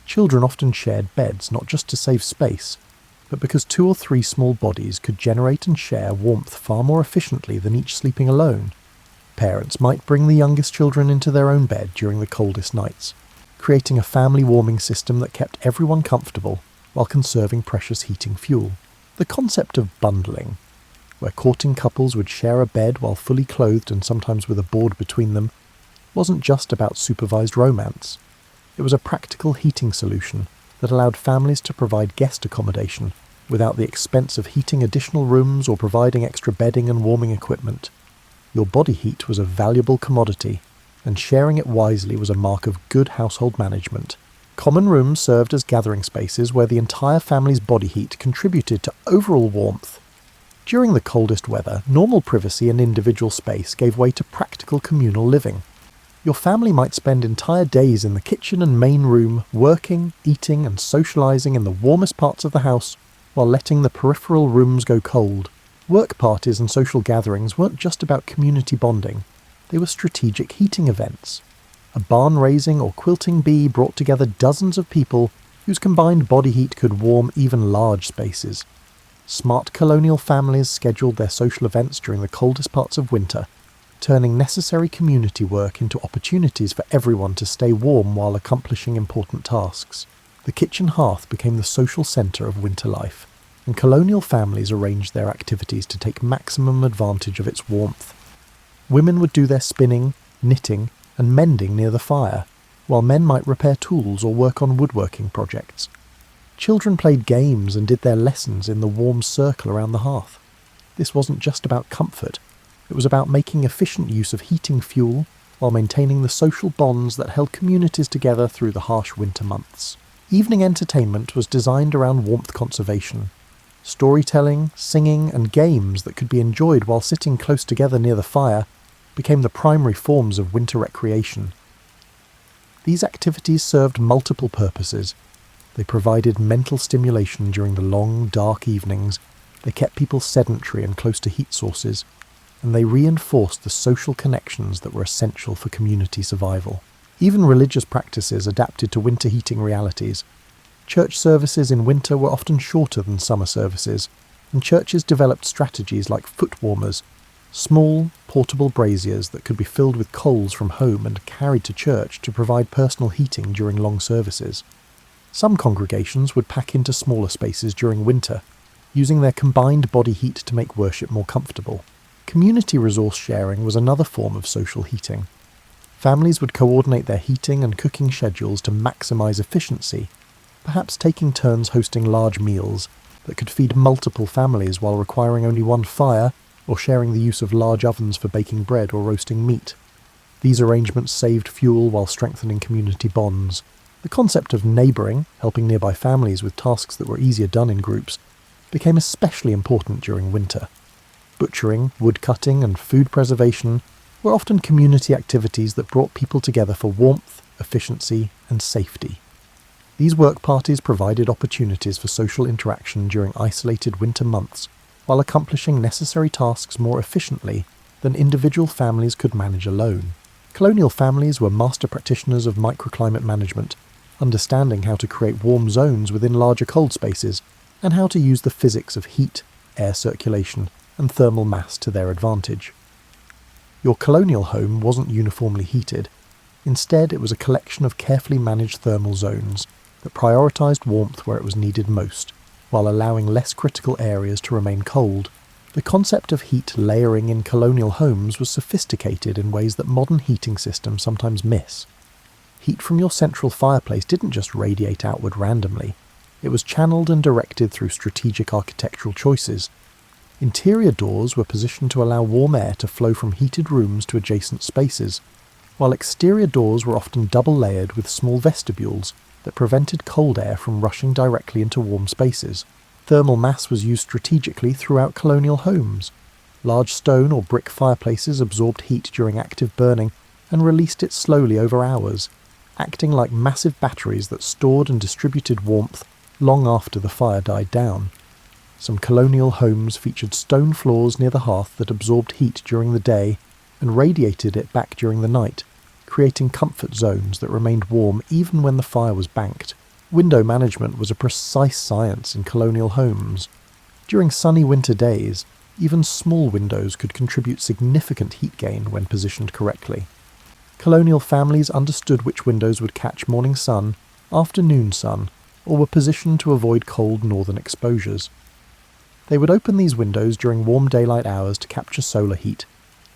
Children often shared beds not just to save space, but because 2 or 3 small bodies could generate and share warmth far more efficiently than each sleeping alone. Parents might bring the youngest children into their own bed during the coldest nights, creating a family warming system that kept everyone comfortable while conserving precious heating fuel. The concept of bundling, where courting couples would share a bed while fully clothed and sometimes with a board between them, wasn't just about supervised romance. It was a practical heating solution that allowed families to provide guest accommodation without the expense of heating additional rooms or providing extra bedding and warming equipment. Your body heat was a valuable commodity, and sharing it wisely was a mark of good household management. Common rooms served as gathering spaces where the entire family's body heat contributed to overall warmth. During the coldest weather, normal privacy and individual space gave way to practical communal living. Your family might spend entire days in the kitchen and main room, working, eating, and socializing in the warmest parts of the house, while letting the peripheral rooms go cold. Work parties and social gatherings weren't just about community bonding, they were strategic heating events. A barn-raising or quilting bee brought together dozens of people whose combined body heat could warm even large spaces. Smart colonial families scheduled their social events during the coldest parts of winter, turning necessary community work into opportunities for everyone to stay warm while accomplishing important tasks. The kitchen hearth became the social centre of winter life. and colonial families arranged their activities to take maximum advantage of its warmth. Women would do their spinning, knitting, and mending near the fire, while men might repair tools or work on woodworking projects. Children played games and did their lessons in the warm circle around the hearth. This wasn't just about comfort, it was about making efficient use of heating fuel while maintaining the social bonds that held communities together through the harsh winter months. Evening entertainment was designed around warmth conservation. Storytelling, singing, and games that could be enjoyed while sitting close together near the fire became the primary forms of winter recreation. These activities served multiple purposes. They provided mental stimulation during the long, dark evenings, they kept people sedentary and close to heat sources, and they reinforced the social connections that were essential for community survival. Even religious practices adapted to winter heating realities. Church services in winter were often shorter than summer services, and churches developed strategies like foot warmers, small, portable braziers that could be filled with coals from home and carried to church to provide personal heating during long services. Some congregations would pack into smaller spaces during winter, using their combined body heat to make worship more comfortable. Community resource sharing was another form of social heating. Families would coordinate their heating and cooking schedules to maximize efficiency, perhaps taking turns hosting large meals that could feed multiple families while requiring only one fire, or sharing the use of large ovens for baking bread or roasting meat. These arrangements saved fuel while strengthening community bonds. The concept of neighbouring, helping nearby families with tasks that were easier done in groups, became especially important during winter. Butchering, woodcutting, and food preservation were often community activities that brought people together for warmth, efficiency, and safety. These work parties provided opportunities for social interaction during isolated winter months, while accomplishing necessary tasks more efficiently than individual families could manage alone. Colonial families were master practitioners of microclimate management, understanding how to create warm zones within larger cold spaces, and how to use the physics of heat, air circulation, and thermal mass to their advantage. Your colonial home wasn't uniformly heated. Instead, it was a collection of carefully managed thermal zones that prioritised warmth where it was needed most, while allowing less critical areas to remain cold. The concept of heat layering in colonial homes was sophisticated in ways that modern heating systems sometimes miss. Heat from your central fireplace didn't just radiate outward randomly. It was channeled and directed through strategic architectural choices. Interior doors were positioned to allow warm air to flow from heated rooms to adjacent spaces, while exterior doors were often double-layered with small vestibules that prevented cold air from rushing directly into warm spaces. Thermal mass was used strategically throughout colonial homes. Large stone or brick fireplaces absorbed heat during active burning and released it slowly over hours, acting like massive batteries that stored and distributed warmth long after the fire died down. Some colonial homes featured stone floors near the hearth that absorbed heat during the day and radiated it back during the night, creating comfort zones that remained warm even when the fire was banked. Window management was a precise science in colonial homes. During sunny winter days, even small windows could contribute significant heat gain when positioned correctly. Colonial families understood which windows would catch morning sun, afternoon sun, or were positioned to avoid cold northern exposures. They would open these windows during warm daylight hours to capture solar heat,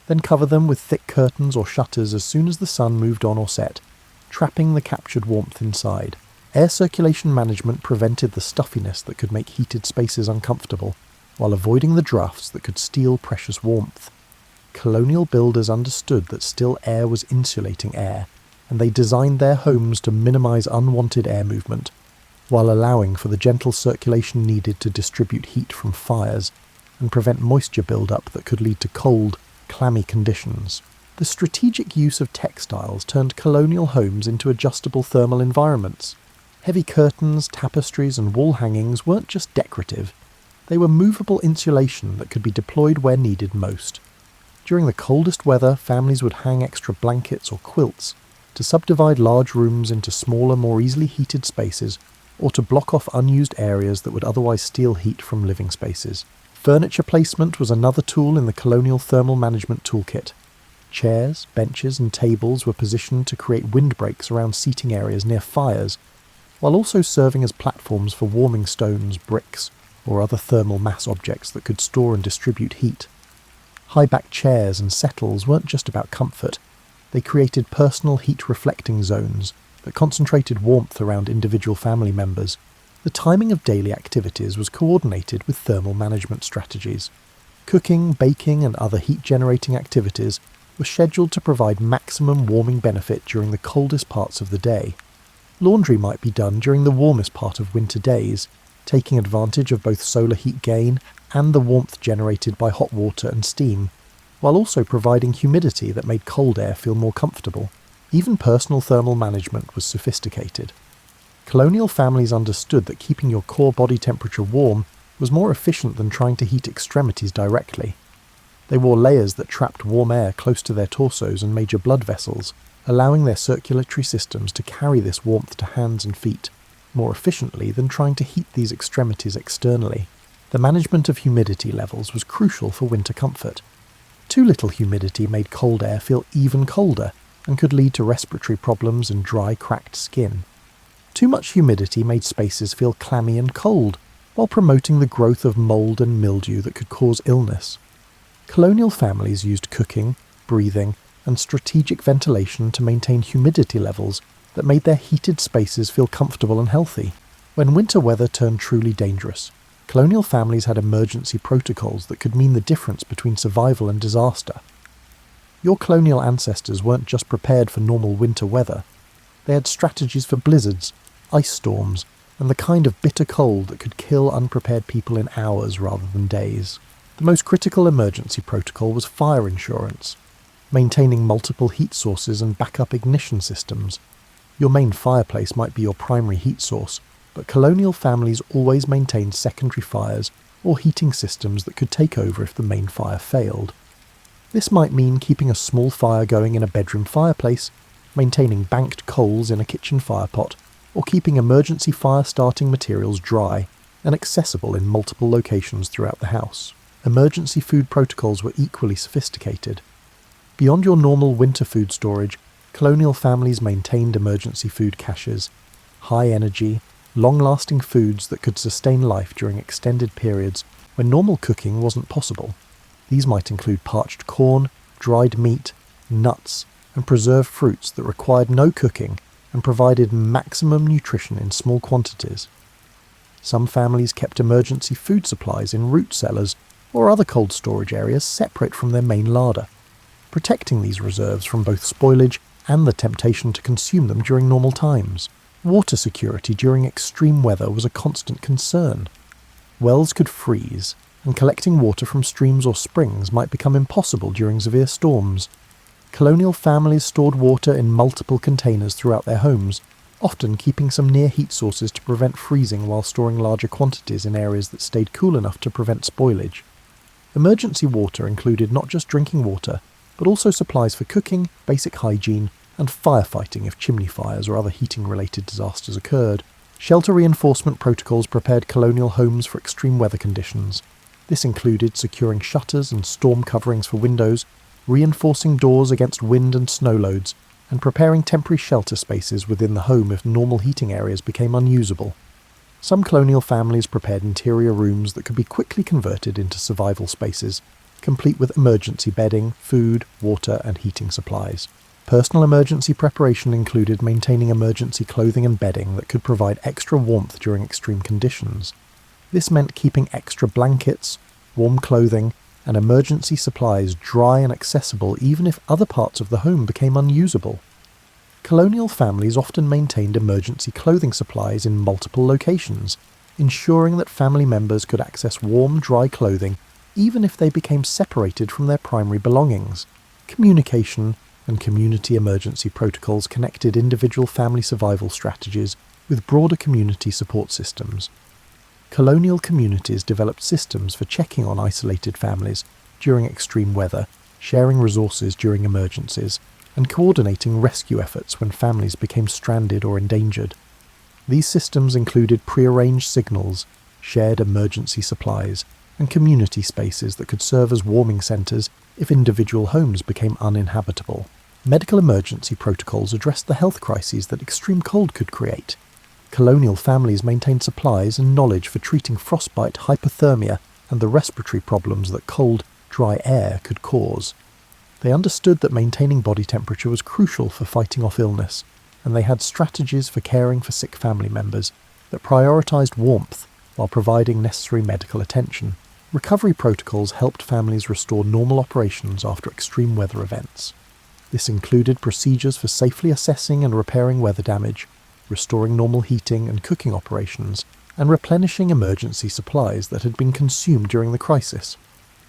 then cover them with thick curtains or shutters as soon as the sun moved on or set, trapping the captured warmth inside. Air circulation management prevented the stuffiness that could make heated spaces uncomfortable, while avoiding the drafts that could steal precious warmth. Colonial builders understood that still air was insulating air, and they designed their homes to minimize unwanted air movement, while allowing for the gentle circulation needed to distribute heat from fires and prevent moisture buildup that could lead to cold, clammy conditions. The strategic use of textiles turned colonial homes into adjustable thermal environments. Heavy curtains, tapestries, and wall hangings weren't just decorative. They were movable insulation that could be deployed where needed most. During the coldest weather, families would hang extra blankets or quilts to subdivide large rooms into smaller, more easily heated spaces, or to block off unused areas that would otherwise steal heat from living spaces. Furniture placement was another tool in the colonial thermal management toolkit. Chairs, benches, and tables were positioned to create windbreaks around seating areas near fires, while also serving as platforms for warming stones, bricks, or other thermal mass objects that could store and distribute heat. High-backed chairs and settles weren't just about comfort. They created personal heat-reflecting zones that concentrated warmth around individual family members. The timing of daily activities was coordinated with thermal management strategies. Cooking, baking, and other heat-generating activities were scheduled to provide maximum warming benefit during the coldest parts of the day. Laundry might be done during the warmest part of winter days, taking advantage of both solar heat gain and the warmth generated by hot water and steam, while also providing humidity that made cold air feel more comfortable. Even personal thermal management was sophisticated. Colonial families understood that keeping your core body temperature warm was more efficient than trying to heat extremities directly. They wore layers that trapped warm air close to their torsos and major blood vessels, allowing their circulatory systems to carry this warmth to hands and feet more efficiently than trying to heat these extremities externally. The management of humidity levels was crucial for winter comfort. Too little humidity made cold air feel even colder and could lead to respiratory problems and dry, cracked skin. Too much humidity made spaces feel clammy and cold, while promoting the growth of mold and mildew that could cause illness. Colonial families used cooking, breathing, and strategic ventilation to maintain humidity levels that made their heated spaces feel comfortable and healthy. When winter weather turned truly dangerous, colonial families had emergency protocols that could mean the difference between survival and disaster. Your colonial ancestors weren't just prepared for normal winter weather. They had strategies for blizzards, ice storms, and the kind of bitter cold that could kill unprepared people in hours rather than days. The most critical emergency protocol was fire insurance, maintaining multiple heat sources and backup ignition systems. Your main fireplace might be your primary heat source, but colonial families always maintained secondary fires or heating systems that could take over if the main fire failed. This might mean keeping a small fire going in a bedroom fireplace, maintaining banked coals in a kitchen firepot, or keeping emergency fire-starting materials dry and accessible in multiple locations throughout the house. Emergency food protocols were equally sophisticated. Beyond your normal winter food storage, colonial families maintained emergency food caches, high-energy, long-lasting foods that could sustain life during extended periods when normal cooking wasn't possible. These might include parched corn, dried meat, nuts, and preserved fruits that required no cooking and provided maximum nutrition in small quantities. Some families kept emergency food supplies in root cellars or other cold storage areas separate from their main larder, protecting these reserves from both spoilage and the temptation to consume them during normal times. Water security during extreme weather was a constant concern. Wells could freeze, and collecting water from streams or springs might become impossible during severe storms. Colonial families stored water in multiple containers throughout their homes, often keeping some near heat sources to prevent freezing while storing larger quantities in areas that stayed cool enough to prevent spoilage. Emergency water included not just drinking water, but also supplies for cooking, basic hygiene, and firefighting if chimney fires or other heating-related disasters occurred. Shelter reinforcement protocols prepared colonial homes for extreme weather conditions. This included securing shutters and storm coverings for windows, reinforcing doors against wind and snow loads, and preparing temporary shelter spaces within the home if normal heating areas became unusable. Some colonial families prepared interior rooms that could be quickly converted into survival spaces, complete with emergency bedding, food, water, and heating supplies. Personal emergency preparation included maintaining emergency clothing and bedding that could provide extra warmth during extreme conditions. This meant keeping extra blankets, warm clothing, and emergency supplies dry and accessible even if other parts of the home became unusable. Colonial families often maintained emergency clothing supplies in multiple locations, ensuring that family members could access warm, dry clothing even if they became separated from their primary belongings. Communication and community emergency protocols connected individual family survival strategies with broader community support systems. Colonial communities developed systems for checking on isolated families during extreme weather, sharing resources during emergencies, and coordinating rescue efforts when families became stranded or endangered. These systems included prearranged signals, shared emergency supplies, and community spaces that could serve as warming centres if individual homes became uninhabitable. Medical emergency protocols addressed the health crises that extreme cold could create. Colonial families maintained supplies and knowledge for treating frostbite, hypothermia, and the respiratory problems that cold, dry air could cause. They understood that maintaining body temperature was crucial for fighting off illness, and they had strategies for caring for sick family members that prioritised warmth while providing necessary medical attention. Recovery protocols helped families restore normal operations after extreme weather events. This included procedures for safely assessing and repairing weather damage, restoring normal heating and cooking operations, and replenishing emergency supplies that had been consumed during the crisis.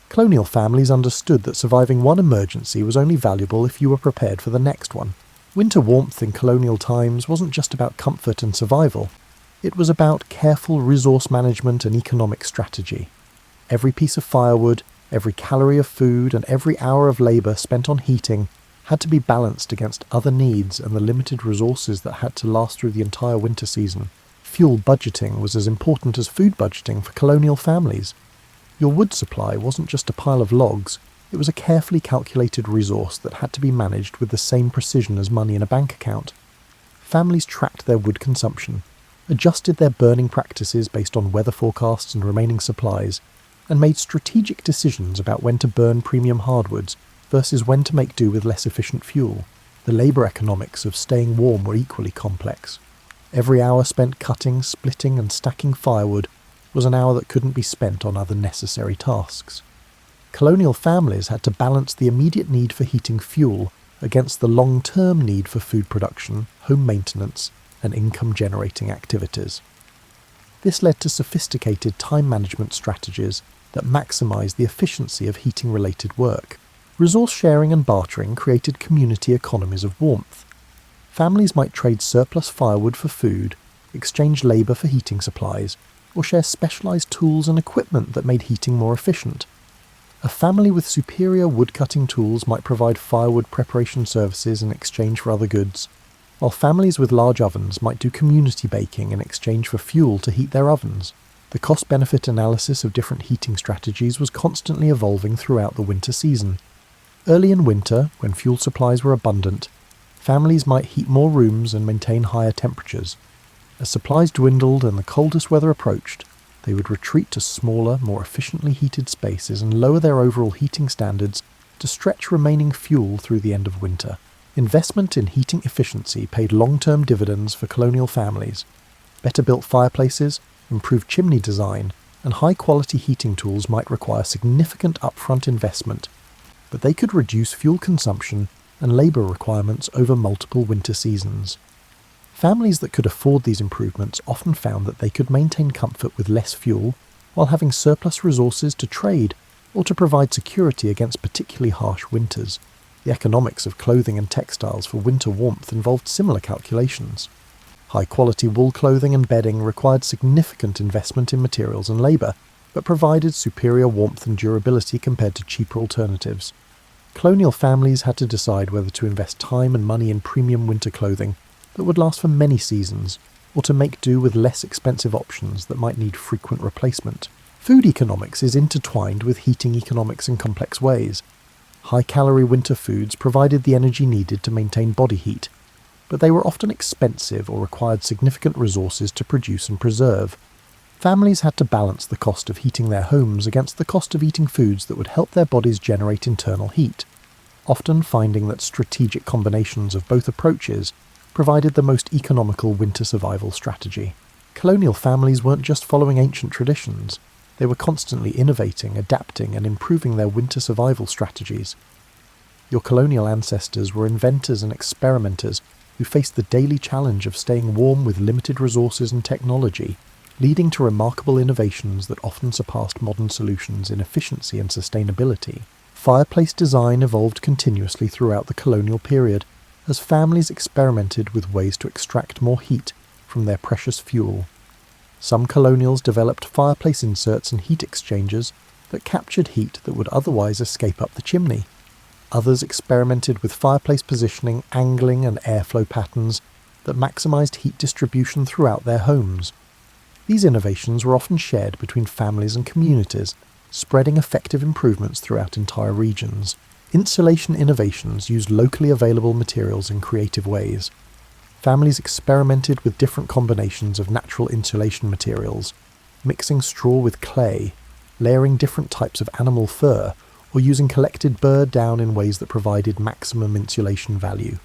Colonial families understood that surviving one emergency was only valuable if you were prepared for the next one. Winter warmth in colonial times wasn't just about comfort and survival. It was about careful resource management and economic strategy. Every piece of firewood, every calorie of food, and every hour of labour spent on heating had to be balanced against other needs and the limited resources that had to last through the entire winter season. Fuel budgeting was as important as food budgeting for colonial families. Your wood supply wasn't just a pile of logs, it was a carefully calculated resource that had to be managed with the same precision as money in a bank account. Families tracked their wood consumption, adjusted their burning practices based on weather forecasts and remaining supplies, and made strategic decisions about when to burn premium hardwoods versus when to make do with less efficient fuel. The labour economics of staying warm were equally complex. Every hour spent cutting, splitting and stacking firewood was an hour that couldn't be spent on other necessary tasks. Colonial families had to balance the immediate need for heating fuel against the long-term need for food production, home maintenance and income-generating activities. This led to sophisticated time management strategies that maximised the efficiency of heating-related work. Resource sharing and bartering created community economies of warmth. Families might trade surplus firewood for food, exchange labour for heating supplies, or share specialised tools and equipment that made heating more efficient. A family with superior wood-cutting tools might provide firewood preparation services in exchange for other goods, while families with large ovens might do community baking in exchange for fuel to heat their ovens. The cost-benefit analysis of different heating strategies was constantly evolving throughout the winter season. Early in winter, when fuel supplies were abundant, families might heat more rooms and maintain higher temperatures. As supplies dwindled and the coldest weather approached, they would retreat to smaller, more efficiently heated spaces and lower their overall heating standards to stretch remaining fuel through the end of winter. Investment in heating efficiency paid long-term dividends for colonial families. Better-built fireplaces, improved chimney design, and high-quality heating tools might require significant upfront investment, but they could reduce fuel consumption and labour requirements over multiple winter seasons. Families that could afford these improvements often found that they could maintain comfort with less fuel while having surplus resources to trade or to provide security against particularly harsh winters. The economics of clothing and textiles for winter warmth involved similar calculations. High-quality wool clothing and bedding required significant investment in materials and labour, but provided superior warmth and durability compared to cheaper alternatives. Colonial families had to decide whether to invest time and money in premium winter clothing that would last for many seasons, or to make do with less expensive options that might need frequent replacement. Food economics is intertwined with heating economics in complex ways. High-calorie winter foods provided the energy needed to maintain body heat, but they were often expensive or required significant resources to produce and preserve. Families had to balance the cost of heating their homes against the cost of eating foods that would help their bodies generate internal heat, often finding that strategic combinations of both approaches provided the most economical winter survival strategy. Colonial families weren't just following ancient traditions, they were constantly innovating, adapting, and improving their winter survival strategies. Your colonial ancestors were inventors and experimenters who faced the daily challenge of staying warm with limited resources and technology, leading to remarkable innovations that often surpassed modern solutions in efficiency and sustainability. Fireplace design evolved continuously throughout the colonial period as families experimented with ways to extract more heat from their precious fuel. Some colonials developed fireplace inserts and heat exchangers that captured heat that would otherwise escape up the chimney. Others experimented with fireplace positioning, angling, and airflow patterns that maximised heat distribution throughout their homes. These innovations were often shared between families and communities, spreading effective improvements throughout entire regions. Insulation innovations used locally available materials in creative ways. families experimented with different combinations of natural insulation materials, mixing straw with clay, layering different types of animal fur, or using collected bird down in ways that provided maximum insulation value.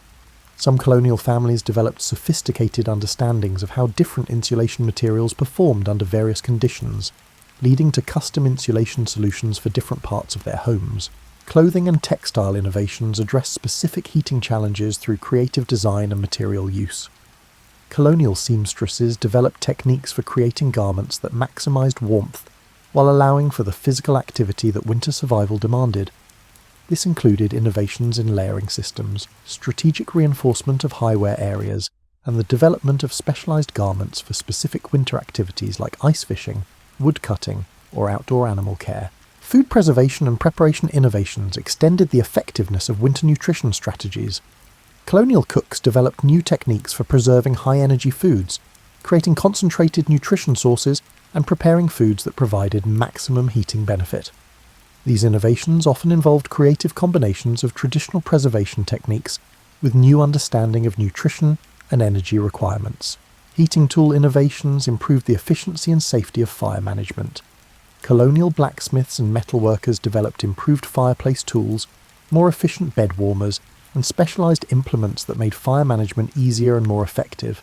Some colonial families developed sophisticated understandings of how different insulation materials performed under various conditions, leading to custom insulation solutions for different parts of their homes. Clothing and textile innovations address specific heating challenges through creative design and material use. Colonial seamstresses developed techniques for creating garments that maximized warmth while allowing for the physical activity that winter survival demanded. This included innovations in layering systems, strategic reinforcement of high-wear areas, and the development of specialized garments for specific winter activities like ice fishing, wood cutting, or outdoor animal care. Food preservation and preparation innovations extended the effectiveness of winter nutrition strategies. Colonial cooks developed new techniques for preserving high-energy foods, creating concentrated nutrition sources, and preparing foods that provided maximum heating benefit. These innovations often involved creative combinations of traditional preservation techniques with new understanding of nutrition and energy requirements. Heating tool innovations improved the efficiency and safety of fire management. Colonial blacksmiths and metalworkers developed improved fireplace tools, more efficient bed warmers, and specialized implements that made fire management easier and more effective.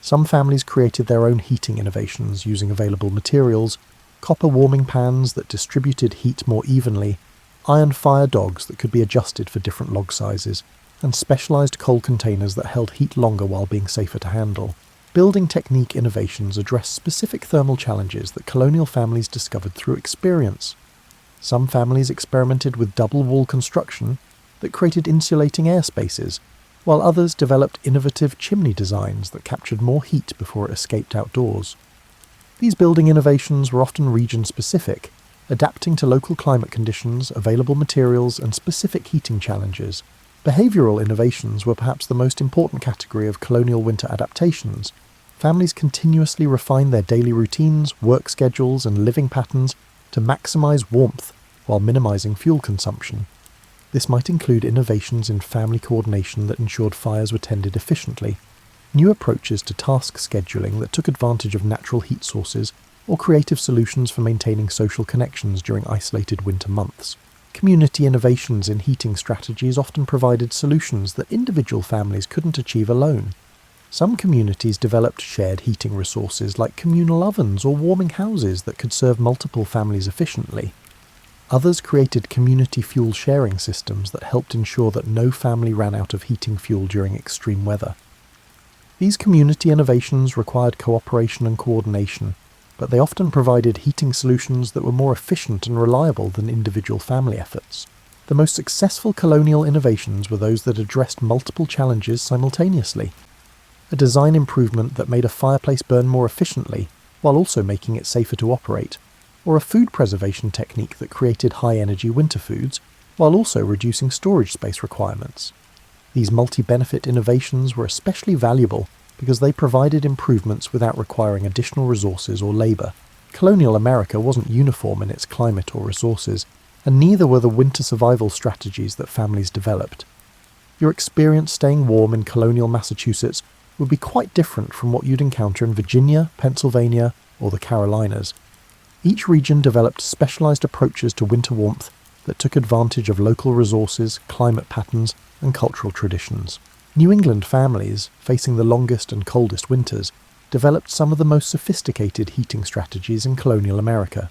Some families created their own heating innovations using available materials, copper warming pans that distributed heat more evenly, iron fire dogs that could be adjusted for different log sizes, and specialized coal containers that held heat longer while being safer to handle. Building technique innovations address specific thermal challenges that colonial families discovered through experience. Some families experimented with double wall construction that created insulating air spaces, while others developed innovative chimney designs that captured more heat before it escaped outdoors. These building innovations were often region-specific, adapting to local climate conditions, available materials, and specific heating challenges. Behavioral innovations were perhaps the most important category of colonial winter adaptations. Families continuously refined their daily routines, work schedules, and living patterns to maximize warmth while minimizing fuel consumption. This might include innovations in family coordination that ensured fires were tended efficiently, new approaches to task scheduling that took advantage of natural heat sources, or creative solutions for maintaining social connections during isolated winter months. Community innovations in heating strategies often provided solutions that individual families couldn't achieve alone. Some communities developed shared heating resources like communal ovens or warming houses that could serve multiple families efficiently. Others created community fuel sharing systems that helped ensure that no family ran out of heating fuel during extreme weather. These community innovations required cooperation and coordination, but they often provided heating solutions that were more efficient and reliable than individual family efforts. The most successful colonial innovations were those that addressed multiple challenges simultaneously. A design improvement that made a fireplace burn more efficiently, while also making it safer to operate, or a food preservation technique that created high-energy winter foods, while also reducing storage space requirements. These multi-benefit innovations were especially valuable because they provided improvements without requiring additional resources or labour. Colonial America wasn't uniform in its climate or resources, and neither were the winter survival strategies that families developed. Your experience staying warm in colonial Massachusetts would be quite different from what you'd encounter in Virginia, Pennsylvania, or the Carolinas. Each region developed specialised approaches to winter warmth that took advantage of local resources, climate patterns, and cultural traditions. New England families, facing the longest and coldest winters, developed some of the most sophisticated heating strategies in colonial America.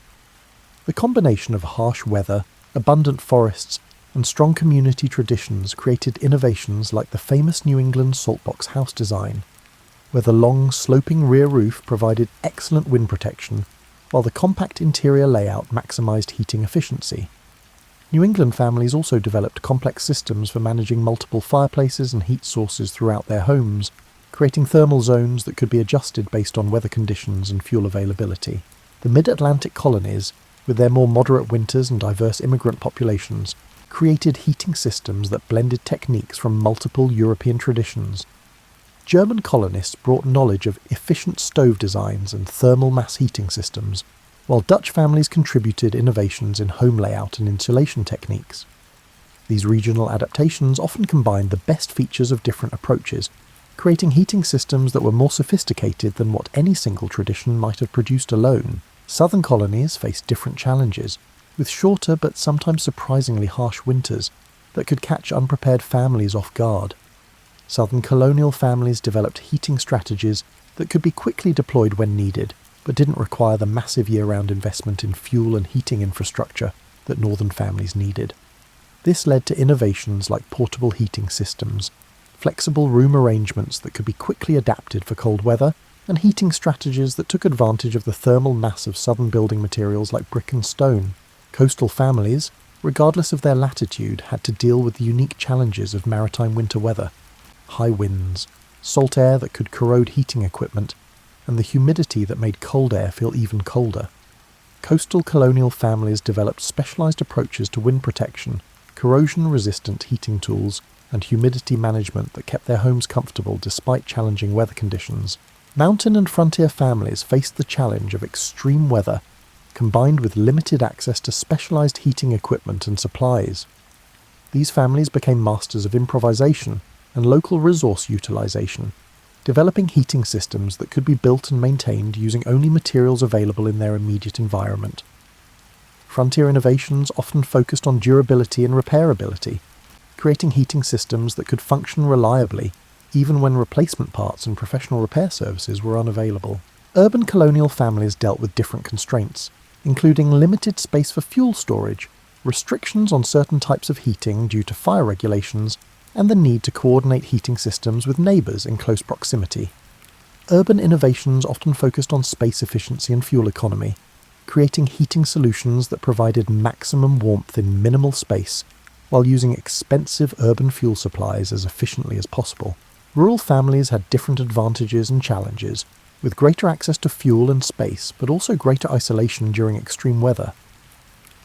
The combination of harsh weather, abundant forests, and strong community traditions created innovations like the famous New England saltbox house design, where the long, sloping rear roof provided excellent wind protection, while the compact interior layout maximised heating efficiency. New England families also developed complex systems for managing multiple fireplaces and heat sources throughout their homes, creating thermal zones that could be adjusted based on weather conditions and fuel availability. The mid-Atlantic colonies, with their more moderate winters and diverse immigrant populations, created heating systems that blended techniques from multiple European traditions. German colonists brought knowledge of efficient stove designs and thermal mass heating systems, while Dutch families contributed innovations in home layout and insulation techniques. These regional adaptations often combined the best features of different approaches, creating heating systems that were more sophisticated than what any single tradition might have produced alone. Southern colonies faced different challenges, with shorter but sometimes surprisingly harsh winters that could catch unprepared families off guard. Southern colonial families developed heating strategies that could be quickly deployed when needed, but didn't require the massive year-round investment in fuel and heating infrastructure that northern families needed. This led to innovations like portable heating systems, flexible room arrangements that could be quickly adapted for cold weather, and heating strategies that took advantage of the thermal mass of southern building materials like brick and stone. Coastal families, regardless of their latitude, had to deal with the unique challenges of maritime winter weather: high winds, salt air that could corrode heating equipment, and the humidity that made cold air feel even colder. Coastal colonial families developed specialized approaches to wind protection, corrosion-resistant heating tools, and humidity management that kept their homes comfortable despite challenging weather conditions. Mountain and frontier families faced the challenge of extreme weather, combined with limited access to specialized heating equipment and supplies. These families became masters of improvisation and local resource utilization, developing heating systems that could be built and maintained using only materials available in their immediate environment. Frontier innovations often focused on durability and repairability, creating heating systems that could function reliably even when replacement parts and professional repair services were unavailable. Urban colonial families dealt with different constraints, including limited space for fuel storage, restrictions on certain types of heating due to fire regulations, and the need to coordinate heating systems with neighbours in close proximity. Urban innovations often focused on space efficiency and fuel economy, creating heating solutions that provided maximum warmth in minimal space, while using expensive urban fuel supplies as efficiently as possible. Rural families had different advantages and challenges, with greater access to fuel and space, but also greater isolation during extreme weather.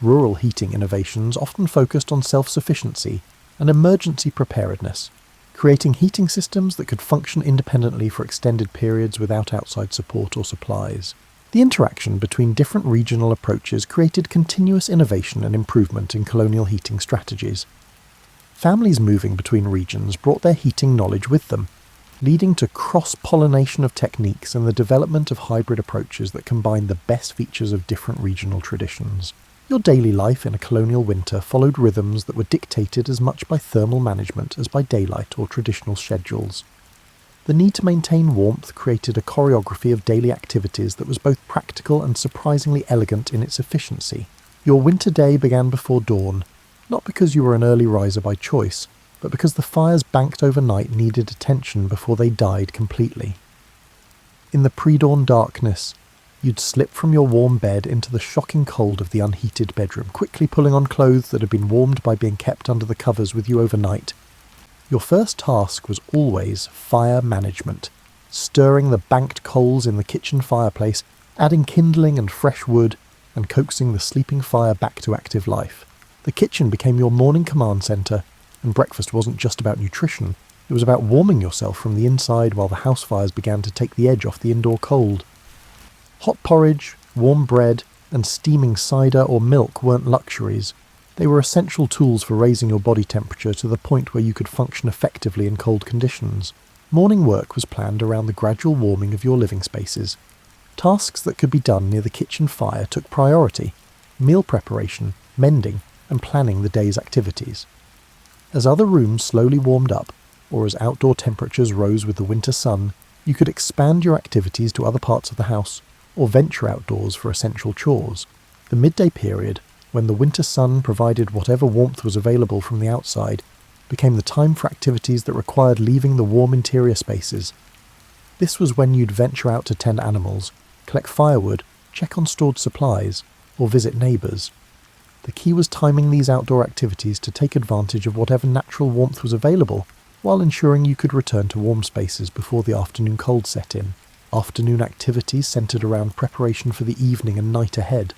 Rural heating innovations often focused on self-sufficiency and emergency preparedness, creating heating systems that could function independently for extended periods without outside support or supplies. The interaction between different regional approaches created continuous innovation and improvement in colonial heating strategies. Families moving between regions brought their heating knowledge with them, leading to cross-pollination of techniques and the development of hybrid approaches that combine the best features of different regional traditions. Your daily life in a colonial winter followed rhythms that were dictated as much by thermal management as by daylight or traditional schedules. The need to maintain warmth created a choreography of daily activities that was both practical and surprisingly elegant in its efficiency. Your winter day began before dawn, not because you were an early riser by choice, but because the fires banked overnight needed attention before they died completely. In the pre-dawn darkness, you'd slip from your warm bed into the shocking cold of the unheated bedroom, quickly pulling on clothes that had been warmed by being kept under the covers with you overnight. Your first task was always fire management, stirring the banked coals in the kitchen fireplace, adding kindling and fresh wood, and coaxing the sleeping fire back to active life. The kitchen became your morning command centre, and breakfast wasn't just about nutrition, it was about warming yourself from the inside while the house fires began to take the edge off the indoor cold. Hot porridge, warm bread, and steaming cider or milk weren't luxuries. They were essential tools for raising your body temperature to the point where you could function effectively in cold conditions. Morning work was planned around the gradual warming of your living spaces. Tasks that could be done near the kitchen fire took priority: meal preparation, mending, and planning the day's activities. As other rooms slowly warmed up, or as outdoor temperatures rose with the winter sun, you could expand your activities to other parts of the house, or venture outdoors for essential chores. The midday period, when the winter sun provided whatever warmth was available from the outside, became the time for activities that required leaving the warm interior spaces. This was when you'd venture out to tend animals, collect firewood, check on stored supplies, or visit neighbours. The key was timing these outdoor activities to take advantage of whatever natural warmth was available, while ensuring you could return to warm spaces before the afternoon cold set in. Afternoon activities centred around preparation for the evening and night ahead.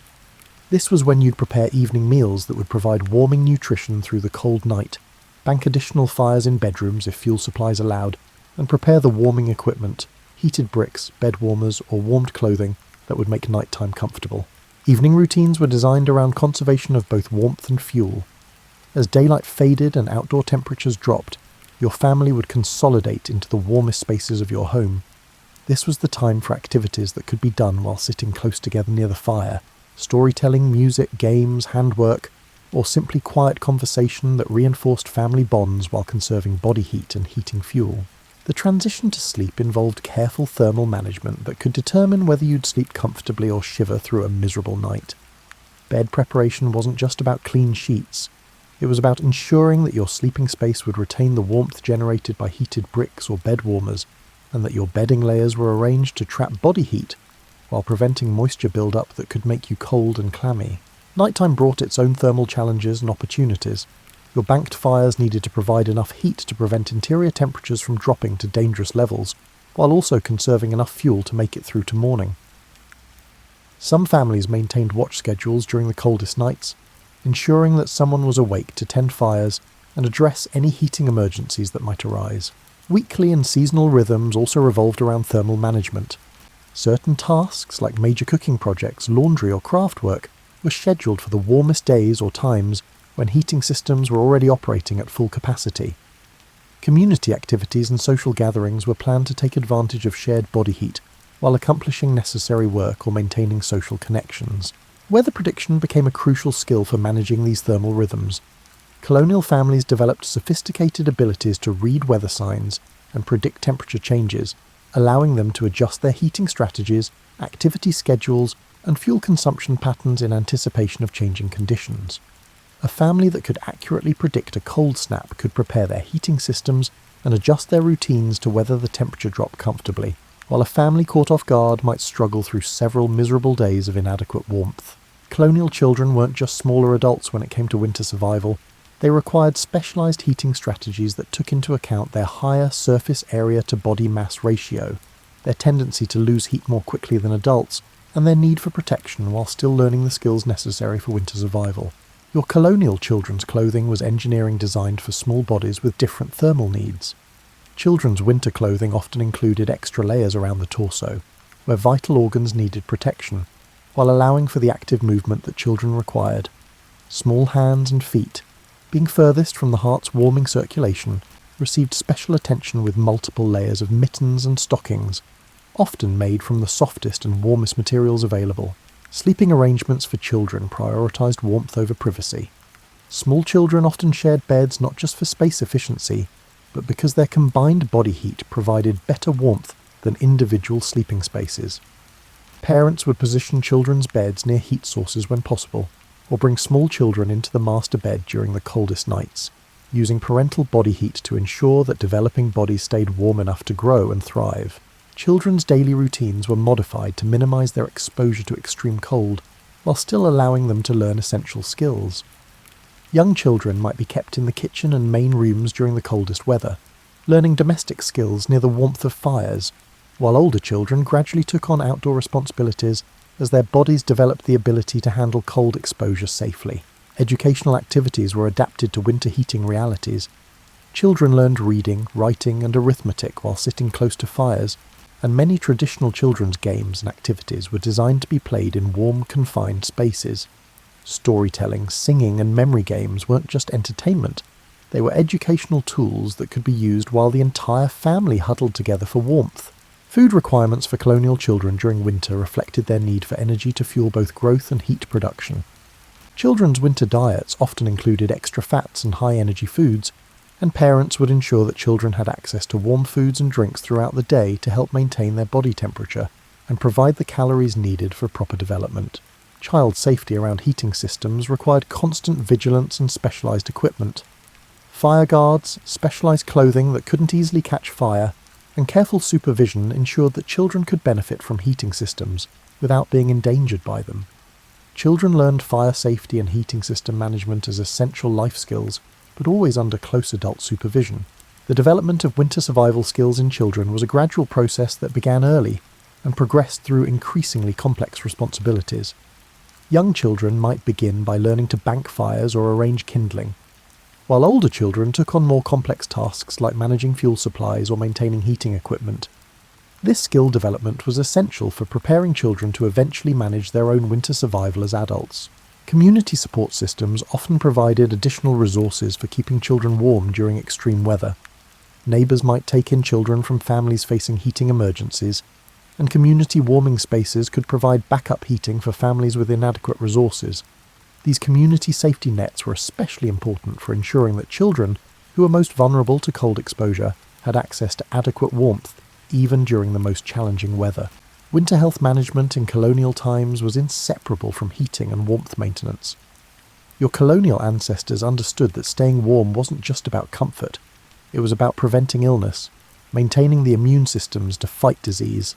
This was when you'd prepare evening meals that would provide warming nutrition through the cold night, bank additional fires in bedrooms if fuel supplies allowed, and prepare the warming equipment, heated bricks, bed warmers, or warmed clothing that would make nighttime comfortable. Evening routines were designed around conservation of both warmth and fuel. As daylight faded and outdoor temperatures dropped, your family would consolidate into the warmest spaces of your home. This was the time for activities that could be done while sitting close together near the fire: storytelling, music, games, handwork, or simply quiet conversation that reinforced family bonds while conserving body heat and heating fuel. The transition to sleep involved careful thermal management that could determine whether you'd sleep comfortably or shiver through a miserable night. Bed preparation wasn't just about clean sheets. It was about ensuring that your sleeping space would retain the warmth generated by heated bricks or bed warmers, and that your bedding layers were arranged to trap body heat while preventing moisture build-up that could make you cold and clammy. Nighttime brought its own thermal challenges and opportunities. Your banked fires needed to provide enough heat to prevent interior temperatures from dropping to dangerous levels, while also conserving enough fuel to make it through to morning. Some families maintained watch schedules during the coldest nights, ensuring that someone was awake to tend fires and address any heating emergencies that might arise. Weekly and seasonal rhythms also revolved around thermal management. Certain tasks, like major cooking projects, laundry or craft work, were scheduled for the warmest days or times when heating systems were already operating at full capacity. Community activities and social gatherings were planned to take advantage of shared body heat while accomplishing necessary work or maintaining social connections. Weather prediction became a crucial skill for managing these thermal rhythms. Colonial families developed sophisticated abilities to read weather signs and predict temperature changes, allowing them to adjust their heating strategies, activity schedules, and fuel consumption patterns in anticipation of changing conditions. A family that could accurately predict a cold snap could prepare their heating systems and adjust their routines to weather the temperature drop comfortably, while a family caught off guard might struggle through several miserable days of inadequate warmth. Colonial children weren't just smaller adults when it came to winter survival. They required specialized heating strategies that took into account their higher surface area to body mass ratio, their tendency to lose heat more quickly than adults, and their need for protection while still learning the skills necessary for winter survival. Your colonial children's clothing was engineering designed for small bodies with different thermal needs. Children's winter clothing often included extra layers around the torso, where vital organs needed protection, while allowing for the active movement that children required. Small hands and feet, being furthest from the heart's warming circulation, received special attention with multiple layers of mittens and stockings, often made from the softest and warmest materials available. Sleeping arrangements for children prioritized warmth over privacy. Small children often shared beds not just for space efficiency, but because their combined body heat provided better warmth than individual sleeping spaces. Parents would position children's beds near heat sources when possible, or bring small children into the master bed during the coldest nights, using parental body heat to ensure that developing bodies stayed warm enough to grow and thrive. Children's daily routines were modified to minimize their exposure to extreme cold, while still allowing them to learn essential skills. Young children might be kept in the kitchen and main rooms during the coldest weather, learning domestic skills near the warmth of fires, while older children gradually took on outdoor responsibilities as their bodies developed the ability to handle cold exposure safely. Educational activities were adapted to winter heating realities. Children learned reading, writing, and arithmetic while sitting close to fires, and many traditional children's games and activities were designed to be played in warm, confined spaces. Storytelling, singing, and memory games weren't just entertainment. They were educational tools that could be used while the entire family huddled together for warmth. Food requirements for colonial children during winter reflected their need for energy to fuel both growth and heat production. Children's winter diets often included extra fats and high-energy foods, and parents would ensure that children had access to warm foods and drinks throughout the day to help maintain their body temperature and provide the calories needed for proper development. Child safety around heating systems required constant vigilance and specialized equipment. Fire guards, specialized clothing that couldn't easily catch fire, and careful supervision ensured that children could benefit from heating systems without being endangered by them. Children learned fire safety and heating system management as essential life skills, but always under close adult supervision. The development of winter survival skills in children was a gradual process that began early and progressed through increasingly complex responsibilities. Young children might begin by learning to bank fires or arrange kindling, while older children took on more complex tasks like managing fuel supplies or maintaining heating equipment. This skill development was essential for preparing children to eventually manage their own winter survival as adults. Community support systems often provided additional resources for keeping children warm during extreme weather. Neighbours might take in children from families facing heating emergencies, and community warming spaces could provide backup heating for families with inadequate resources. These community safety nets were especially important for ensuring that children, who were most vulnerable to cold exposure, had access to adequate warmth, even during the most challenging weather. Winter health management in colonial times was inseparable from heating and warmth maintenance. Your colonial ancestors understood that staying warm wasn't just about comfort. It was about preventing illness, maintaining the immune systems to fight disease,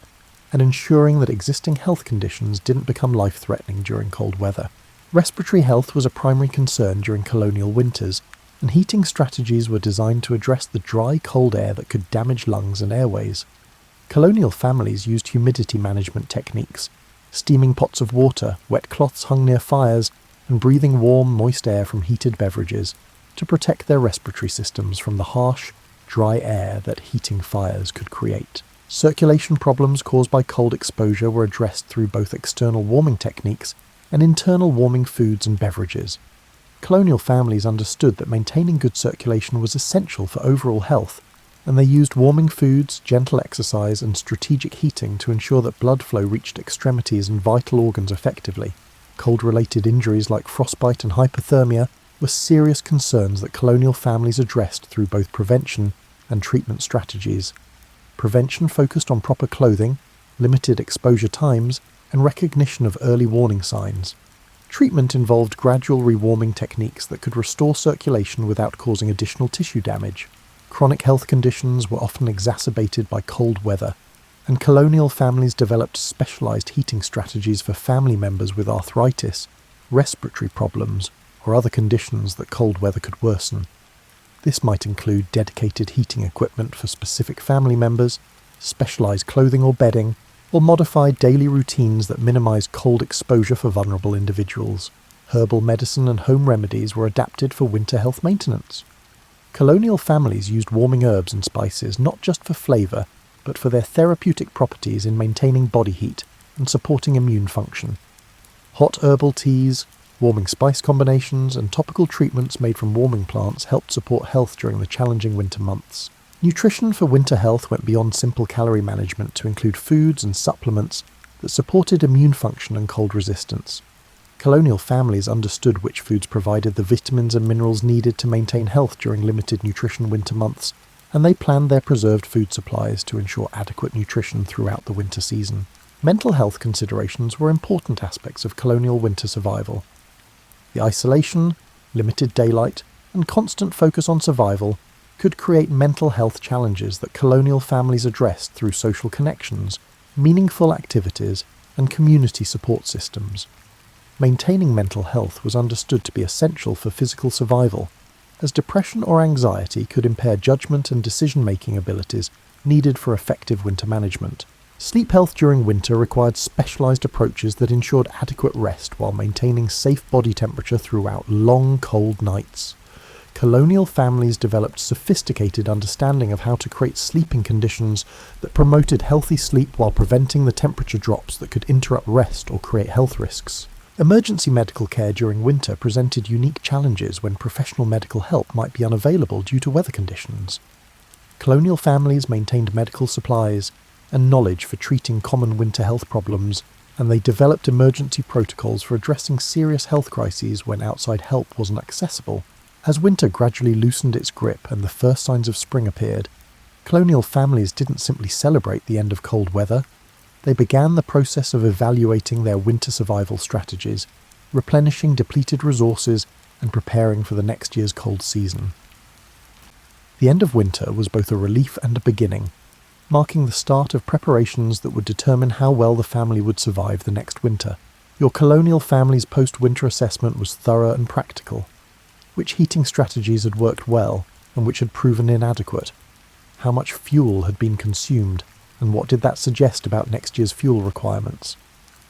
and ensuring that existing health conditions didn't become life-threatening during cold weather. Respiratory health was a primary concern during colonial winters, and heating strategies were designed to address the dry, cold air that could damage lungs and airways. Colonial families used humidity management techniques, steaming pots of water, wet cloths hung near fires, and breathing warm, moist air from heated beverages to protect their respiratory systems from the harsh, dry air that heating fires could create. Circulation problems caused by cold exposure were addressed through both external warming techniques and internal warming foods and beverages. Colonial families understood that maintaining good circulation was essential for overall health, and they used warming foods, gentle exercise, and strategic heating to ensure that blood flow reached extremities and vital organs effectively. Cold-related injuries like frostbite and hypothermia were serious concerns that colonial families addressed through both prevention and treatment strategies. Prevention focused on proper clothing, limited exposure times, and recognition of early warning signs. Treatment involved gradual rewarming techniques that could restore circulation without causing additional tissue damage. Chronic health conditions were often exacerbated by cold weather, and colonial families developed specialized heating strategies for family members with arthritis, respiratory problems, or other conditions that cold weather could worsen. This might include dedicated heating equipment for specific family members, specialized clothing or bedding, or modified daily routines that minimize cold exposure for vulnerable individuals. Herbal medicine and home remedies were adapted for winter health maintenance. Colonial families used warming herbs and spices not just for flavor, but for their therapeutic properties in maintaining body heat and supporting immune function. Hot herbal teas, warming spice combinations, and topical treatments made from warming plants helped support health during the challenging winter months. Nutrition for winter health went beyond simple calorie management to include foods and supplements that supported immune function and cold resistance. Colonial families understood which foods provided the vitamins and minerals needed to maintain health during limited nutrition winter months, and they planned their preserved food supplies to ensure adequate nutrition throughout the winter season. Mental health considerations were important aspects of colonial winter survival. The isolation, limited daylight, and constant focus on survival could create mental health challenges that colonial families addressed through social connections, meaningful activities, and community support systems. Maintaining mental health was understood to be essential for physical survival, as depression or anxiety could impair judgment and decision-making abilities needed for effective winter management. Sleep health during winter required specialized approaches that ensured adequate rest while maintaining safe body temperature throughout long, cold nights. Colonial families developed sophisticated understanding of how to create sleeping conditions that promoted healthy sleep while preventing the temperature drops that could interrupt rest or create health risks. Emergency medical care during winter presented unique challenges when professional medical help might be unavailable due to weather conditions. Colonial families maintained medical supplies and knowledge for treating common winter health problems, and they developed emergency protocols for addressing serious health crises when outside help wasn't accessible. As winter gradually loosened its grip and the first signs of spring appeared, colonial families didn't simply celebrate the end of cold weather. They began the process of evaluating their winter survival strategies, replenishing depleted resources, and preparing for the next year's cold season. The end of winter was both a relief and a beginning, marking the start of preparations that would determine how well the family would survive the next winter. Your colonial family's post-winter assessment was thorough and practical. Which heating strategies had worked well and which had proven inadequate? How much fuel had been consumed, and what did that suggest about next year's fuel requirements?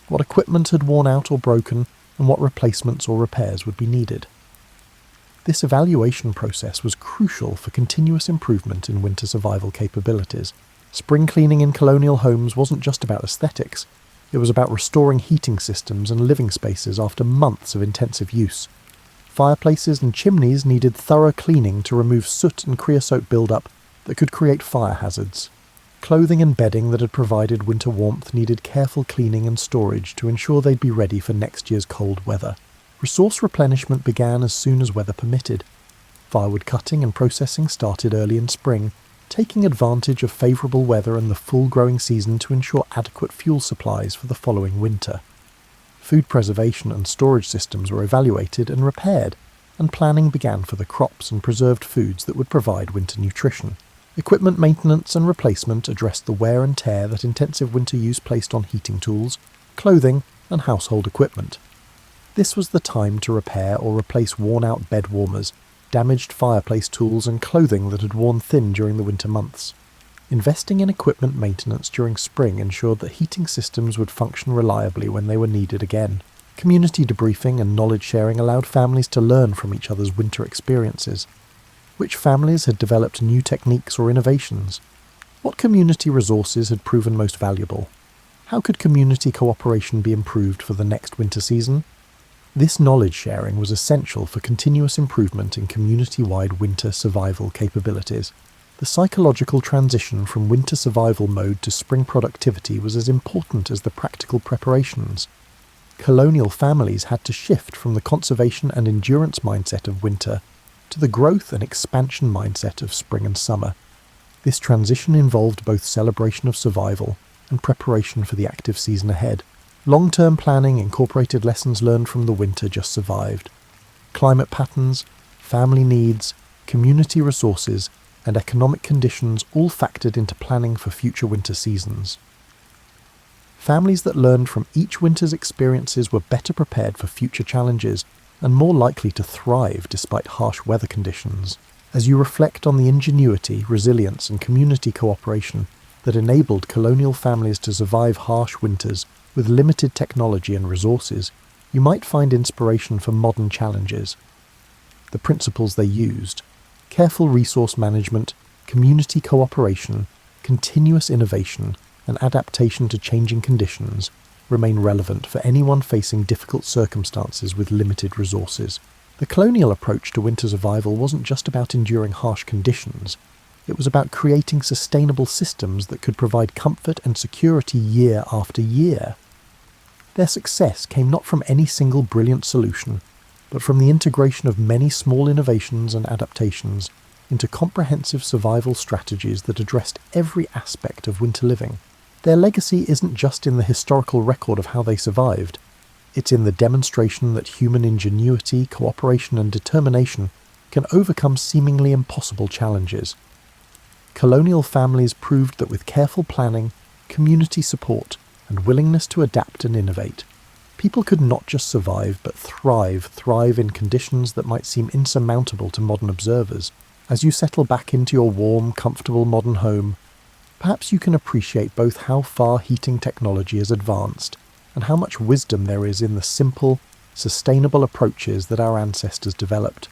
What equipment had worn out or broken, and what replacements or repairs would be needed? This evaluation process was crucial for continuous improvement in winter survival capabilities. Spring cleaning in colonial homes wasn't just about aesthetics. It was about restoring heating systems and living spaces after months of intensive use. Fireplaces and chimneys needed thorough cleaning to remove soot and creosote buildup that could create fire hazards. Clothing and bedding that had provided winter warmth needed careful cleaning and storage to ensure they'd be ready for next year's cold weather. Resource replenishment began as soon as weather permitted. Firewood cutting and processing started early in spring, taking advantage of favourable weather and the full growing season to ensure adequate fuel supplies for the following winter. Food preservation and storage systems were evaluated and repaired, and planning began for the crops and preserved foods that would provide winter nutrition. Equipment maintenance and replacement addressed the wear and tear that intensive winter use placed on heating tools, clothing, and household equipment. This was the time to repair or replace worn-out bed warmers, damaged fireplace tools and clothing that had worn thin during the winter months. Investing in equipment maintenance during spring ensured that heating systems would function reliably when they were needed again. Community debriefing and knowledge sharing allowed families to learn from each other's winter experiences. Which families had developed new techniques or innovations? What community resources had proven most valuable? How could community cooperation be improved for the next winter season? This knowledge sharing was essential for continuous improvement in community-wide winter survival capabilities. The psychological transition from winter survival mode to spring productivity was as important as the practical preparations. Colonial families had to shift from the conservation and endurance mindset of winter to the growth and expansion mindset of spring and summer. This transition involved both celebration of survival and preparation for the active season ahead. Long-term planning incorporated lessons learned from the winter just survived. Climate patterns, family needs, community resources, and economic conditions all factored into planning for future winter seasons. Families that learned from each winter's experiences were better prepared for future challenges and more likely to thrive despite harsh weather conditions. As you reflect on the ingenuity, resilience, and community cooperation that enabled colonial families to survive harsh winters with limited technology and resources, you might find inspiration for modern challenges. The principles they used: careful resource management, community cooperation, continuous innovation, and adaptation to changing conditions remain relevant for anyone facing difficult circumstances with limited resources. The colonial approach to winter survival wasn't just about enduring harsh conditions. It was about creating sustainable systems that could provide comfort and security year after year. Their success came not from any single brilliant solution, but from the integration of many small innovations and adaptations into comprehensive survival strategies that addressed every aspect of winter living. Their legacy isn't just in the historical record of how they survived, it's in the demonstration that human ingenuity, cooperation, and determination can overcome seemingly impossible challenges. Colonial families proved that with careful planning, community support, and willingness to adapt and innovate, people could not just survive but thrive in conditions that might seem insurmountable to modern observers. As you settle back into your warm, comfortable modern home, perhaps you can appreciate both how far heating technology has advanced and how much wisdom there is in the simple, sustainable approaches that our ancestors developed.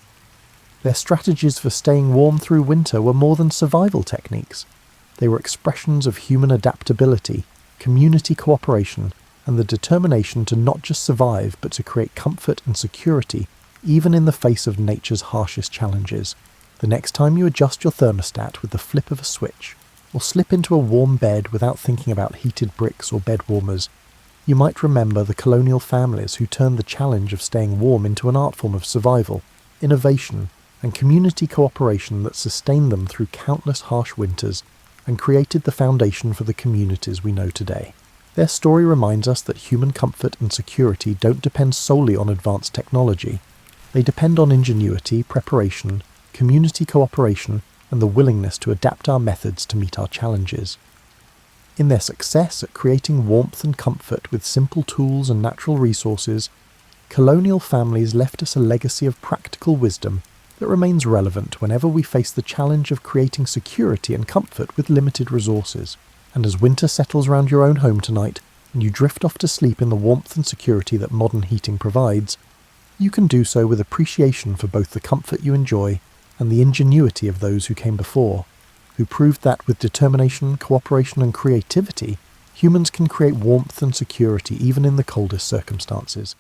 Their strategies for staying warm through winter were more than survival techniques. They were expressions of human adaptability, community cooperation, and the determination to not just survive but to create comfort and security even in the face of nature's harshest challenges. The next time you adjust your thermostat with the flip of a switch, or slip into a warm bed without thinking about heated bricks or bed warmers, you might remember the colonial families who turned the challenge of staying warm into an art form of survival, innovation, and community cooperation that sustained them through countless harsh winters and created the foundation for the communities we know today. Their story reminds us that human comfort and security don't depend solely on advanced technology. They depend on ingenuity, preparation, community cooperation, and the willingness to adapt our methods to meet our challenges. In their success at creating warmth and comfort with simple tools and natural resources, colonial families left us a legacy of practical wisdom that remains relevant whenever we face the challenge of creating security and comfort with limited resources. And as winter settles around your own home tonight, and you drift off to sleep in the warmth and security that modern heating provides, you can do so with appreciation for both the comfort you enjoy and the ingenuity of those who came before, who proved that with determination, cooperation, and creativity, humans can create warmth and security even in the coldest circumstances.